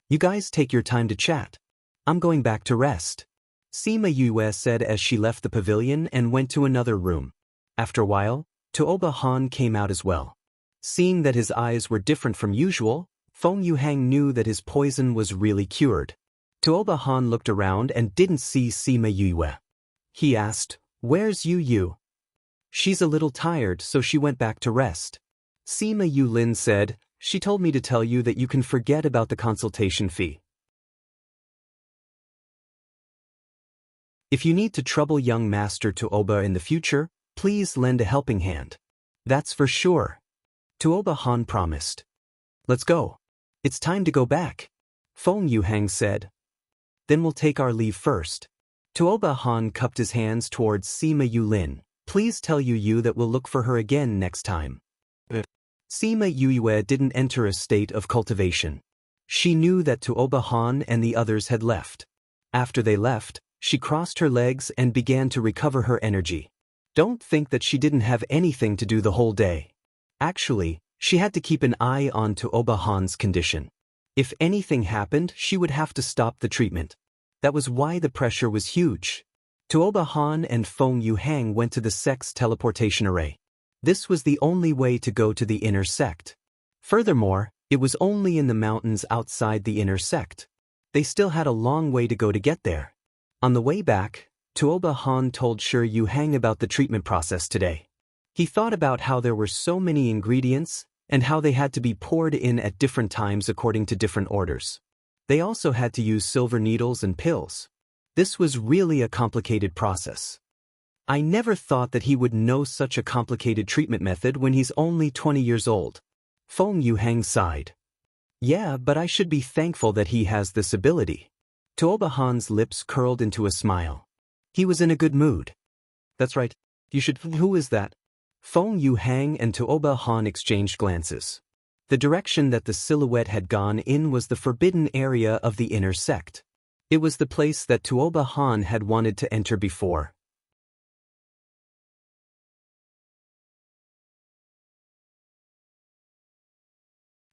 "You guys take your time to chat. I'm going back to rest," Sima Yue said as she left the pavilion and went to another room. After a while, Tuoba Han came out as well. Seeing that his eyes were different from usual, Feng Yuhang knew that his poison was really cured. Tuoba Han looked around and didn't see Sima Yue. He asked, "Where's Yu?" "She's a little tired, so she went back to rest." Sima Yulin said, "She told me to tell you that you can forget about the consultation fee. If you need to trouble young Master Tuoba in the future, please lend a helping hand." "That's for sure," Tuoba Han promised. "Let's go. It's time to go back," Feng Yuhang said. "Then we'll take our leave first." Tuoba Han cupped his hands towards Sima Yulin. "Please tell Yu that we'll look for her again next time." Sima Yue didn't enter a state of cultivation. She knew that Tuoba Han and the others had left. After they left, she crossed her legs and began to recover her energy. Don't think that she didn't have anything to do the whole day. Actually, she had to keep an eye on Tuoba Han's condition. If anything happened, she would have to stop the treatment. That was why the pressure was huge. Tuoba Han and Feng Yuhang went to the sect's teleportation array. This was the only way to go to the inner sect. Furthermore, it was only in the mountains outside the inner sect. They still had a long way to go to get there. On the way back, Tuoba Han told Shi Yuhang about the treatment process today. He thought about how there were so many ingredients and how they had to be poured in at different times according to different orders. They also had to use silver needles and pills. This was really a complicated process. "I never thought that he would know such a complicated treatment method when he's only 20 years old." Feng Yuhang sighed. "Yeah, but I should be thankful that he has this ability." Tuoba Han's lips curled into a smile. He was in a good mood. "That's right. You should." "Who is that?" Feng Yuhang and Tuoba Han exchanged glances. The direction that the silhouette had gone in was the forbidden area of the inner sect. It was the place that Tuoba Han had wanted to enter before.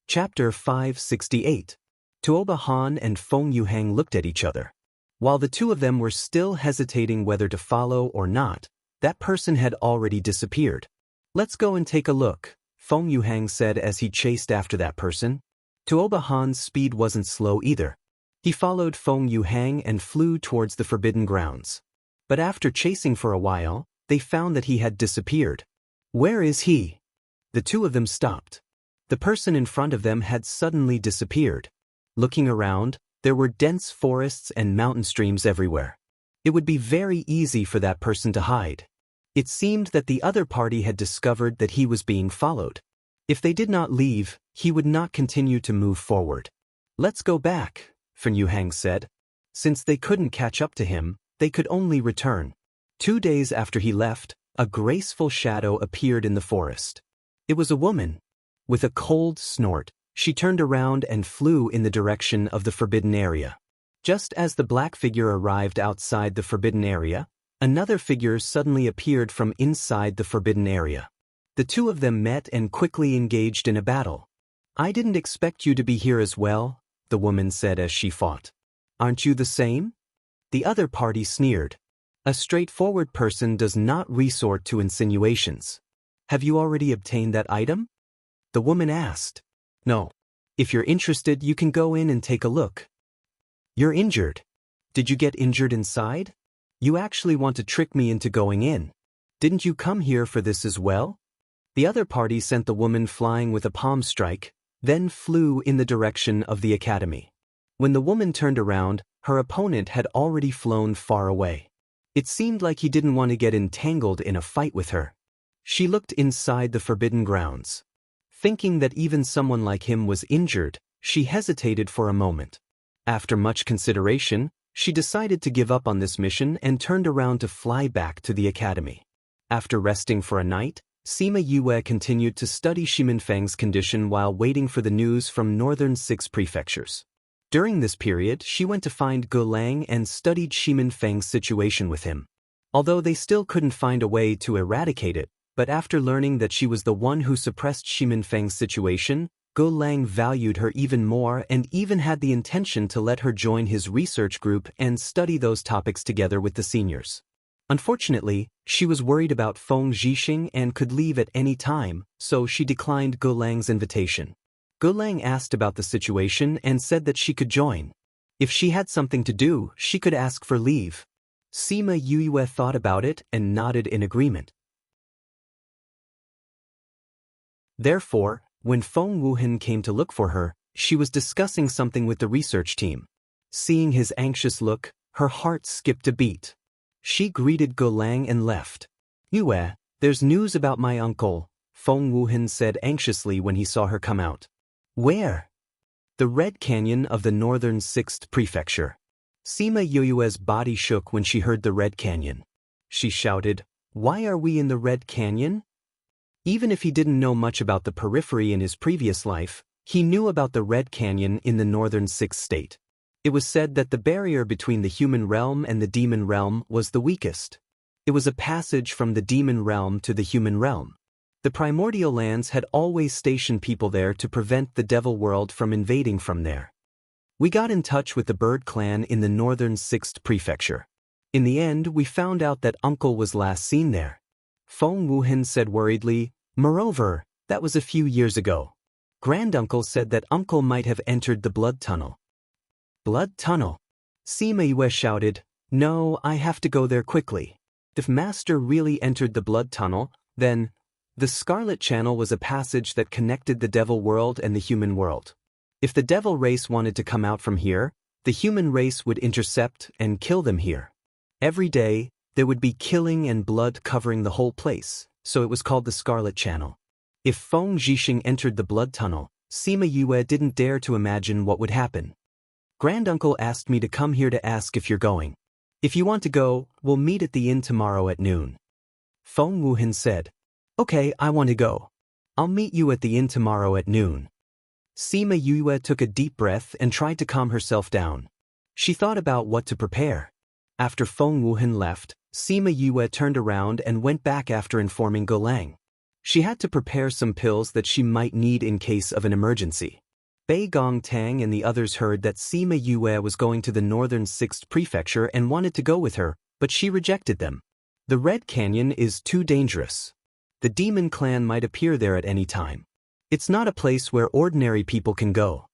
Chapter 568. Tuoba Han and Feng Yuhang looked at each other. While the two of them were still hesitating whether to follow or not, that person had already disappeared. "Let's go and take a look," Feng Yuhang said as he chased after that person. Tuoba Han's speed wasn't slow either. He followed Feng Yuhang and flew towards the forbidden grounds. But after chasing for a while, they found that he had disappeared. Where is he? The two of them stopped. The person in front of them had suddenly disappeared. Looking around, there were dense forests and mountain streams everywhere. It would be very easy for that person to hide. It seemed that the other party had discovered that he was being followed. If they did not leave, he would not continue to move forward. Let's go back, Fen Yuhang said. Since they couldn't catch up to him, they could only return. 2 days after he left, a graceful shadow appeared in the forest. It was a woman. With a cold snort, she turned around and flew in the direction of the forbidden area. Just as the black figure arrived outside the forbidden area, another figure suddenly appeared from inside the forbidden area. The two of them met and quickly engaged in a battle. I didn't expect you to be here as well, the woman said as she fought. Aren't you the same? The other party sneered. A straightforward person does not resort to insinuations. Have you already obtained that item? The woman asked. No. If you're interested, you can go in and take a look. You're injured. Did you get injured inside? You actually want to trick me into going in. Didn't you come here for this as well? The other party sent the woman flying with a palm strike, then flew in the direction of the academy. When the woman turned around, her opponent had already flown far away. It seemed like he didn't want to get entangled in a fight with her. She looked inside the forbidden grounds. Thinking that even someone like him was injured, she hesitated for a moment. After much consideration, she decided to give up on this mission and turned around to fly back to the academy. After resting for a night, Sima Yue continued to study Shiminfeng's condition while waiting for the news from northern 6 prefectures. During this period, she went to find Gulang and studied Shiminfeng's situation with him. Although they still couldn't find a way to eradicate it, but after learning that she was the one who suppressed Shiminfeng's situation, Gulang valued her even more and even had the intention to let her join his research group and study those topics together with the seniors. Unfortunately, she was worried about Feng Zhixing and could leave at any time, so she declined Gulang's invitation. Gulang asked about the situation and said that she could join. If she had something to do, she could ask for leave. Sima Yue thought about it and nodded in agreement. Therefore, when Feng Wuhan came to look for her, she was discussing something with the research team. Seeing his anxious look, her heart skipped a beat. She greeted Gulang and left. Yue, there's news about my uncle, Feng Wuhan said anxiously when he saw her come out. Where? The Red Canyon of the northern 6th prefecture. Sima Yue's body shook when she heard the Red Canyon. She shouted, Why are we in the Red Canyon? Even if he didn't know much about the periphery in his previous life, he knew about the Red Canyon in the northern 6th state. It was said that the barrier between the human realm and the demon realm was the weakest. It was a passage from the demon realm to the human realm. The primordial lands had always stationed people there to prevent the devil world from invading from there. We got in touch with the bird clan in the northern 6th prefecture. In the end, we found out that uncle was last seen there. Feng Wuhan said worriedly, Moreover, that was a few years ago. Granduncle said that uncle might have entered the blood tunnel. Blood tunnel? Sima Yue shouted, No, I have to go there quickly. If Master really entered the blood tunnel, then the Scarlet Channel was a passage that connected the devil world and the human world. If the devil race wanted to come out from here, the human race would intercept and kill them here. Every day, there would be killing and blood covering the whole place, so it was called the Scarlet Channel. If Feng Zhixing entered the blood tunnel, Sima Yue didn't dare to imagine what would happen. Granduncle asked me to come here to ask if you're going. If you want to go, we'll meet at the inn tomorrow at noon. Feng Wuhan said, Okay, I want to go. I'll meet you at the inn tomorrow at noon. Sima Yue took a deep breath and tried to calm herself down. She thought about what to prepare. After Feng Wuhan left, Sima Yue turned around and went back after informing Gulang. She had to prepare some pills that she might need in case of an emergency. Bei Gongtang and the others heard that Sima Yue was going to the northern 6th prefecture and wanted to go with her, but she rejected them. The Red Canyon is too dangerous. The demon clan might appear there at any time. It's not a place where ordinary people can go.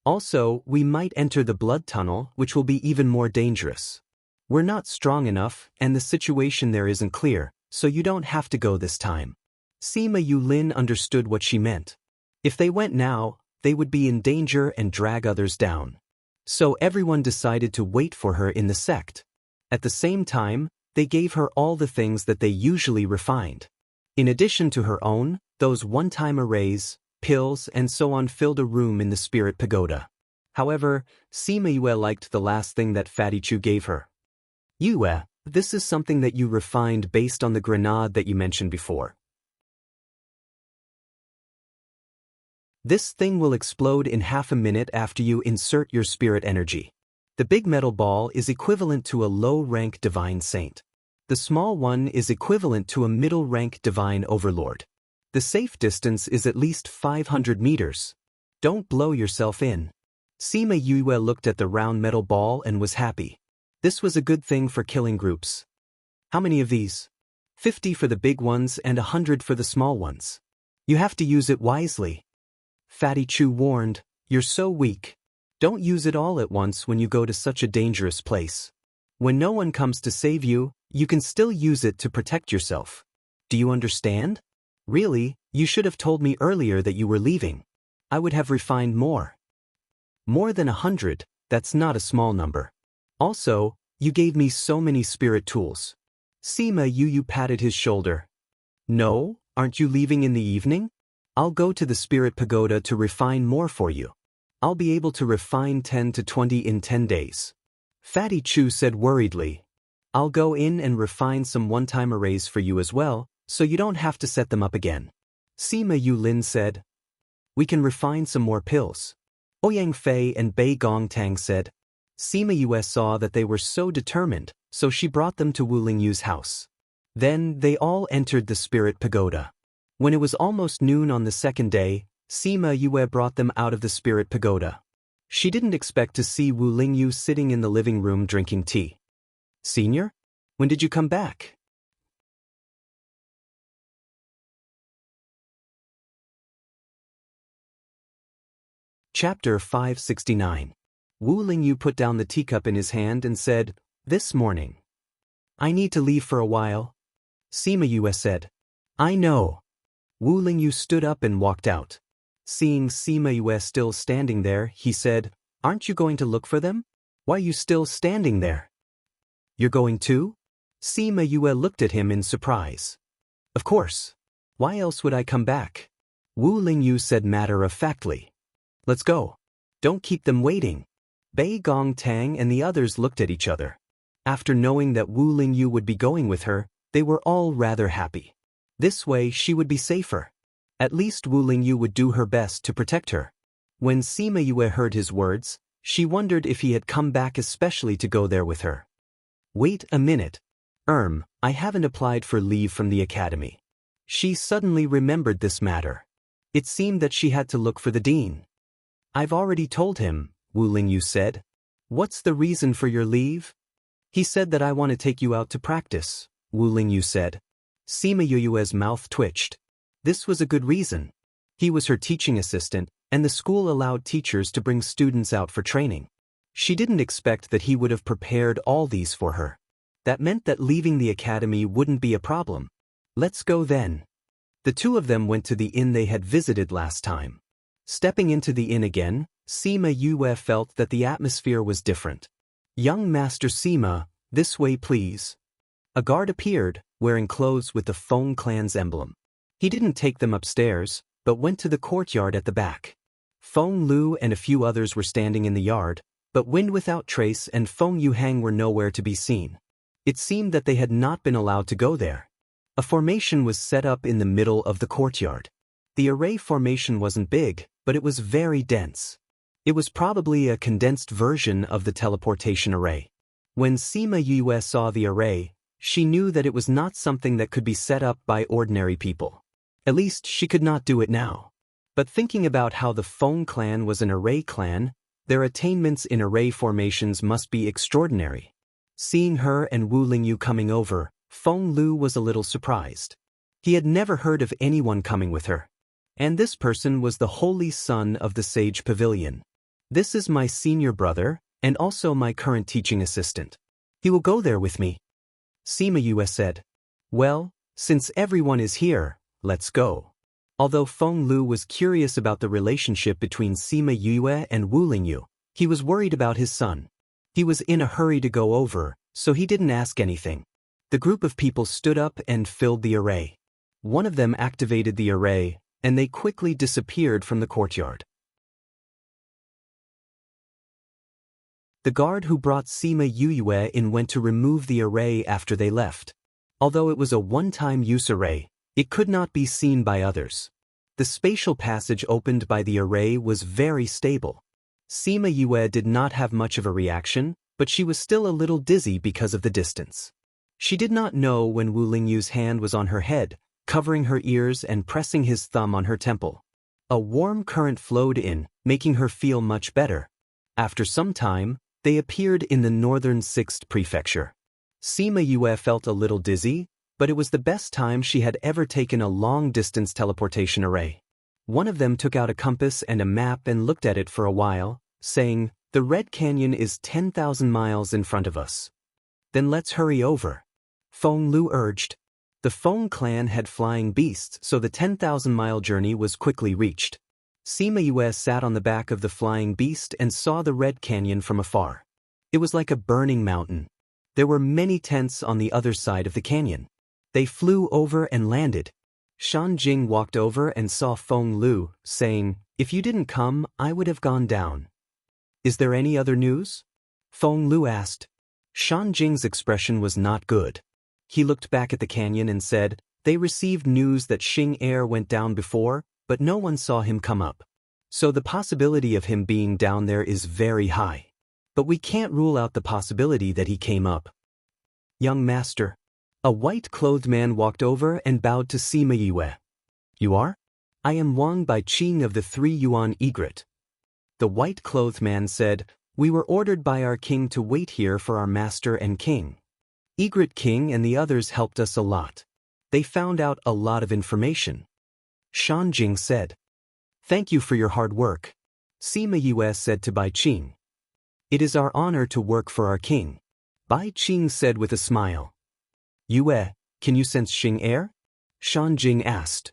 Also, we might enter the blood tunnel, which will be even more dangerous. We're not strong enough, and the situation there isn't clear, so you don't have to go this time. Sima Yulin understood what she meant. If they went now, they would be in danger and drag others down. So everyone decided to wait for her in the sect. At the same time, they gave her all the things that they usually refined. In addition to her own, those one-time arrays, pills and so on filled a room in the spirit pagoda. However, Sima Yue liked the last thing that Fatty Chu gave her. Yue, this is something that you refined based on the grenade that you mentioned before. This thing will explode in half a minute after you insert your spirit energy. The big metal ball is equivalent to a low-rank divine saint. The small one is equivalent to a middle-rank divine overlord. The safe distance is at least 500 meters. Don't blow yourself in. Sima Yue looked at the round metal ball and was happy. This was a good thing for killing groups. How many of these? 50 for the big ones and 100 for the small ones. You have to use it wisely. Fatty Chu warned, you're so weak. Don't use it all at once when you go to such a dangerous place. When no one comes to save you, you can still use it to protect yourself. Do you understand? Really, you should have told me earlier that you were leaving. I would have refined more. More than 100, that's not a small number. Also, you gave me so many spirit tools. Sima Yue patted his shoulder. No, aren't you leaving in the evening? I'll go to the spirit pagoda to refine more for you. I'll be able to refine 10 to 20 in 10 days. Fatty Chu said worriedly. I'll go in and refine some one-time arrays for you as well, so you don't have to set them up again. Sima Yulin said. We can refine some more pills. Ouyang Fei and Bei Gongtang said. Sima Yue saw that they were so determined, so she brought them to Wu Lingyu's house. Then they all entered the spirit pagoda. When it was almost noon on the second day, Sima Yue brought them out of the spirit pagoda. She didn't expect to see Wu Lingyu sitting in the living room drinking tea. Senior? When did you come back? Chapter 569. Wu Lingyu put down the teacup in his hand and said, This morning. I need to leave for a while. Sima Yue said. I know. Wu Lingyu stood up and walked out. Seeing Sima Yue still standing there, he said, Aren't you going to look for them? Why are you still standing there? You're going too? Sima Yue looked at him in surprise. Of course. Why else would I come back? Wu Lingyu said matter-of-factly. Let's go. Don't keep them waiting. Bei Gongtang and the others looked at each other. After knowing that Wu Lingyu would be going with her, they were all rather happy. This way she would be safer. At least Wu Lingyu would do her best to protect her. When Sima Yue heard his words, she wondered if he had come back especially to go there with her. Wait a minute. I haven't applied for leave from the academy. She suddenly remembered this matter. It seemed that she had to look for the dean. I've already told him, Wu Lingyu said. What's the reason for your leave? He said that I want to take you out to practice, Wu Lingyu said. Sima Yue's mouth twitched. This was a good reason. He was her teaching assistant, and the school allowed teachers to bring students out for training. She didn't expect that he would have prepared all these for her. That meant that leaving the academy wouldn't be a problem. Let's go then. The two of them went to the inn they had visited last time. Stepping into the inn again, Sima Yue felt that the atmosphere was different. Young Master Sima, this way please. A guard appeared, wearing clothes with the Feng clan's emblem. He didn't take them upstairs, but went to the courtyard at the back. Feng Lu and a few others were standing in the yard, but Wind Without Trace and Feng Yuhang were nowhere to be seen. It seemed that they had not been allowed to go there. A formation was set up in the middle of the courtyard. The array formation wasn't big, but it was very dense. It was probably a condensed version of the teleportation array. When Sima Yue saw the array, she knew that it was not something that could be set up by ordinary people. At least she could not do it now. But thinking about how the Feng clan was an array clan, their attainments in array formations must be extraordinary. Seeing her and Wu Lingyu coming over, Feng Lu was a little surprised. He had never heard of anyone coming with her. And this person was the holy son of the Sage Pavilion. This is my senior brother, and also my current teaching assistant. He will go there with me. Sima Yue said. Well, since everyone is here, let's go. Although Feng Lu was curious about the relationship between Sima Yue and Wu Lingyu, he was worried about his son. He was in a hurry to go over, so he didn't ask anything. The group of people stood up and filled the array. One of them activated the array, and they quickly disappeared from the courtyard. The guard who brought Sima Yue in went to remove the array after they left. Although it was a one-time use array, it could not be seen by others. The spatial passage opened by the array was very stable. Sima Yue did not have much of a reaction, but she was still a little dizzy because of the distance. She did not know when Wu Lingyu's hand was on her head, covering her ears and pressing his thumb on her temple. A warm current flowed in, making her feel much better. After some time, they appeared in the northern 6th prefecture. Sima Yue felt a little dizzy, but it was the best time she had ever taken a long-distance teleportation array. One of them took out a compass and a map and looked at it for a while, saying, "The Red Canyon is 10,000 miles in front of us." "Then let's hurry over," Feng Lu urged. The Feng clan had flying beasts, so the 10,000-mile journey was quickly reached. Sima Yue sat on the back of the flying beast and saw the Red Canyon from afar. It was like a burning mountain. There were many tents on the other side of the canyon. They flew over and landed. Shan Jing walked over and saw Feng Lu, saying, "If you didn't come, I would have gone down." "Is there any other news?" Feng Lu asked. Shan Jing's expression was not good. He looked back at the canyon and said, "They received news that Xing Air went down before, but no one saw him come up. So the possibility of him being down there is very high. But we can't rule out the possibility that he came up." "Young master." A white-clothed man walked over and bowed to Sima Yue. "You are?" "I am Wang Baiqing of the 3 Yuan Egret." The white-clothed man said, "We were ordered by our king to wait here for our master and king. Egret King and the others helped us a lot. They found out a lot of information." Shan Jing said. "Thank you for your hard work." Sima Yue said to Baiqing. "It is our honor to work for our king," Baiqing said with a smile. "Yue, can you sense Xing Air?" Shan Jing asked.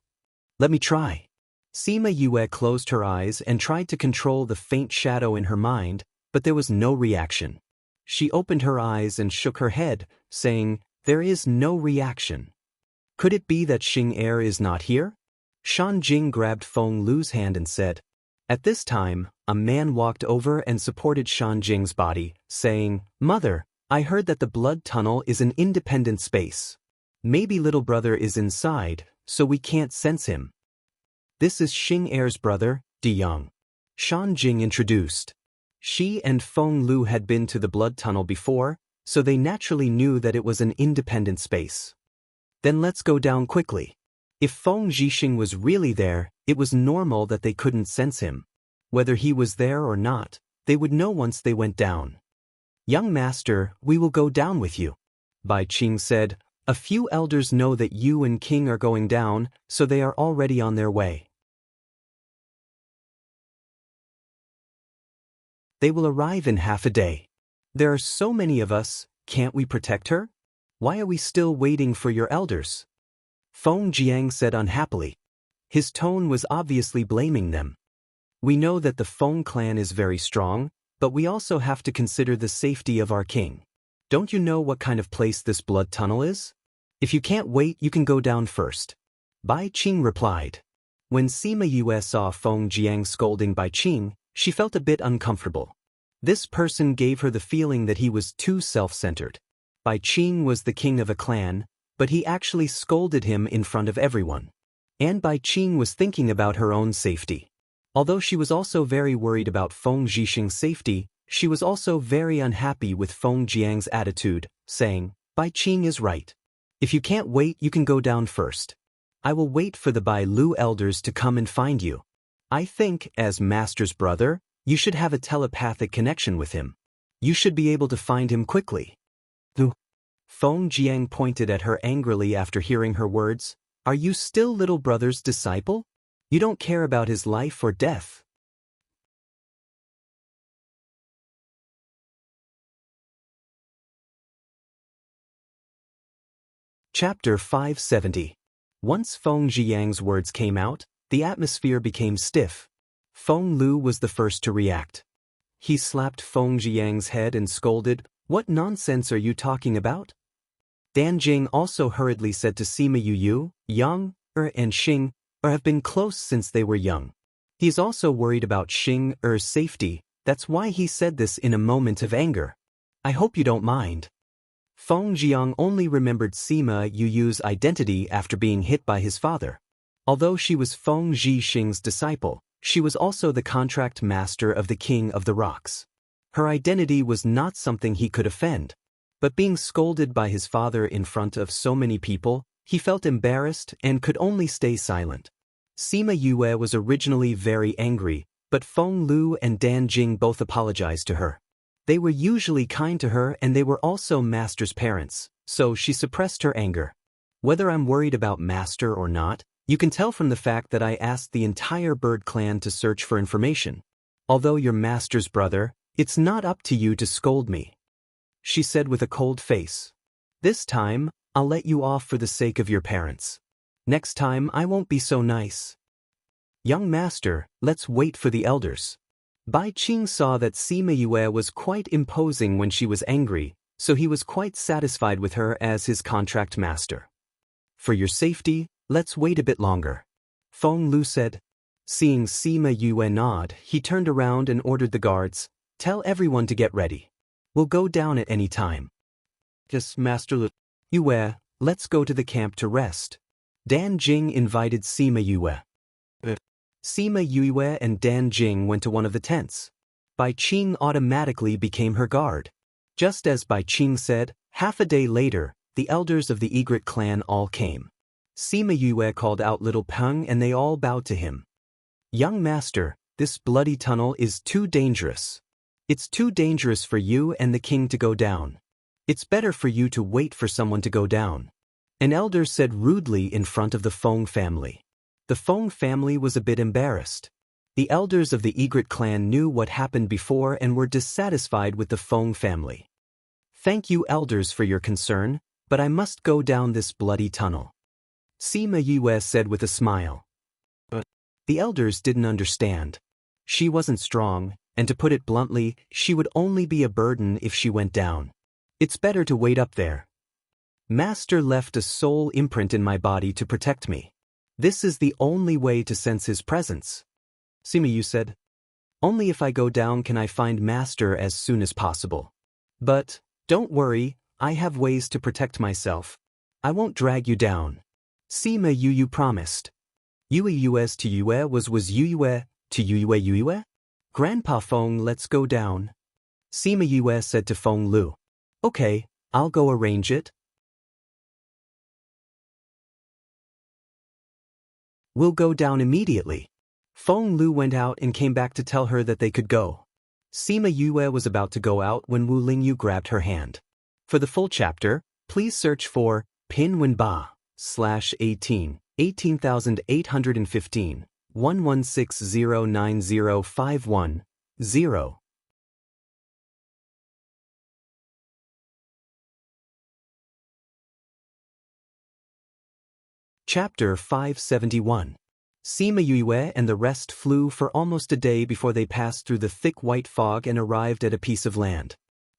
"Let me try." Sima Yue closed her eyes and tried to control the faint shadow in her mind, but there was no reaction. She opened her eyes and shook her head, saying, "There is no reaction. Could it be that Xing Air is not here?" Shan Jing grabbed Feng Lu's hand and said. At this time, a man walked over and supported Shan Jing's body, saying, "Mother, I heard that the blood tunnel is an independent space. Maybe little brother is inside, so we can't sense him." "This is Xing Air's brother, De Young," Shan Jing introduced. She and Feng Lu had been to the blood tunnel before, so they naturally knew that it was an independent space. "Then let's go down quickly." If Feng Zhixing was really there, it was normal that they couldn't sense him. Whether he was there or not, they would know once they went down. "Young master, we will go down with you," Baiqing said. "A few elders know that you and King are going down, so they are already on their way. They will arrive in half a day. There are so many of us, can't we protect her? Why are we still waiting for your elders?" Feng Jiang said unhappily. His tone was obviously blaming them. "We know that the Feng clan is very strong, but we also have to consider the safety of our king. Don't you know what kind of place this blood tunnel is? If you can't wait, you can go down first," Baiqing replied. When Sima Yue saw Feng Jiang scolding Baiqing, she felt a bit uncomfortable. This person gave her the feeling that he was too self-centered. Baiqing was the king of a clan, but he actually scolded him in front of everyone. And Baiqing was thinking about her own safety. Although she was also very worried about Feng Zhixing's safety, she was also very unhappy with Feng Jiang's attitude, saying, "Baiqing is right. If you can't wait, you can go down first. I will wait for the Bai Lu elders to come and find you. I think, as master's brother, you should have a telepathic connection with him. You should be able to find him quickly." Feng Jiang pointed at her angrily after hearing her words. "Are you still little brother's disciple? You don't care about his life or death." Chapter 570. Once Feng Ziyang's words came out, the atmosphere became stiff. Feng Lu was the first to react. He slapped Feng Ziyang's head and scolded, "What nonsense are you talking about?" Dan Jing also hurriedly said to Sima Yu, Yang, and Xing have been close since they were young. He is also worried about Xing safety, that's why he said this in a moment of anger. I hope you don't mind. Feng Jiang only remembered Sima Yu's identity after being hit by his father. Although she was Feng Zhixing's disciple, she was also the contract master of the King of the Rocks. Her identity was not something he could offend. But being scolded by his father in front of so many people, he felt embarrassed and could only stay silent. Sima Yue was originally very angry, but Feng Lu and Dan Jing both apologized to her. They were usually kind to her and they were also Master's parents, so she suppressed her anger. Whether I'm worried about Master or not, you can tell from the fact that I asked the entire bird clan to search for information. Although you're Master's brother, it's not up to you to scold me, she said with a cold face. This time, I'll let you off for the sake of your parents. Next time I won't be so nice. Young Master, let's wait for the elders. Bai Qing saw that Sima Yue was quite imposing when she was angry, so he was quite satisfied with her as his contract master. For your safety, let's wait a bit longer, Feng Lu said. Seeing Sima Yue nod, he turned around and ordered the guards, "Tell everyone to get ready. We'll go down at any time." Just Master Yue, let's go to the camp to rest. Dan Jing invited Sima Yue. Sima Yue and Dan Jing went to one of the tents. Bai Qing automatically became her guard. Just as Bai Qing said, half a day later, the elders of the Egret clan all came. Sima Yue called out Little Peng and they all bowed to him. Young Master, this bloody tunnel is too dangerous. It's too dangerous for you and the king to go down. It's better for you to wait for someone to go down. An elder said rudely in front of the Feng family. The Feng family was a bit embarrassed. The elders of the Egret clan knew what happened before and were dissatisfied with the Feng family. Thank you elders for your concern, but I must go down this bloody tunnel, Sima Yue said with a smile. But the elders didn't understand. She wasn't strong, and to put it bluntly, she would only be a burden if she went down. It's better to wait up there. Master left a soul imprint in my body to protect me. This is the only way to sense his presence. Sima Yu said, only if I go down can I find Master as soon as possible. But, don't worry, I have ways to protect myself. I won't drag you down. Sima Yu promised. Yue to Yue was Yue to Yue? Grandpa Feng, let's go down. Sima Yue said to Feng Lu. Okay, I'll go arrange it. We'll go down immediately. Feng Lu went out and came back to tell her that they could go. Sima Yue was about to go out when Wu Lingyu grabbed her hand. For the full chapter, please search for Pinyin Ba /18 18815 11609051 Chapter 571. Sima Yue and the rest flew for almost a day before they passed through the thick white fog and arrived at a piece of land.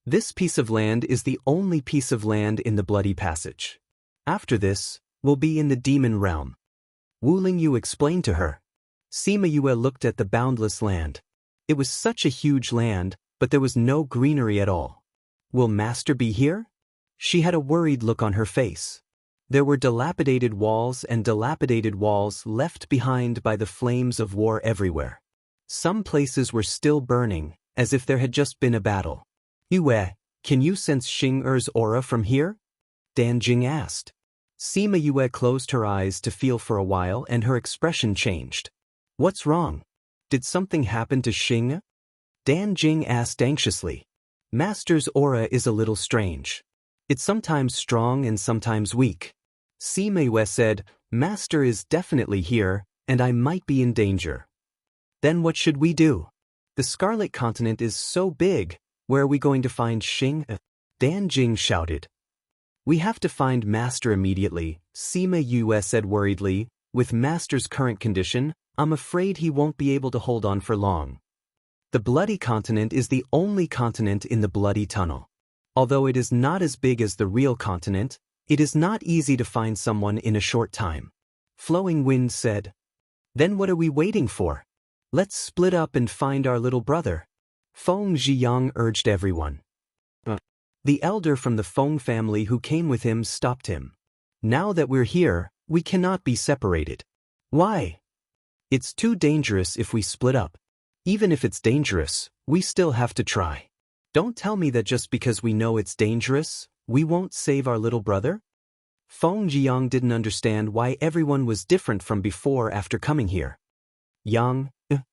This piece of land is the only piece of land in the Bloody Passage. After this, we'll be in the demon realm, Wu Lingyu explained to her. Sima Yue looked at the boundless land. It was such a huge land, but there was no greenery at all. Will Master be here? She had a worried look on her face. There were dilapidated walls left behind by the flames of war everywhere. Some places were still burning, as if there had just been a battle. Yue, can you sense Xing aura from here? Dan Jing asked. Sima Yue closed her eyes to feel for a while and her expression changed. What's wrong? Did something happen to Xing? Dan Jing asked anxiously. Master's aura is a little strange. It's sometimes strong and sometimes weak. Sima Yue said, Master is definitely here, and I might be in danger. Then what should we do? The Scarlet Continent is so big, where are we going to find Xing? Dan Jing shouted. We have to find Master immediately, Sima Yue said worriedly. With Master's current condition, I'm afraid he won't be able to hold on for long. The Bloody Continent is the only continent in the Bloody Tunnel. Although it is not as big as the real continent, it is not easy to find someone in a short time. Flowing Wind said. Then what are we waiting for? Let's split up and find our little brother. Feng Zhiyang urged everyone. The elder from the Feng family who came with him stopped him. Now that we're here, we cannot be separated. Why? It's too dangerous if we split up. Even if it's dangerous, we still have to try. Don't tell me that just because we know it's dangerous, we won't save our little brother? Feng Zhiyang didn't understand why everyone was different from before after coming here. Yang,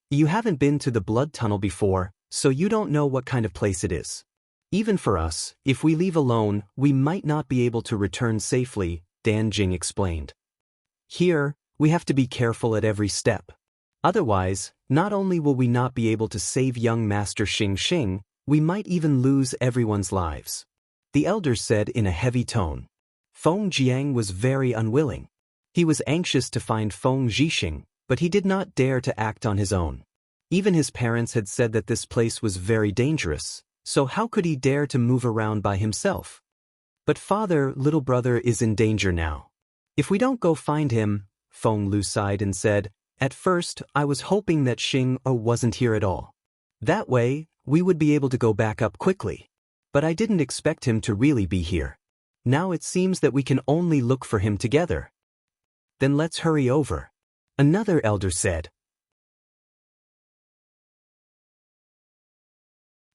you haven't been to the Blood Tunnel before, so you don't know what kind of place it is. Even for us, if we leave alone, we might not be able to return safely, Dan Jing explained. Here, we have to be careful at every step. Otherwise, not only will we not be able to save young Master Xing Xing, we might even lose everyone's lives. The elder said in a heavy tone. Feng Jiang was very unwilling. He was anxious to find Feng Zhixing, but he did not dare to act on his own. Even his parents had said that this place was very dangerous, so how could he dare to move around by himself? But father, little brother is in danger now. If we don't go find him, Feng Lu sighed and said, at first I was hoping that Xing wasn't here at all. That way, we would be able to go back up quickly. But I didn't expect him to really be here. Now it seems that we can only look for him together. Then let's hurry over. Another elder said.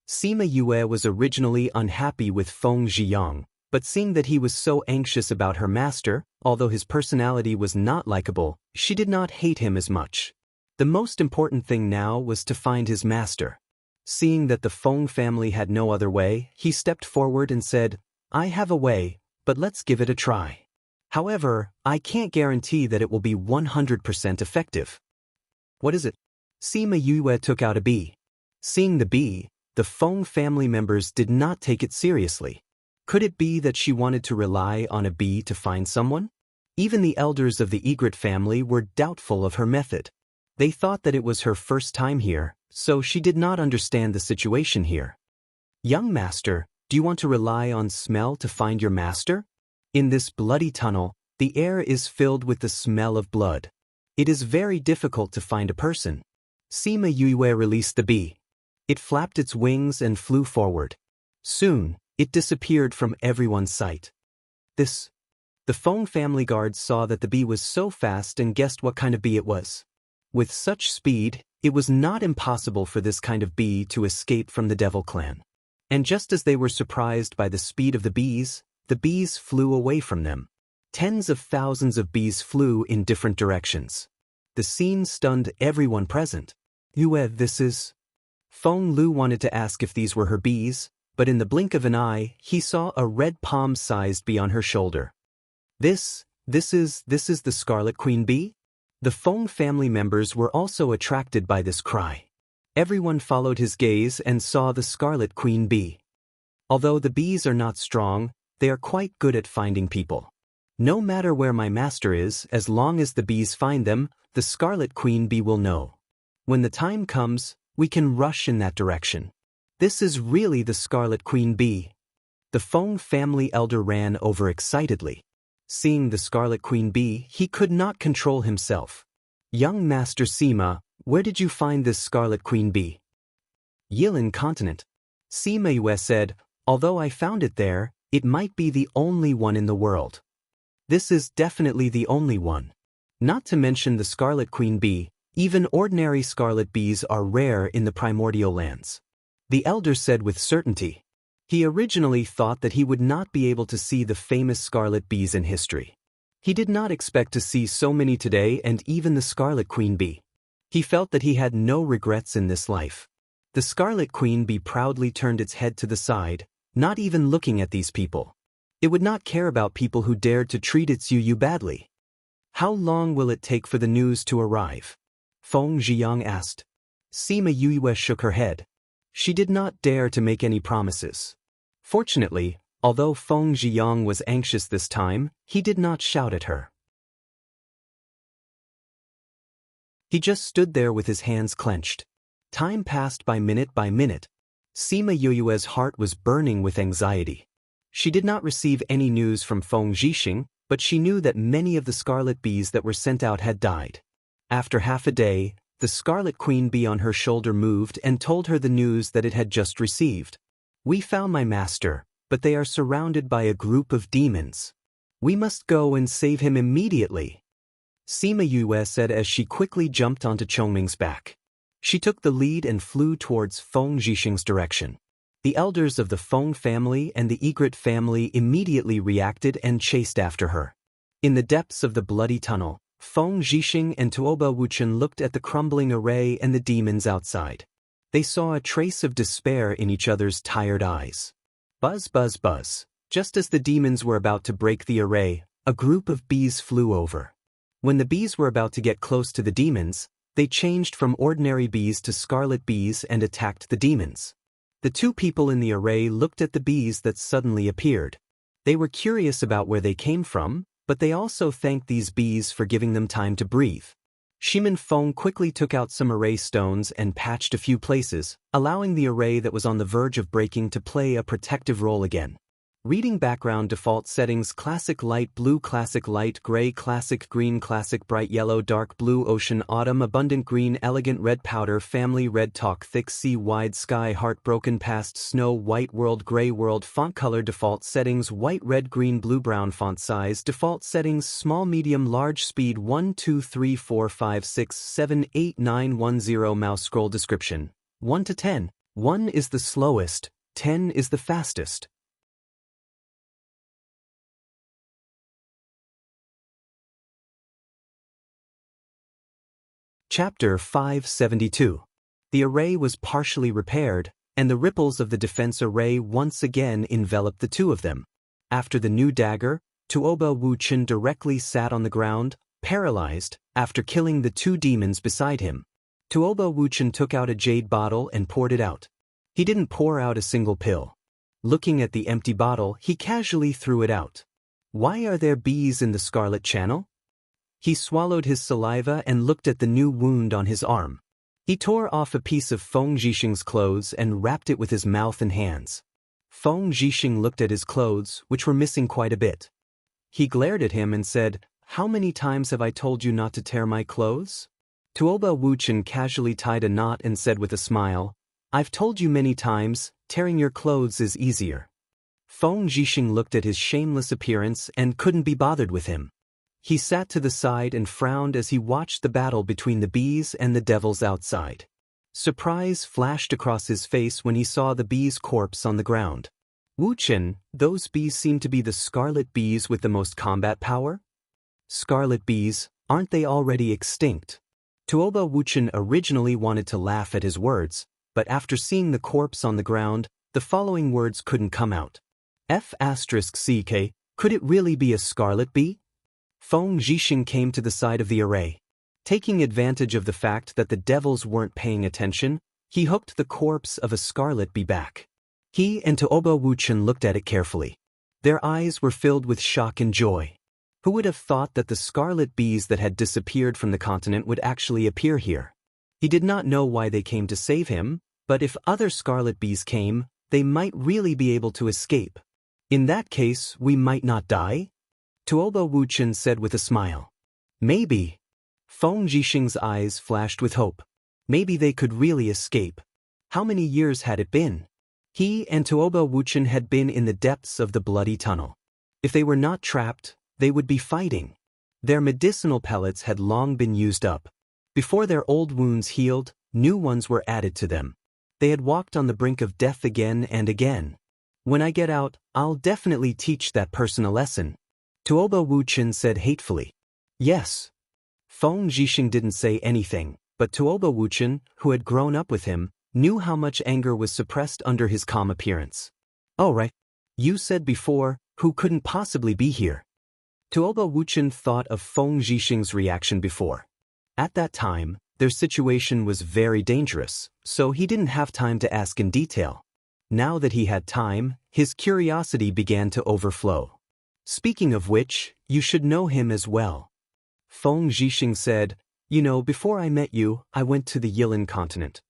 Sima Yue was originally unhappy with Feng Zhiyang, but seeing that he was so anxious about her master, although his personality was not likable, she did not hate him as much. The most important thing now was to find his master. Seeing that the Feng family had no other way, he stepped forward and said, I have a way, but let's give it a try. However, I can't guarantee that it will be 100% effective. What is it? Sima Yue took out a bee. Seeing the bee, the Feng family members did not take it seriously. Could it be that she wanted to rely on a bee to find someone? Even the elders of the Egret family were doubtful of her method. They thought that it was her first time here, so she did not understand the situation here. Young master, do you want to rely on smell to find your master? In this bloody tunnel, the air is filled with the smell of blood. It is very difficult to find a person. Sima Yue released the bee. It flapped its wings and flew forward. Soon, it disappeared from everyone's sight. The Feng family guards saw that the bee was so fast and guessed what kind of bee it was. With such speed, it was not impossible for this kind of bee to escape from the Devil Clan. And just as they were surprised by the speed of the bees flew away from them. Tens of thousands of bees flew in different directions. The scene stunned everyone present. Yue, this is... Feng Lu wanted to ask if these were her bees, but in the blink of an eye, he saw a red palm-sized bee on her shoulder. This is the Scarlet Queen bee? The Feng family members were also attracted by this cry. Everyone followed his gaze and saw the Scarlet Queen bee. Although the bees are not strong, they are quite good at finding people. No matter where my master is, as long as the bees find them, the Scarlet Queen bee will know. When the time comes, we can rush in that direction. This is really the Scarlet Queen bee. The Feng family elder ran over excitedly. Seeing the Scarlet Queen bee, he could not control himself. Young Master Sima, where did you find this Scarlet Queen bee? Yilin Continent. Sima Yue said, although I found it there, it might be the only one in the world. This is definitely the only one. Not to mention the Scarlet Queen bee, even ordinary scarlet bees are rare in the primordial lands. The elder said with certainty. He originally thought that he would not be able to see the famous scarlet bees in history. He did not expect to see so many today and even the Scarlet Queen bee. He felt that he had no regrets in this life. The Scarlet Queen bee proudly turned its head to the side, not even looking at these people. It would not care about people who dared to treat its Yu badly. How long will it take for the news to arrive? Feng Zhiyang asked. Sima Yue shook her head. She did not dare to make any promises. Fortunately, Although Feng Zhiyang was anxious this time, he did not shout at her. He just stood there with his hands clenched. Time passed by minute. Sima Yue's heart was burning with anxiety. She did not receive any news from Feng Zhixing, but she knew that many of the scarlet bees that were sent out had died. After half a day, the scarlet queen bee on her shoulder moved and told her the news that it had just received. "We found my master, but they are surrounded by a group of demons. We must go and save him immediately," Sima Yue said as she quickly jumped onto Chongming's back. She took the lead and flew towards Feng Zhixing's direction. The elders of the Feng family and the Egret family immediately reacted and chased after her. In the depths of the bloody tunnel, Feng Zhixing and Tuoba Wuchen looked at the crumbling array and the demons outside. They saw a trace of despair in each other's tired eyes. Buzz, buzz, buzz. Just as the demons were about to break the array, a group of bees flew over. When the bees were about to get close to the demons, they changed from ordinary bees to scarlet bees and attacked the demons. The two people in the array looked at the bees that suddenly appeared. They were curious about where they came from, but they also thanked these bees for giving them time to breathe. Shimin Feng quickly took out some array stones and patched a few places, allowing the array that was on the verge of breaking to play a protective role again. Reading background default settings: classic light blue, classic light gray, classic green, classic bright yellow, dark blue, ocean, autumn, abundant green, elegant red, powder, family red, talk, thick sea, wide sky, heartbroken, past, snow, white world, gray world. Font color default settings: white, red, green, blue, brown. Font size default settings: small, medium, large. Speed 1 2 3 4 5 6 7 8 9 1 0. Mouse scroll description: 1 to 10. 1 is the slowest, 10 is the fastest. Chapter 572. The array was partially repaired, and the ripples of the defense array once again enveloped the two of them. After the new dagger, Tuoba Wuchen directly sat on the ground, paralyzed, after killing the two demons beside him. Tuoba Wuchen took out a jade bottle and poured it out. He didn't pour out a single pill. Looking at the empty bottle, he casually threw it out. "Why are there bees in the scarlet channel?" He swallowed his saliva and looked at the new wound on his arm. He tore off a piece of Feng Zhixing's clothes and wrapped it with his mouth and hands. Feng Zhixing looked at his clothes, which were missing quite a bit. He glared at him and said, "How many times have I told you not to tear my clothes?" Tuoba Wuchen casually tied a knot and said with a smile, "I've told you many times, tearing your clothes is easier." Feng Zhixing looked at his shameless appearance and couldn't be bothered with him. He sat to the side and frowned as he watched the battle between the bees and the devils outside. Surprise flashed across his face when he saw the bee's corpse on the ground. "Wuchen, those bees seem to be the scarlet bees with the most combat power?" "Scarlet bees, aren't they already extinct?" Tuoba Wuchen originally wanted to laugh at his words, but after seeing the corpse on the ground, the following words couldn't come out. F***ck, could it really be a scarlet bee? Feng Zhixing came to the side of the array. Taking advantage of the fact that the devils weren't paying attention, he hooked the corpse of a scarlet bee back. He and Tuoba Wuchen looked at it carefully. Their eyes were filled with shock and joy. Who would have thought that the scarlet bees that had disappeared from the continent would actually appear here? He did not know why they came to save him, but if other scarlet bees came, they might really be able to escape. "In that case, we might not die?" Tuoba Wuchen said with a smile. "Maybe." Feng Zhixing's eyes flashed with hope. Maybe they could really escape. How many years had it been? He and Tuoba Wuchen had been in the depths of the bloody tunnel. If they were not trapped, they would be fighting. Their medicinal pellets had long been used up. Before their old wounds healed, new ones were added to them. They had walked on the brink of death again and again. "When I get out, I'll definitely teach that person a lesson," Tuoba Wuchen said hatefully. "Yes." Feng Zhixing didn't say anything, but Tuoba Wuchen, who had grown up with him, knew how much anger was suppressed under his calm appearance. "Oh right. You said before, who couldn't possibly be here." Tuoba Wuchen thought of Feng Zhixing's reaction before. At that time, their situation was very dangerous, so he didn't have time to ask in detail. Now that he had time, his curiosity began to overflow. Speaking of which, you should know him as well. Feng Zhixing said, "You know, before I met you, I went to the Yilin continent."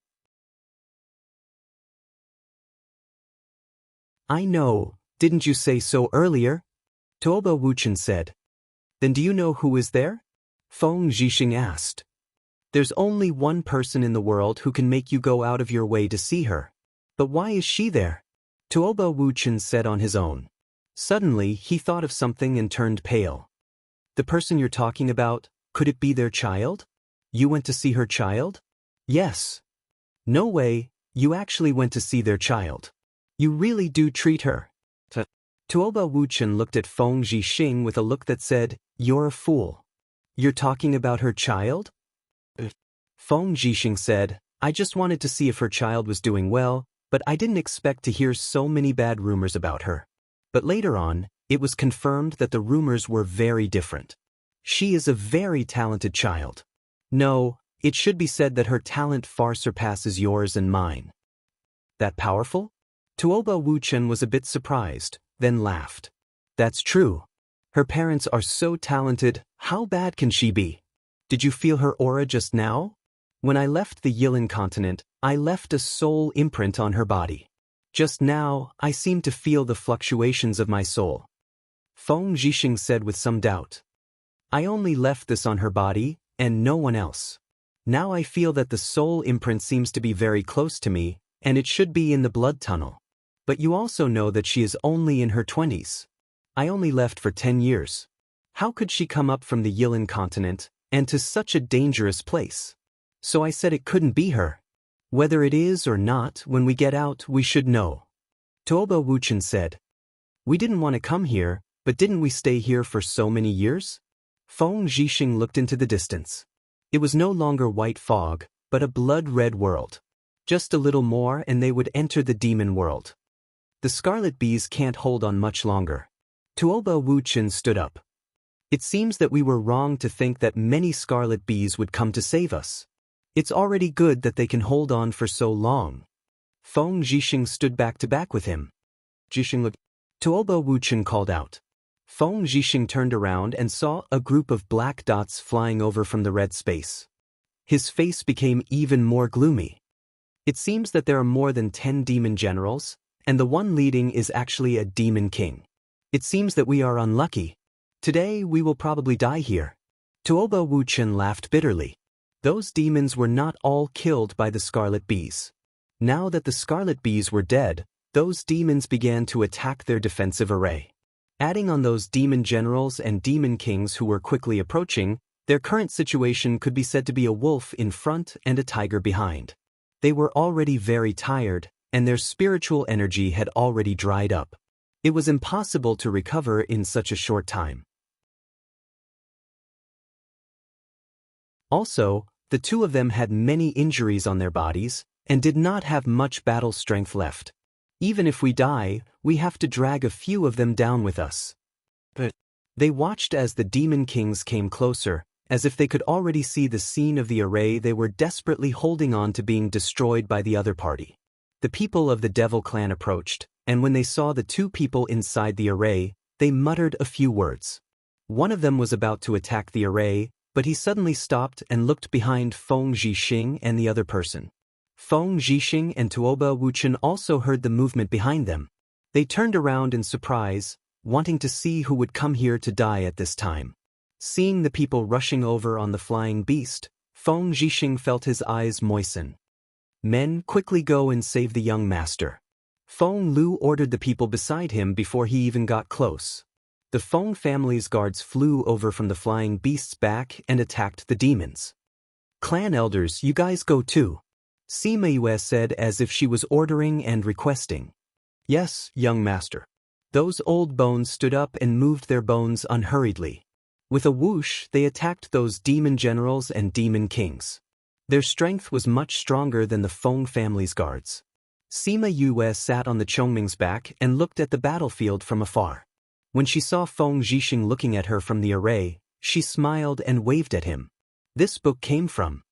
"I know, didn't you say so earlier?" Tuoba Wuchen said. "Then do you know who is there?" Feng Zhixing asked. "There's only one person in the world who can make you go out of your way to see her. But why is she there?" Tuoba Wuchen said on his own. Suddenly, he thought of something and turned pale. "The person you're talking about, could it be their child? You went to see her child?" "Yes." "No way, you actually went to see their child. You really do treat her." Tuoba Wuchen looked at Feng Zhixing with a look that said, "You're a fool. You're talking about her child?" Feng Zhixing said, "I just wanted to see if her child was doing well, but I didn't expect to hear so many bad rumors about her." But later on, it was confirmed that the rumors were very different. She is a very talented child. No, it should be said that her talent far surpasses yours and mine. That powerful? Tuoba Wuchen was a bit surprised, then laughed. "That's true. Her parents are so talented, how bad can she be? Did you feel her aura just now? When I left the Yilin continent, I left a soul imprint on her body. Just now, I seem to feel the fluctuations of my soul." Feng Zhixing said with some doubt. "I only left this on her body, and no one else. Now I feel that the soul imprint seems to be very close to me, and it should be in the blood tunnel. But you also know that she is only in her 20s. I only left for 10 years. How could she come up from the Yilin continent, and to such a dangerous place? So I said it couldn't be her. Whether it is or not, when we get out, we should know." Tuoba Wuchen said. "We didn't want to come here, but didn't we stay here for so many years?" Feng Zhixing looked into the distance. It was no longer white fog, but a blood-red world. Just a little more and they would enter the demon world. The scarlet bees can't hold on much longer. Tuoba Wuchen stood up. "It seems that we were wrong to think that many scarlet bees would come to save us. It's already good that they can hold on for so long." Feng Zhixing stood back to back with him. Zhixing looked. Tuoba Wuchen called out. Feng Zhixing turned around and saw a group of black dots flying over from the red space. His face became even more gloomy. "It seems that there are more than 10 demon generals, and the one leading is actually a demon king. It seems that we are unlucky. Today we will probably die here." Tuoba Wuchen laughed bitterly. Those demons were not all killed by the scarlet bees. Now that the scarlet bees were dead, those demons began to attack their defensive array. Adding on those demon generals and demon kings who were quickly approaching, their current situation could be said to be a wolf in front and a tiger behind. They were already very tired, and their spiritual energy had already dried up. It was impossible to recover in such a short time. Also, the two of them had many injuries on their bodies, and did not have much battle strength left. Even if we die, we have to drag a few of them down with us. But they watched as the demon kings came closer, as if they could already see the scene of the array they were desperately holding on to being destroyed by the other party. The people of the Devil clan approached, and when they saw the two people inside the array, they muttered a few words. One of them was about to attack the array, but he suddenly stopped and looked behind Feng Zhixing and the other person. Feng Zhixing and Tuoba Wuchen also heard the movement behind them. They turned around in surprise, wanting to see who would come here to die at this time. Seeing the people rushing over on the flying beast, Feng Zhixing felt his eyes moisten. "Men, quickly go and save the young master." Feng Lu ordered the people beside him before he even got close. The Feng family's guards flew over from the flying beast's back and attacked the demons. "Clan elders, you guys go too," Sima Yue said as if she was ordering and requesting. "Yes, young master." Those old bones stood up and moved their bones unhurriedly. With a whoosh, they attacked those demon generals and demon kings. Their strength was much stronger than the Feng family's guards. Sima Yue sat on the Chongming's back and looked at the battlefield from afar. When she saw Feng Zhixing looking at her from the array, she smiled and waved at him. This book came from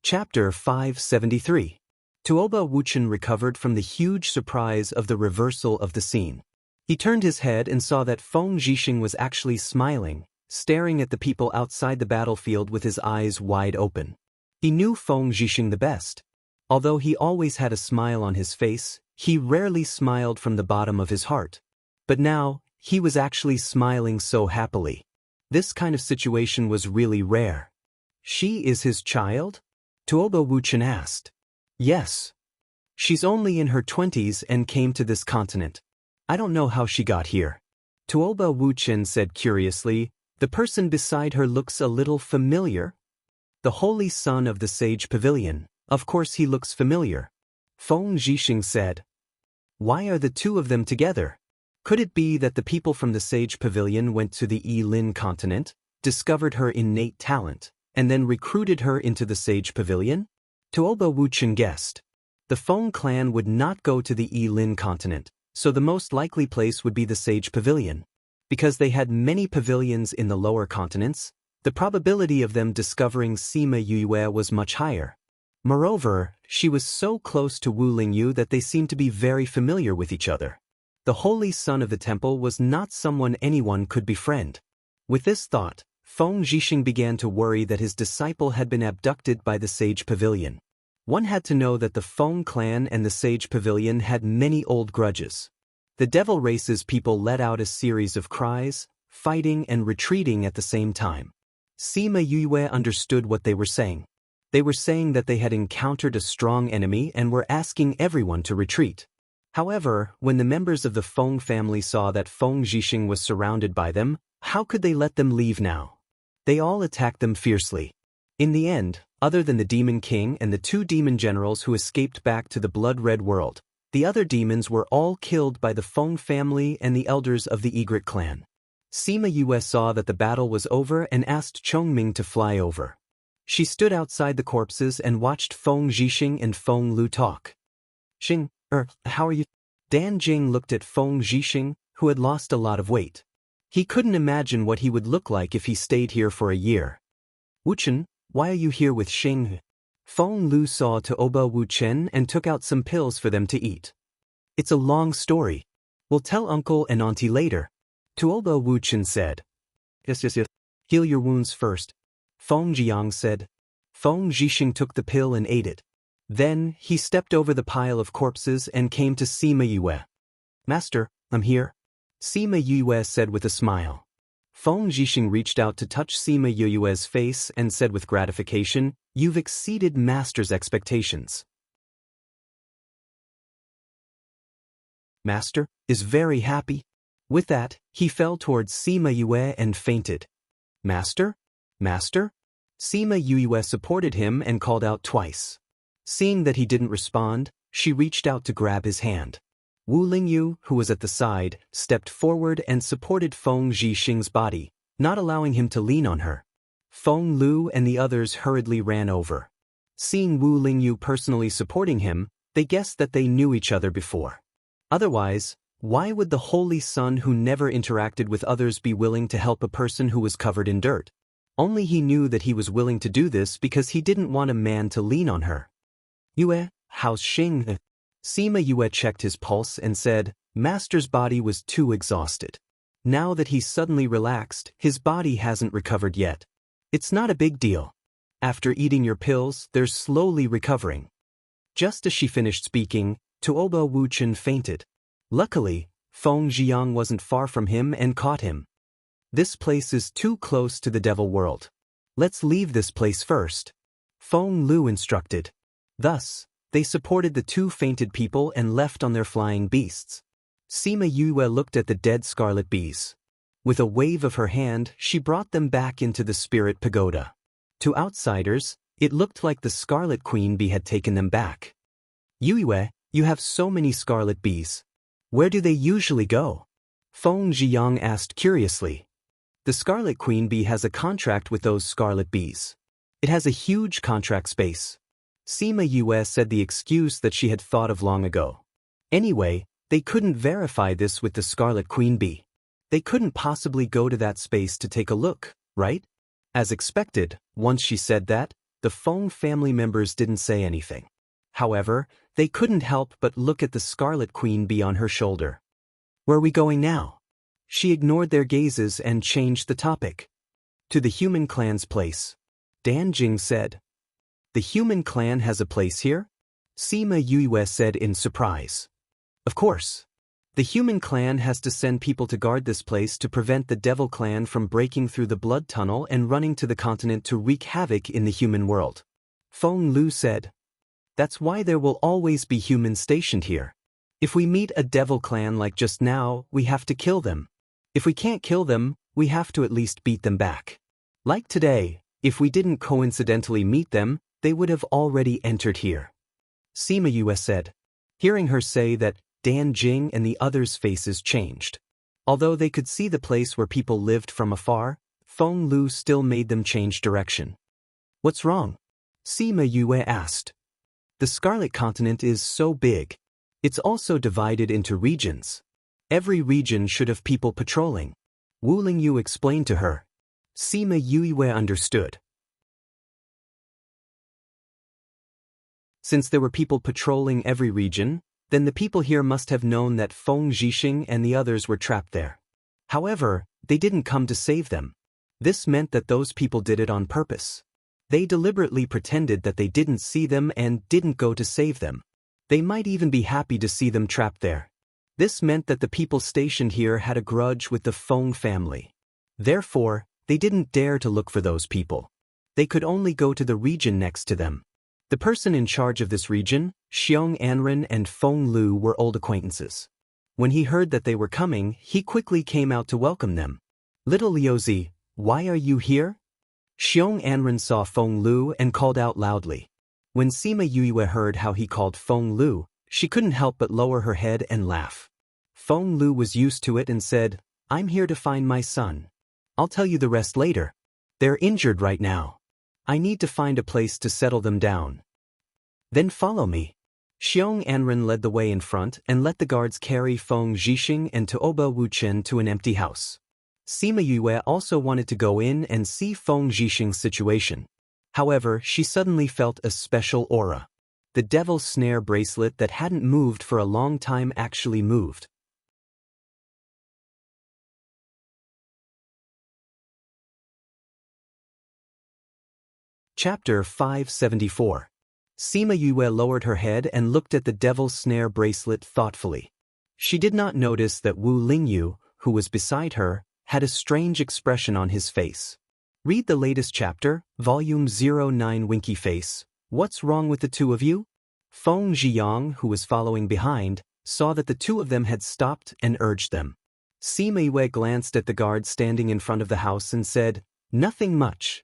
Chapter 573. Tuoba Wuchen recovered from the huge surprise of the reversal of the scene. He turned his head and saw that Feng Zhixing was actually smiling, staring at the people outside the battlefield with his eyes wide open. He knew Feng Zhixing the best. Although he always had a smile on his face, he rarely smiled from the bottom of his heart. But now, he was actually smiling so happily. This kind of situation was really rare. She is his child? Tuoba Wuchen asked. Yes. She's only in her 20s and came to this continent. I don't know how she got here. Tuoba Wuchen said curiously, the person beside her looks a little familiar. The holy son of the sage pavilion, of course he looks familiar. Feng Zhixing said. Why are the two of them together? Could it be that the people from the sage pavilion went to the Yilin continent, discovered her innate talent, and then recruited her into the sage pavilion? Tuoba Wuchen guessed. The Feng clan would not go to the Yilin continent, so the most likely place would be the sage pavilion. Because they had many pavilions in the lower continents, the probability of them discovering Sima Yue was much higher. Moreover, she was so close to Wu Lingyu that they seemed to be very familiar with each other. The holy son of the temple was not someone anyone could befriend. With this thought, Feng Zhixing began to worry that his disciple had been abducted by the sage pavilion. One had to know that the Feng clan and the sage pavilion had many old grudges. The devil race's people let out a series of cries, fighting and retreating at the same time. Sima Yue understood what they were saying. They were saying that they had encountered a strong enemy and were asking everyone to retreat. However, when the members of the Feng family saw that Feng Zhixing was surrounded by them, how could they let them leave now? They all attacked them fiercely. In the end, other than the Demon King and the two demon generals who escaped back to the blood-red world, the other demons were all killed by the Feng family and the elders of the Egret clan. Sima Yue saw that the battle was over and asked Chongming to fly over. She stood outside the corpses and watched Feng Zhixing and Feng Lu talk. Xing, how are you? Dan Jing looked at Feng Zhixing, who had lost a lot of weight. He couldn't imagine what he would look like if he stayed here for a year. Wuchen, why are you here with Xing? Feng Lu saw Tuoba Wuchen and took out some pills for them to eat. It's a long story. We'll tell uncle and auntie later. Tuoba Wuchen said. Yes. Heal your wounds first. Feng Jiang said. Feng Zhixing took the pill and ate it. Then, he stepped over the pile of corpses and came to Sima Yue. Master, I'm here. Sima Yue said with a smile. Feng Zhixing reached out to touch Sima Yue's face and said with gratification, You've exceeded Master's expectations. Master is very happy. With that, he fell towards Sima Yue and fainted. Master? Master? Sima Yue supported him and called out twice. Seeing that he didn't respond, she reached out to grab his hand. Wu Lingyu, who was at the side, stepped forward and supported Feng Zhixing's body, not allowing him to lean on her. Feng Lu and the others hurriedly ran over. Seeing Wu Lingyu personally supporting him, they guessed that they knew each other before. Otherwise, why would the holy son who never interacted with others be willing to help a person who was covered in dirt? Only he knew that he was willing to do this because he didn't want a man to lean on her. Yue, how's Xing? Sima Yue checked his pulse and said, Master's body was too exhausted. Now that he's suddenly relaxed, his body hasn't recovered yet. It's not a big deal. After eating your pills, they're slowly recovering. Just as she finished speaking, Tuoba Wuchen fainted. Luckily, Feng Jiang wasn't far from him and caught him. This place is too close to the devil world. Let's leave this place first. Feng Lu instructed. Thus, they supported the two fainted people and left on their flying beasts. Sima Yue looked at the dead scarlet bees. With a wave of her hand, she brought them back into the spirit pagoda. To outsiders, it looked like the scarlet queen bee had taken them back. Yue, you have so many scarlet bees. Where do they usually go? Feng Jiang asked curiously. The scarlet queen bee has a contract with those scarlet bees. It has a huge contract space. Sima Yue said the excuse that she had thought of long ago. Anyway, they couldn't verify this with the scarlet queen bee. They couldn't possibly go to that space to take a look, right? As expected, once she said that, The Feng family members didn't say anything. However, they couldn't help but look at the Scarlet Queen bee on her shoulder. Where are we going now? She ignored their gazes and changed the topic. To the human clan's place. Dan Jing said. The human clan has a place here? Sima Yue said in surprise. Of course. The human clan has to send people to guard this place to prevent the devil clan from breaking through the blood tunnel and running to the continent to wreak havoc in the human world. Feng Lu said. That's why there will always be humans stationed here. If we meet a devil clan like just now, we have to kill them. If we can't kill them, we have to at least beat them back. Like today, if we didn't coincidentally meet them, they would have already entered here. Sima Yue said. Hearing her say that, Dan Jing and the others' faces changed. Although they could see the place where people lived from afar, Feng Lu still made them change direction. What's wrong? Sima Yue asked. The Scarlet Continent is so big. It's also divided into regions. Every region should have people patrolling. Wu Lingyu explained to her. Sima Yue understood. Since there were people patrolling every region, then the people here must have known that Feng Zhixing and the others were trapped there. However, they didn't come to save them. This meant that those people did it on purpose. They deliberately pretended that they didn't see them and didn't go to save them. They might even be happy to see them trapped there. This meant that the people stationed here had a grudge with the Feng family. Therefore, they didn't dare to look for those people. They could only go to the region next to them. The person in charge of this region, Xiong Anren and Feng Lu, were old acquaintances. When he heard that they were coming, he quickly came out to welcome them. Little Liuzi, why are you here? Xiong Anren saw Feng Lu and called out loudly. When Sima Yue heard how he called Feng Lu, she couldn't help but lower her head and laugh. Feng Lu was used to it and said, I'm here to find my son. I'll tell you the rest later. They're injured right now. I need to find a place to settle them down. Then follow me. Xiong Anren led the way in front and let the guards carry Feng Zhixing and Tuoba Wuchen to an empty house. Sima Yue also wanted to go in and see Feng Zhixing's situation. However, she suddenly felt a special aura. The devil's snare bracelet that hadn't moved for a long time actually moved. Chapter 574. Sima Yue lowered her head and looked at the devil's snare bracelet thoughtfully. She did not notice that Wu Lingyu, who was beside her, had a strange expression on his face. Read the latest chapter, Volume 09. Winky Face. What's wrong with the two of you? Feng Zhiyang, who was following behind, saw that the two of them had stopped and urged them. Sima Yue glanced at the guard standing in front of the house and said, Nothing much.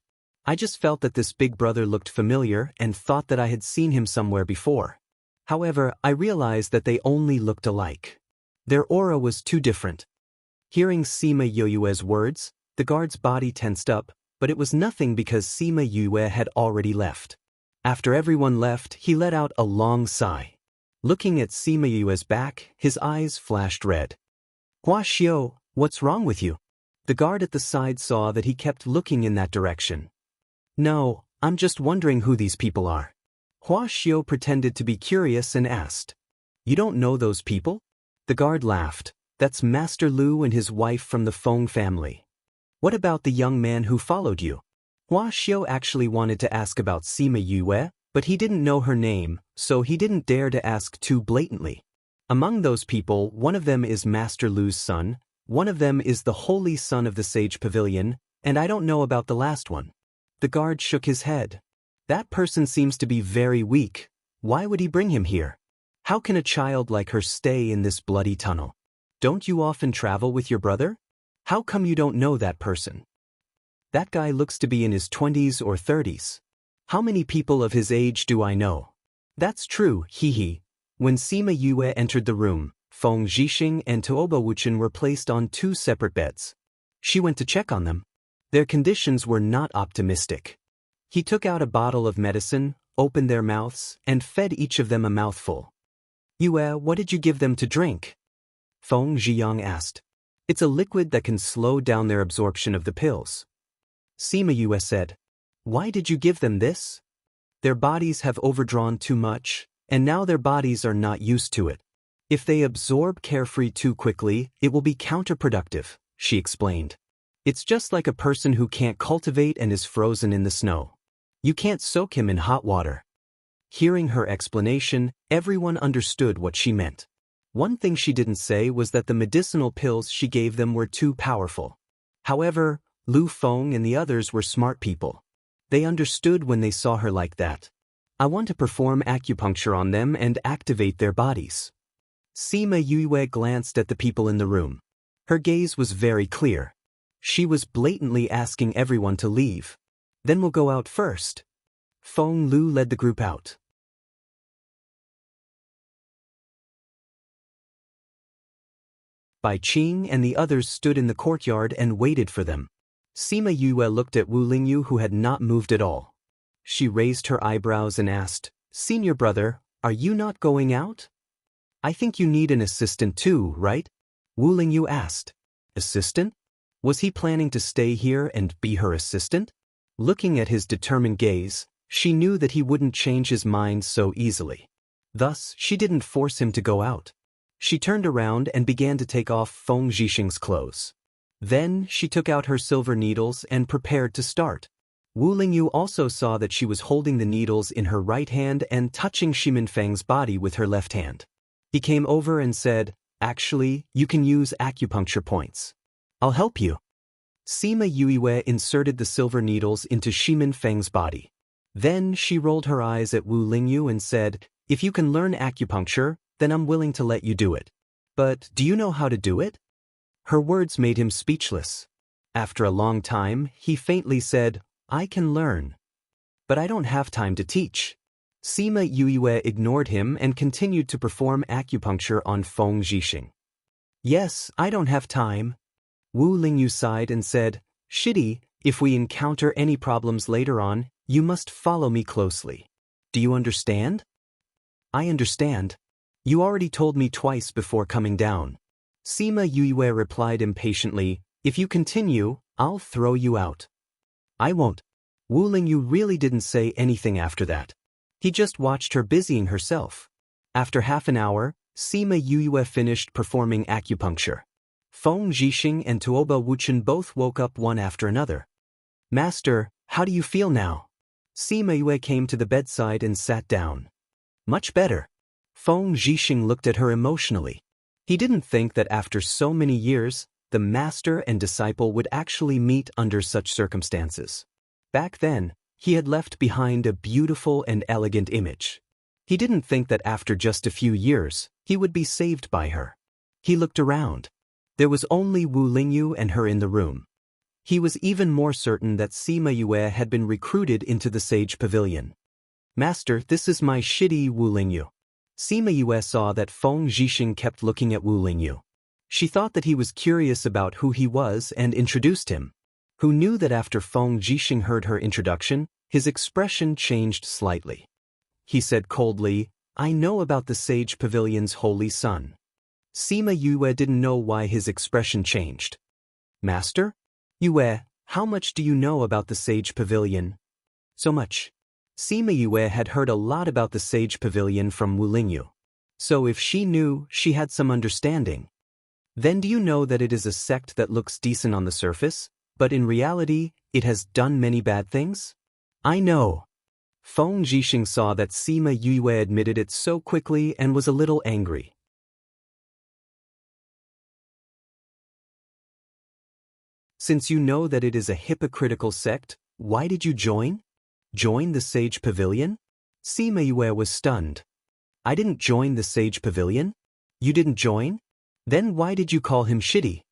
I just felt that this big brother looked familiar and thought that I had seen him somewhere before. However, I realized that they only looked alike. Their aura was too different. Hearing Sima Yue's words, the guard's body tensed up, but it was nothing because Sima Yue had already left. After everyone left, he let out a long sigh. Looking at Sima Yue's back, his eyes flashed red. Hua Xiu, what's wrong with you? The guard at the side saw that he kept looking in that direction. No, I'm just wondering who these people are. Hua Xiu pretended to be curious and asked. You don't know those people? The guard laughed. That's Master Lu and his wife from the Feng family. What about the young man who followed you? Hua Xiu actually wanted to ask about Sima Yue, but he didn't know her name, so he didn't dare to ask too blatantly. Among those people, one of them is Master Lu's son, one of them is the Holy Son of the Sage Pavilion, and I don't know about the last one. The guard shook his head. That person seems to be very weak. Why would he bring him here? How can a child like her stay in this bloody tunnel? Don't you often travel with your brother? How come you don't know that person? That guy looks to be in his 20s or 30s. How many people of his age do I know? That's true, hee. When Sima Yue entered the room, Feng Zhixing and Tuoba Wuchen were placed on two separate beds. She went to check on them. Their conditions were not optimistic. He took out a bottle of medicine, opened their mouths, and fed each of them a mouthful. Yue, what did you give them to drink? Feng Zhiyang asked. It's a liquid that can slow down their absorption of the pills. Sima Yue said. Why did you give them this? Their bodies have overdrawn too much, and now their bodies are not used to it. If they absorb carefree too quickly, it will be counterproductive, she explained. It's just like a person who can't cultivate and is frozen in the snow. You can't soak him in hot water. Hearing her explanation, everyone understood what she meant. One thing she didn't say was that the medicinal pills she gave them were too powerful. However, Lu Feng and the others were smart people. They understood when they saw her like that. I want to perform acupuncture on them and activate their bodies. Sima Yue glanced at the people in the room. Her gaze was very clear. She was blatantly asking everyone to leave. Then we'll go out first. Feng Lu led the group out. Bai Qing and the others stood in the courtyard and waited for them. Sima Yue looked at Wu Lingyu, who had not moved at all. She raised her eyebrows and asked, "Senior brother, are you not going out? I think you need an assistant too, right?" Wu Lingyu asked. Assistant? Was he planning to stay here and be her assistant? Looking at his determined gaze, she knew that he wouldn't change his mind so easily. Thus, she didn't force him to go out. She turned around and began to take off Feng Zhixing's clothes. Then, she took out her silver needles and prepared to start. Wu Lingyu also saw that she was holding the needles in her right hand and touching Xi Minfeng's body with her left hand. He came over and said, "Actually, you can use acupuncture points. I'll help you." Sima Yue inserted the silver needles into Xi Minfeng's body. Then she rolled her eyes at Wu Lingyu and said, "If you can learn acupuncture, then I'm willing to let you do it. But do you know how to do it?" Her words made him speechless. After a long time, he faintly said, "I can learn. But I don't have time to teach." Sima Yue ignored him and continued to perform acupuncture on Feng Zhixing. "Yes, I don't have time." Wu Lingyu sighed and said, "Shidi, if we encounter any problems later on, you must follow me closely. Do you understand?" "I understand. You already told me twice before coming down." Sima Yue replied impatiently, "If you continue, I'll throw you out." "I won't." Wu Lingyu really didn't say anything after that. He just watched her busying herself. After half an hour, Sima Yue finished performing acupuncture. Feng Zhixing and Tuoba Wuchen both woke up one after another. "Master, how do you feel now?" Sima Yue came to the bedside and sat down. "Much better." Feng Zhixing looked at her emotionally. He didn't think that after so many years, the master and disciple would actually meet under such circumstances. Back then, he had left behind a beautiful and elegant image. He didn't think that after just a few years, he would be saved by her. He looked around. There was only Wu Lingyu and her in the room. He was even more certain that Sima Yue had been recruited into the Sage Pavilion. "Master, this is my Shidi Wu Lingyu." Sima Yue saw that Feng Zhixing kept looking at Wu Lingyu. She thought that he was curious about who he was and introduced him. Who knew that after Feng Zhixing heard her introduction, his expression changed slightly. He said coldly, "I know about the Sage Pavilion's holy son." Sima Yue didn't know why his expression changed. "Master? Yue, how much do you know about the Sage Pavilion?" "So much." Sima Yue had heard a lot about the Sage Pavilion from Wu Lingyu. So if she knew, she had some understanding. "Then do you know that it is a sect that looks decent on the surface, but in reality, it has done many bad things?" "I know." Feng Zhixing saw that Sima Yue admitted it so quickly and was a little angry. "Since you know that it is a hypocritical sect, why did you join? Join the Sage Pavilion?" Sima Yue was stunned. "I didn't join the Sage Pavilion?" "You didn't join? Then why did you call him Shidi?"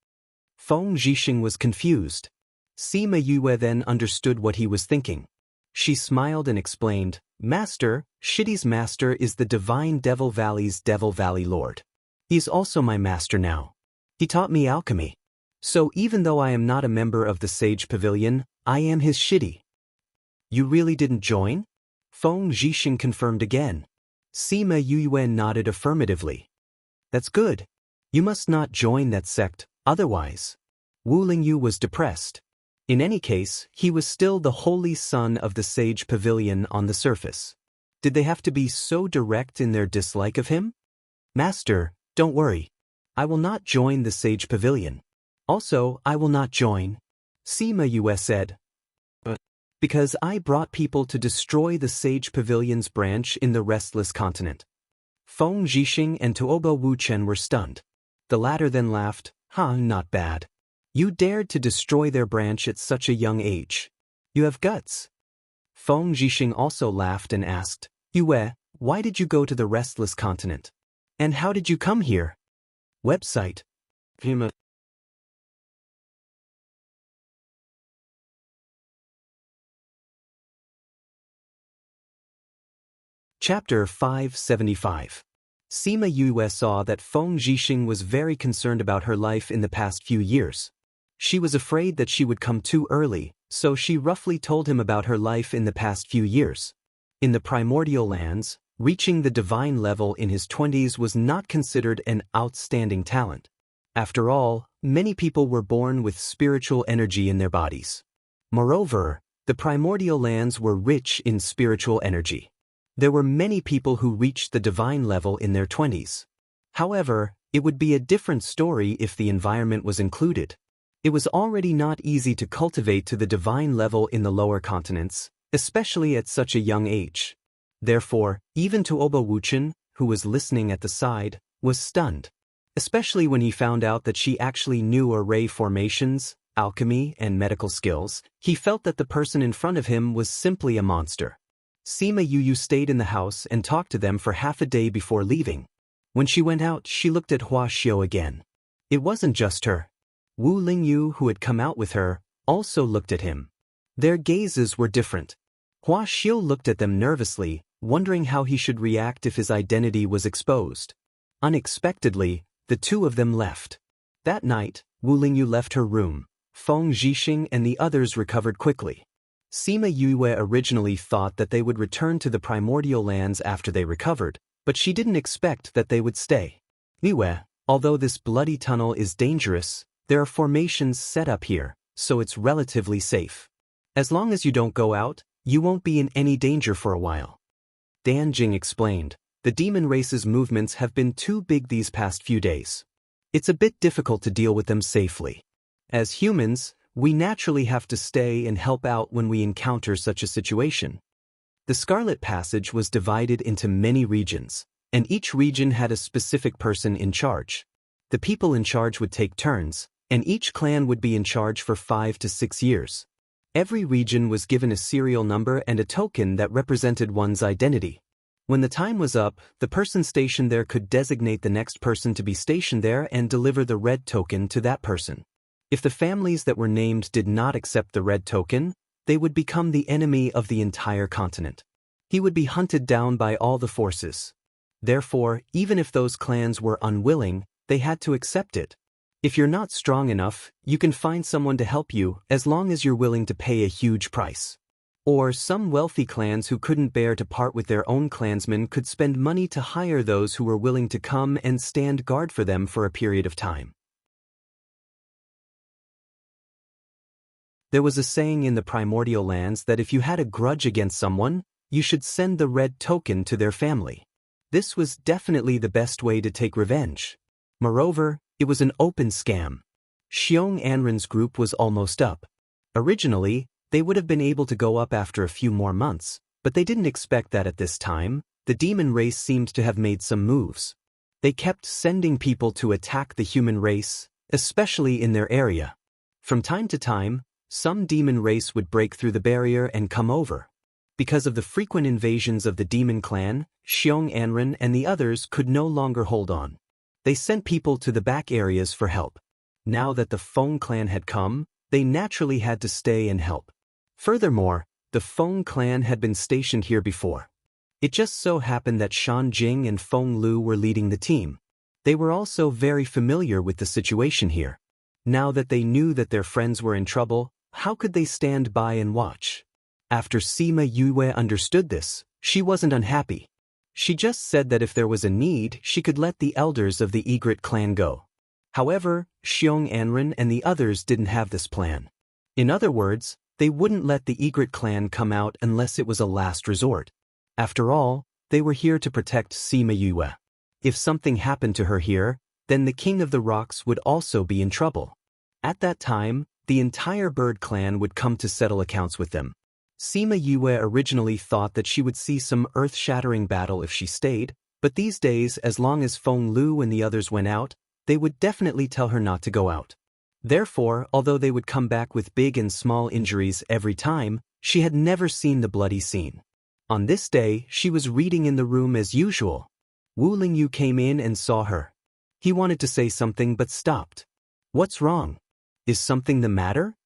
Feng Zhixing was confused. Sima Yue then understood what he was thinking. She smiled and explained, "Master, Shidi's master is the Divine Devil Valley's Devil Valley Lord. He's also my master now. He taught me alchemy. So even though I am not a member of the Sage Pavilion, I am his Shidi." "You really didn't join?" Feng Zhixing confirmed again. Sima Yue nodded affirmatively. "That's good. You must not join that sect, otherwise." Wu Lingyu was depressed. In any case, he was still the holy son of the sage pavilion on the surface. Did they have to be so direct in their dislike of him? Master, don't worry. I will not join the sage pavilion. Also, I will not join. Sima Yue said. Because I brought people to destroy the sage pavilion's branch in the restless continent. Feng Zhixing and Tuobo Wuchen were stunned. The latter then laughed, not bad. You dared to destroy their branch at such a young age. You have guts. Feng Zhixing also laughed and asked, Yue, why did you go to the restless continent? And how did you come here? Website. Chapter 575. Sima Yue saw that Feng Zhixing was very concerned about her life in the past few years. She was afraid that she would come too early, so she roughly told him about her life in the past few years. In the primordial lands, reaching the divine level in his 20s was not considered an outstanding talent. After all, many people were born with spiritual energy in their bodies. Moreover, the primordial lands were rich in spiritual energy. There were many people who reached the divine level in their 20s. However, it would be a different story if the environment was included. It was already not easy to cultivate to the divine level in the lower continents, especially at such a young age. Therefore, even Tuobo Wuchen, who was listening at the side, was stunned. Especially when he found out that she actually knew array formations, alchemy, and medical skills, he felt that the person in front of him was simply a monster. Sima Yue stayed in the house and talked to them for half a day before leaving. When she went out, she looked at Hua Xiu again. It wasn't just her. Wu Lingyu, who had come out with her, also looked at him. Their gazes were different. Hua Xiu looked at them nervously, wondering how he should react if his identity was exposed. Unexpectedly, the two of them left. That night, Wu Lingyu left her room. Feng Zhixing and the others recovered quickly. Sima Yue originally thought that they would return to the primordial lands after they recovered, but she didn't expect that they would stay. Yue, although this bloody tunnel is dangerous, there are formations set up here, so it's relatively safe. As long as you don't go out, you won't be in any danger for a while. Dan Jing explained, the demon race's movements have been too big these past few days. It's a bit difficult to deal with them safely. As humans, we naturally have to stay and help out when we encounter such a situation. The Scarlet Passage was divided into many regions, and each region had a specific person in charge. The people in charge would take turns, and each clan would be in charge for 5 to 6 years. Every region was given a serial number and a token that represented one's identity. When the time was up, the person stationed there could designate the next person to be stationed there and deliver the red token to that person. If the families that were named did not accept the red token, they would become the enemy of the entire continent. He would be hunted down by all the forces. Therefore, even if those clans were unwilling, they had to accept it. If you're not strong enough, you can find someone to help you as long as you're willing to pay a huge price. Or some wealthy clans who couldn't bear to part with their own clansmen could spend money to hire those who were willing to come and stand guard for them for a period of time. There was a saying in the primordial lands that if you had a grudge against someone, you should send the red token to their family. This was definitely the best way to take revenge. Moreover, it was an open scam. Xiong Anren's group was almost up. Originally, they would have been able to go up after a few more months, but they didn't expect that at this time. The demon race seemed to have made some moves. They kept sending people to attack the human race, especially in their area. From time to time, some demon race would break through the barrier and come over. Because of the frequent invasions of the demon clan, Xiong Anren and the others could no longer hold on. They sent people to the back areas for help. Now that the Feng clan had come, they naturally had to stay and help. Furthermore, the Feng clan had been stationed here before. It just so happened that Shan Jing and Feng Lu were leading the team. They were also very familiar with the situation here. Now that they knew that their friends were in trouble, how could they stand by and watch? After Sima Yue understood this, she wasn't unhappy. She just said that if there was a need, she could let the elders of the Egret clan go. However, Xiong Anren and the others didn't have this plan. In other words, they wouldn't let the Egret clan come out unless it was a last resort. After all, they were here to protect Sima Yue. If something happened to her here, then the King of the Rocks would also be in trouble. At that time, the entire bird clan would come to settle accounts with them. Sima Yue originally thought that she would see some earth-shattering battle if she stayed, but these days, as long as Feng Lu and the others went out, they would definitely tell her not to go out. Therefore, although they would come back with big and small injuries every time, she had never seen the bloody scene. On this day, she was reading in the room as usual. Wu Lingyu came in and saw her. He wanted to say something but stopped. "What's wrong? Is something the matter?"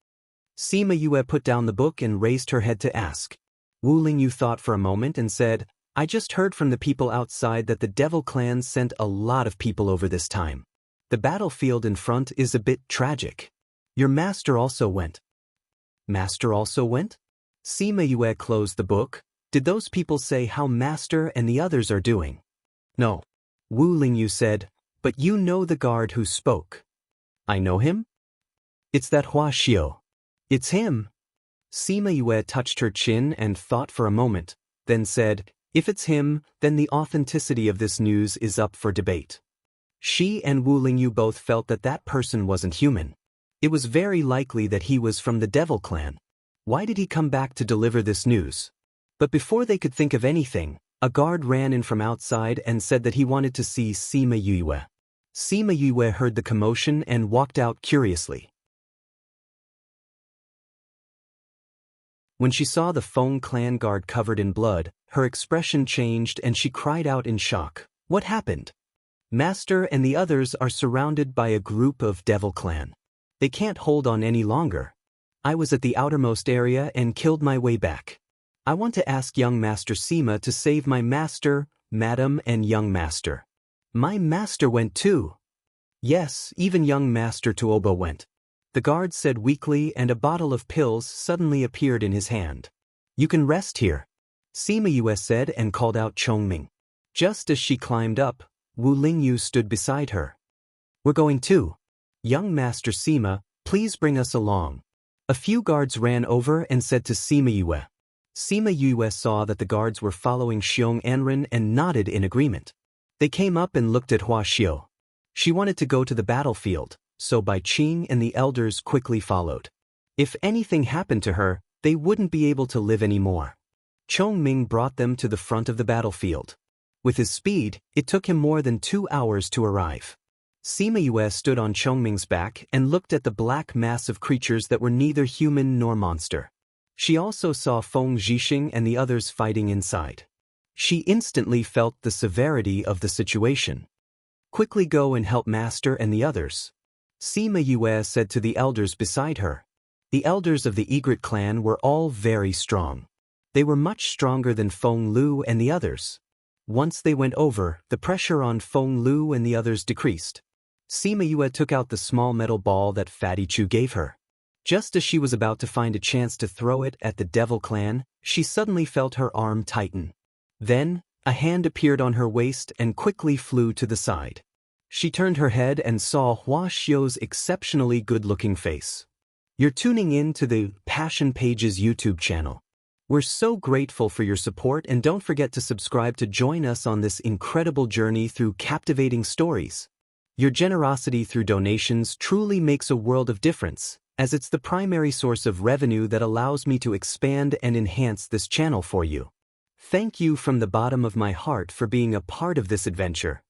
Sima Yue put down the book and raised her head to ask. Wu Lingyu thought for a moment and said, "I just heard from the people outside that the Devil Clan sent a lot of people over this time. The battlefield in front is a bit tragic. Your master also went." "Master also went?" Sima Yue closed the book. "Did those people say how master and the others are doing?" "No." Wu Lingyu said, "But you know the guard who spoke." "I know him? It's that Hua Xiu." "It's him." Sima Yue touched her chin and thought for a moment, then said, "If it's him, then the authenticity of this news is up for debate." She and Wu Lingyu both felt that that person wasn't human. It was very likely that he was from the Devil Clan. Why did he come back to deliver this news? But before they could think of anything, a guard ran in from outside and said that he wanted to see Sima Yue. Sima Yue heard the commotion and walked out curiously. When she saw the Feng clan guard covered in blood, her expression changed and she cried out in shock. "What happened?" "Master and the others are surrounded by a group of Devil Clan. They can't hold on any longer. I was at the outermost area and killed my way back. I want to ask young Master Sima to save my master, madam and young master." "My master went too." "Yes, even young Master Tuobo went," the guard said weakly, and a bottle of pills suddenly appeared in his hand. "You can rest here," Sima Yue said and called out Chongming. Just as she climbed up, Wu Lingyu stood beside her. "We're going too. Young Master Sima, please bring us along." A few guards ran over and said to Sima Yue. Sima Yue saw that the guards were following Xiong Anren and nodded in agreement. They came up and looked at Hua Xiu. She wanted to go to the battlefield, so Bai Qing and the elders quickly followed. If anything happened to her, they wouldn't be able to live anymore. Chongming brought them to the front of the battlefield. With his speed, it took him more than 2 hours to arrive. Sima Yue stood on Chongming's back and looked at the black mass of creatures that were neither human nor monster. She also saw Feng Zhixing and the others fighting inside. She instantly felt the severity of the situation. "Quickly go and help Master and the others," Sima Yue said to the elders beside her. The elders of the Egret clan were all very strong. They were much stronger than Feng Lu and the others. Once they went over, the pressure on Feng Lu and the others decreased. Sima Yue took out the small metal ball that Fatty Chu gave her. Just as she was about to find a chance to throw it at the Devil Clan, she suddenly felt her arm tighten. Then, a hand appeared on her waist and quickly flew to the side. She turned her head and saw Hua Xiu's exceptionally good-looking face. "You're tuning in to the Passion Pages YouTube channel. We're so grateful for your support, and don't forget to subscribe to join us on this incredible journey through captivating stories. Your generosity through donations truly makes a world of difference, as it's the primary source of revenue that allows me to expand and enhance this channel for you. Thank you from the bottom of my heart for being a part of this adventure.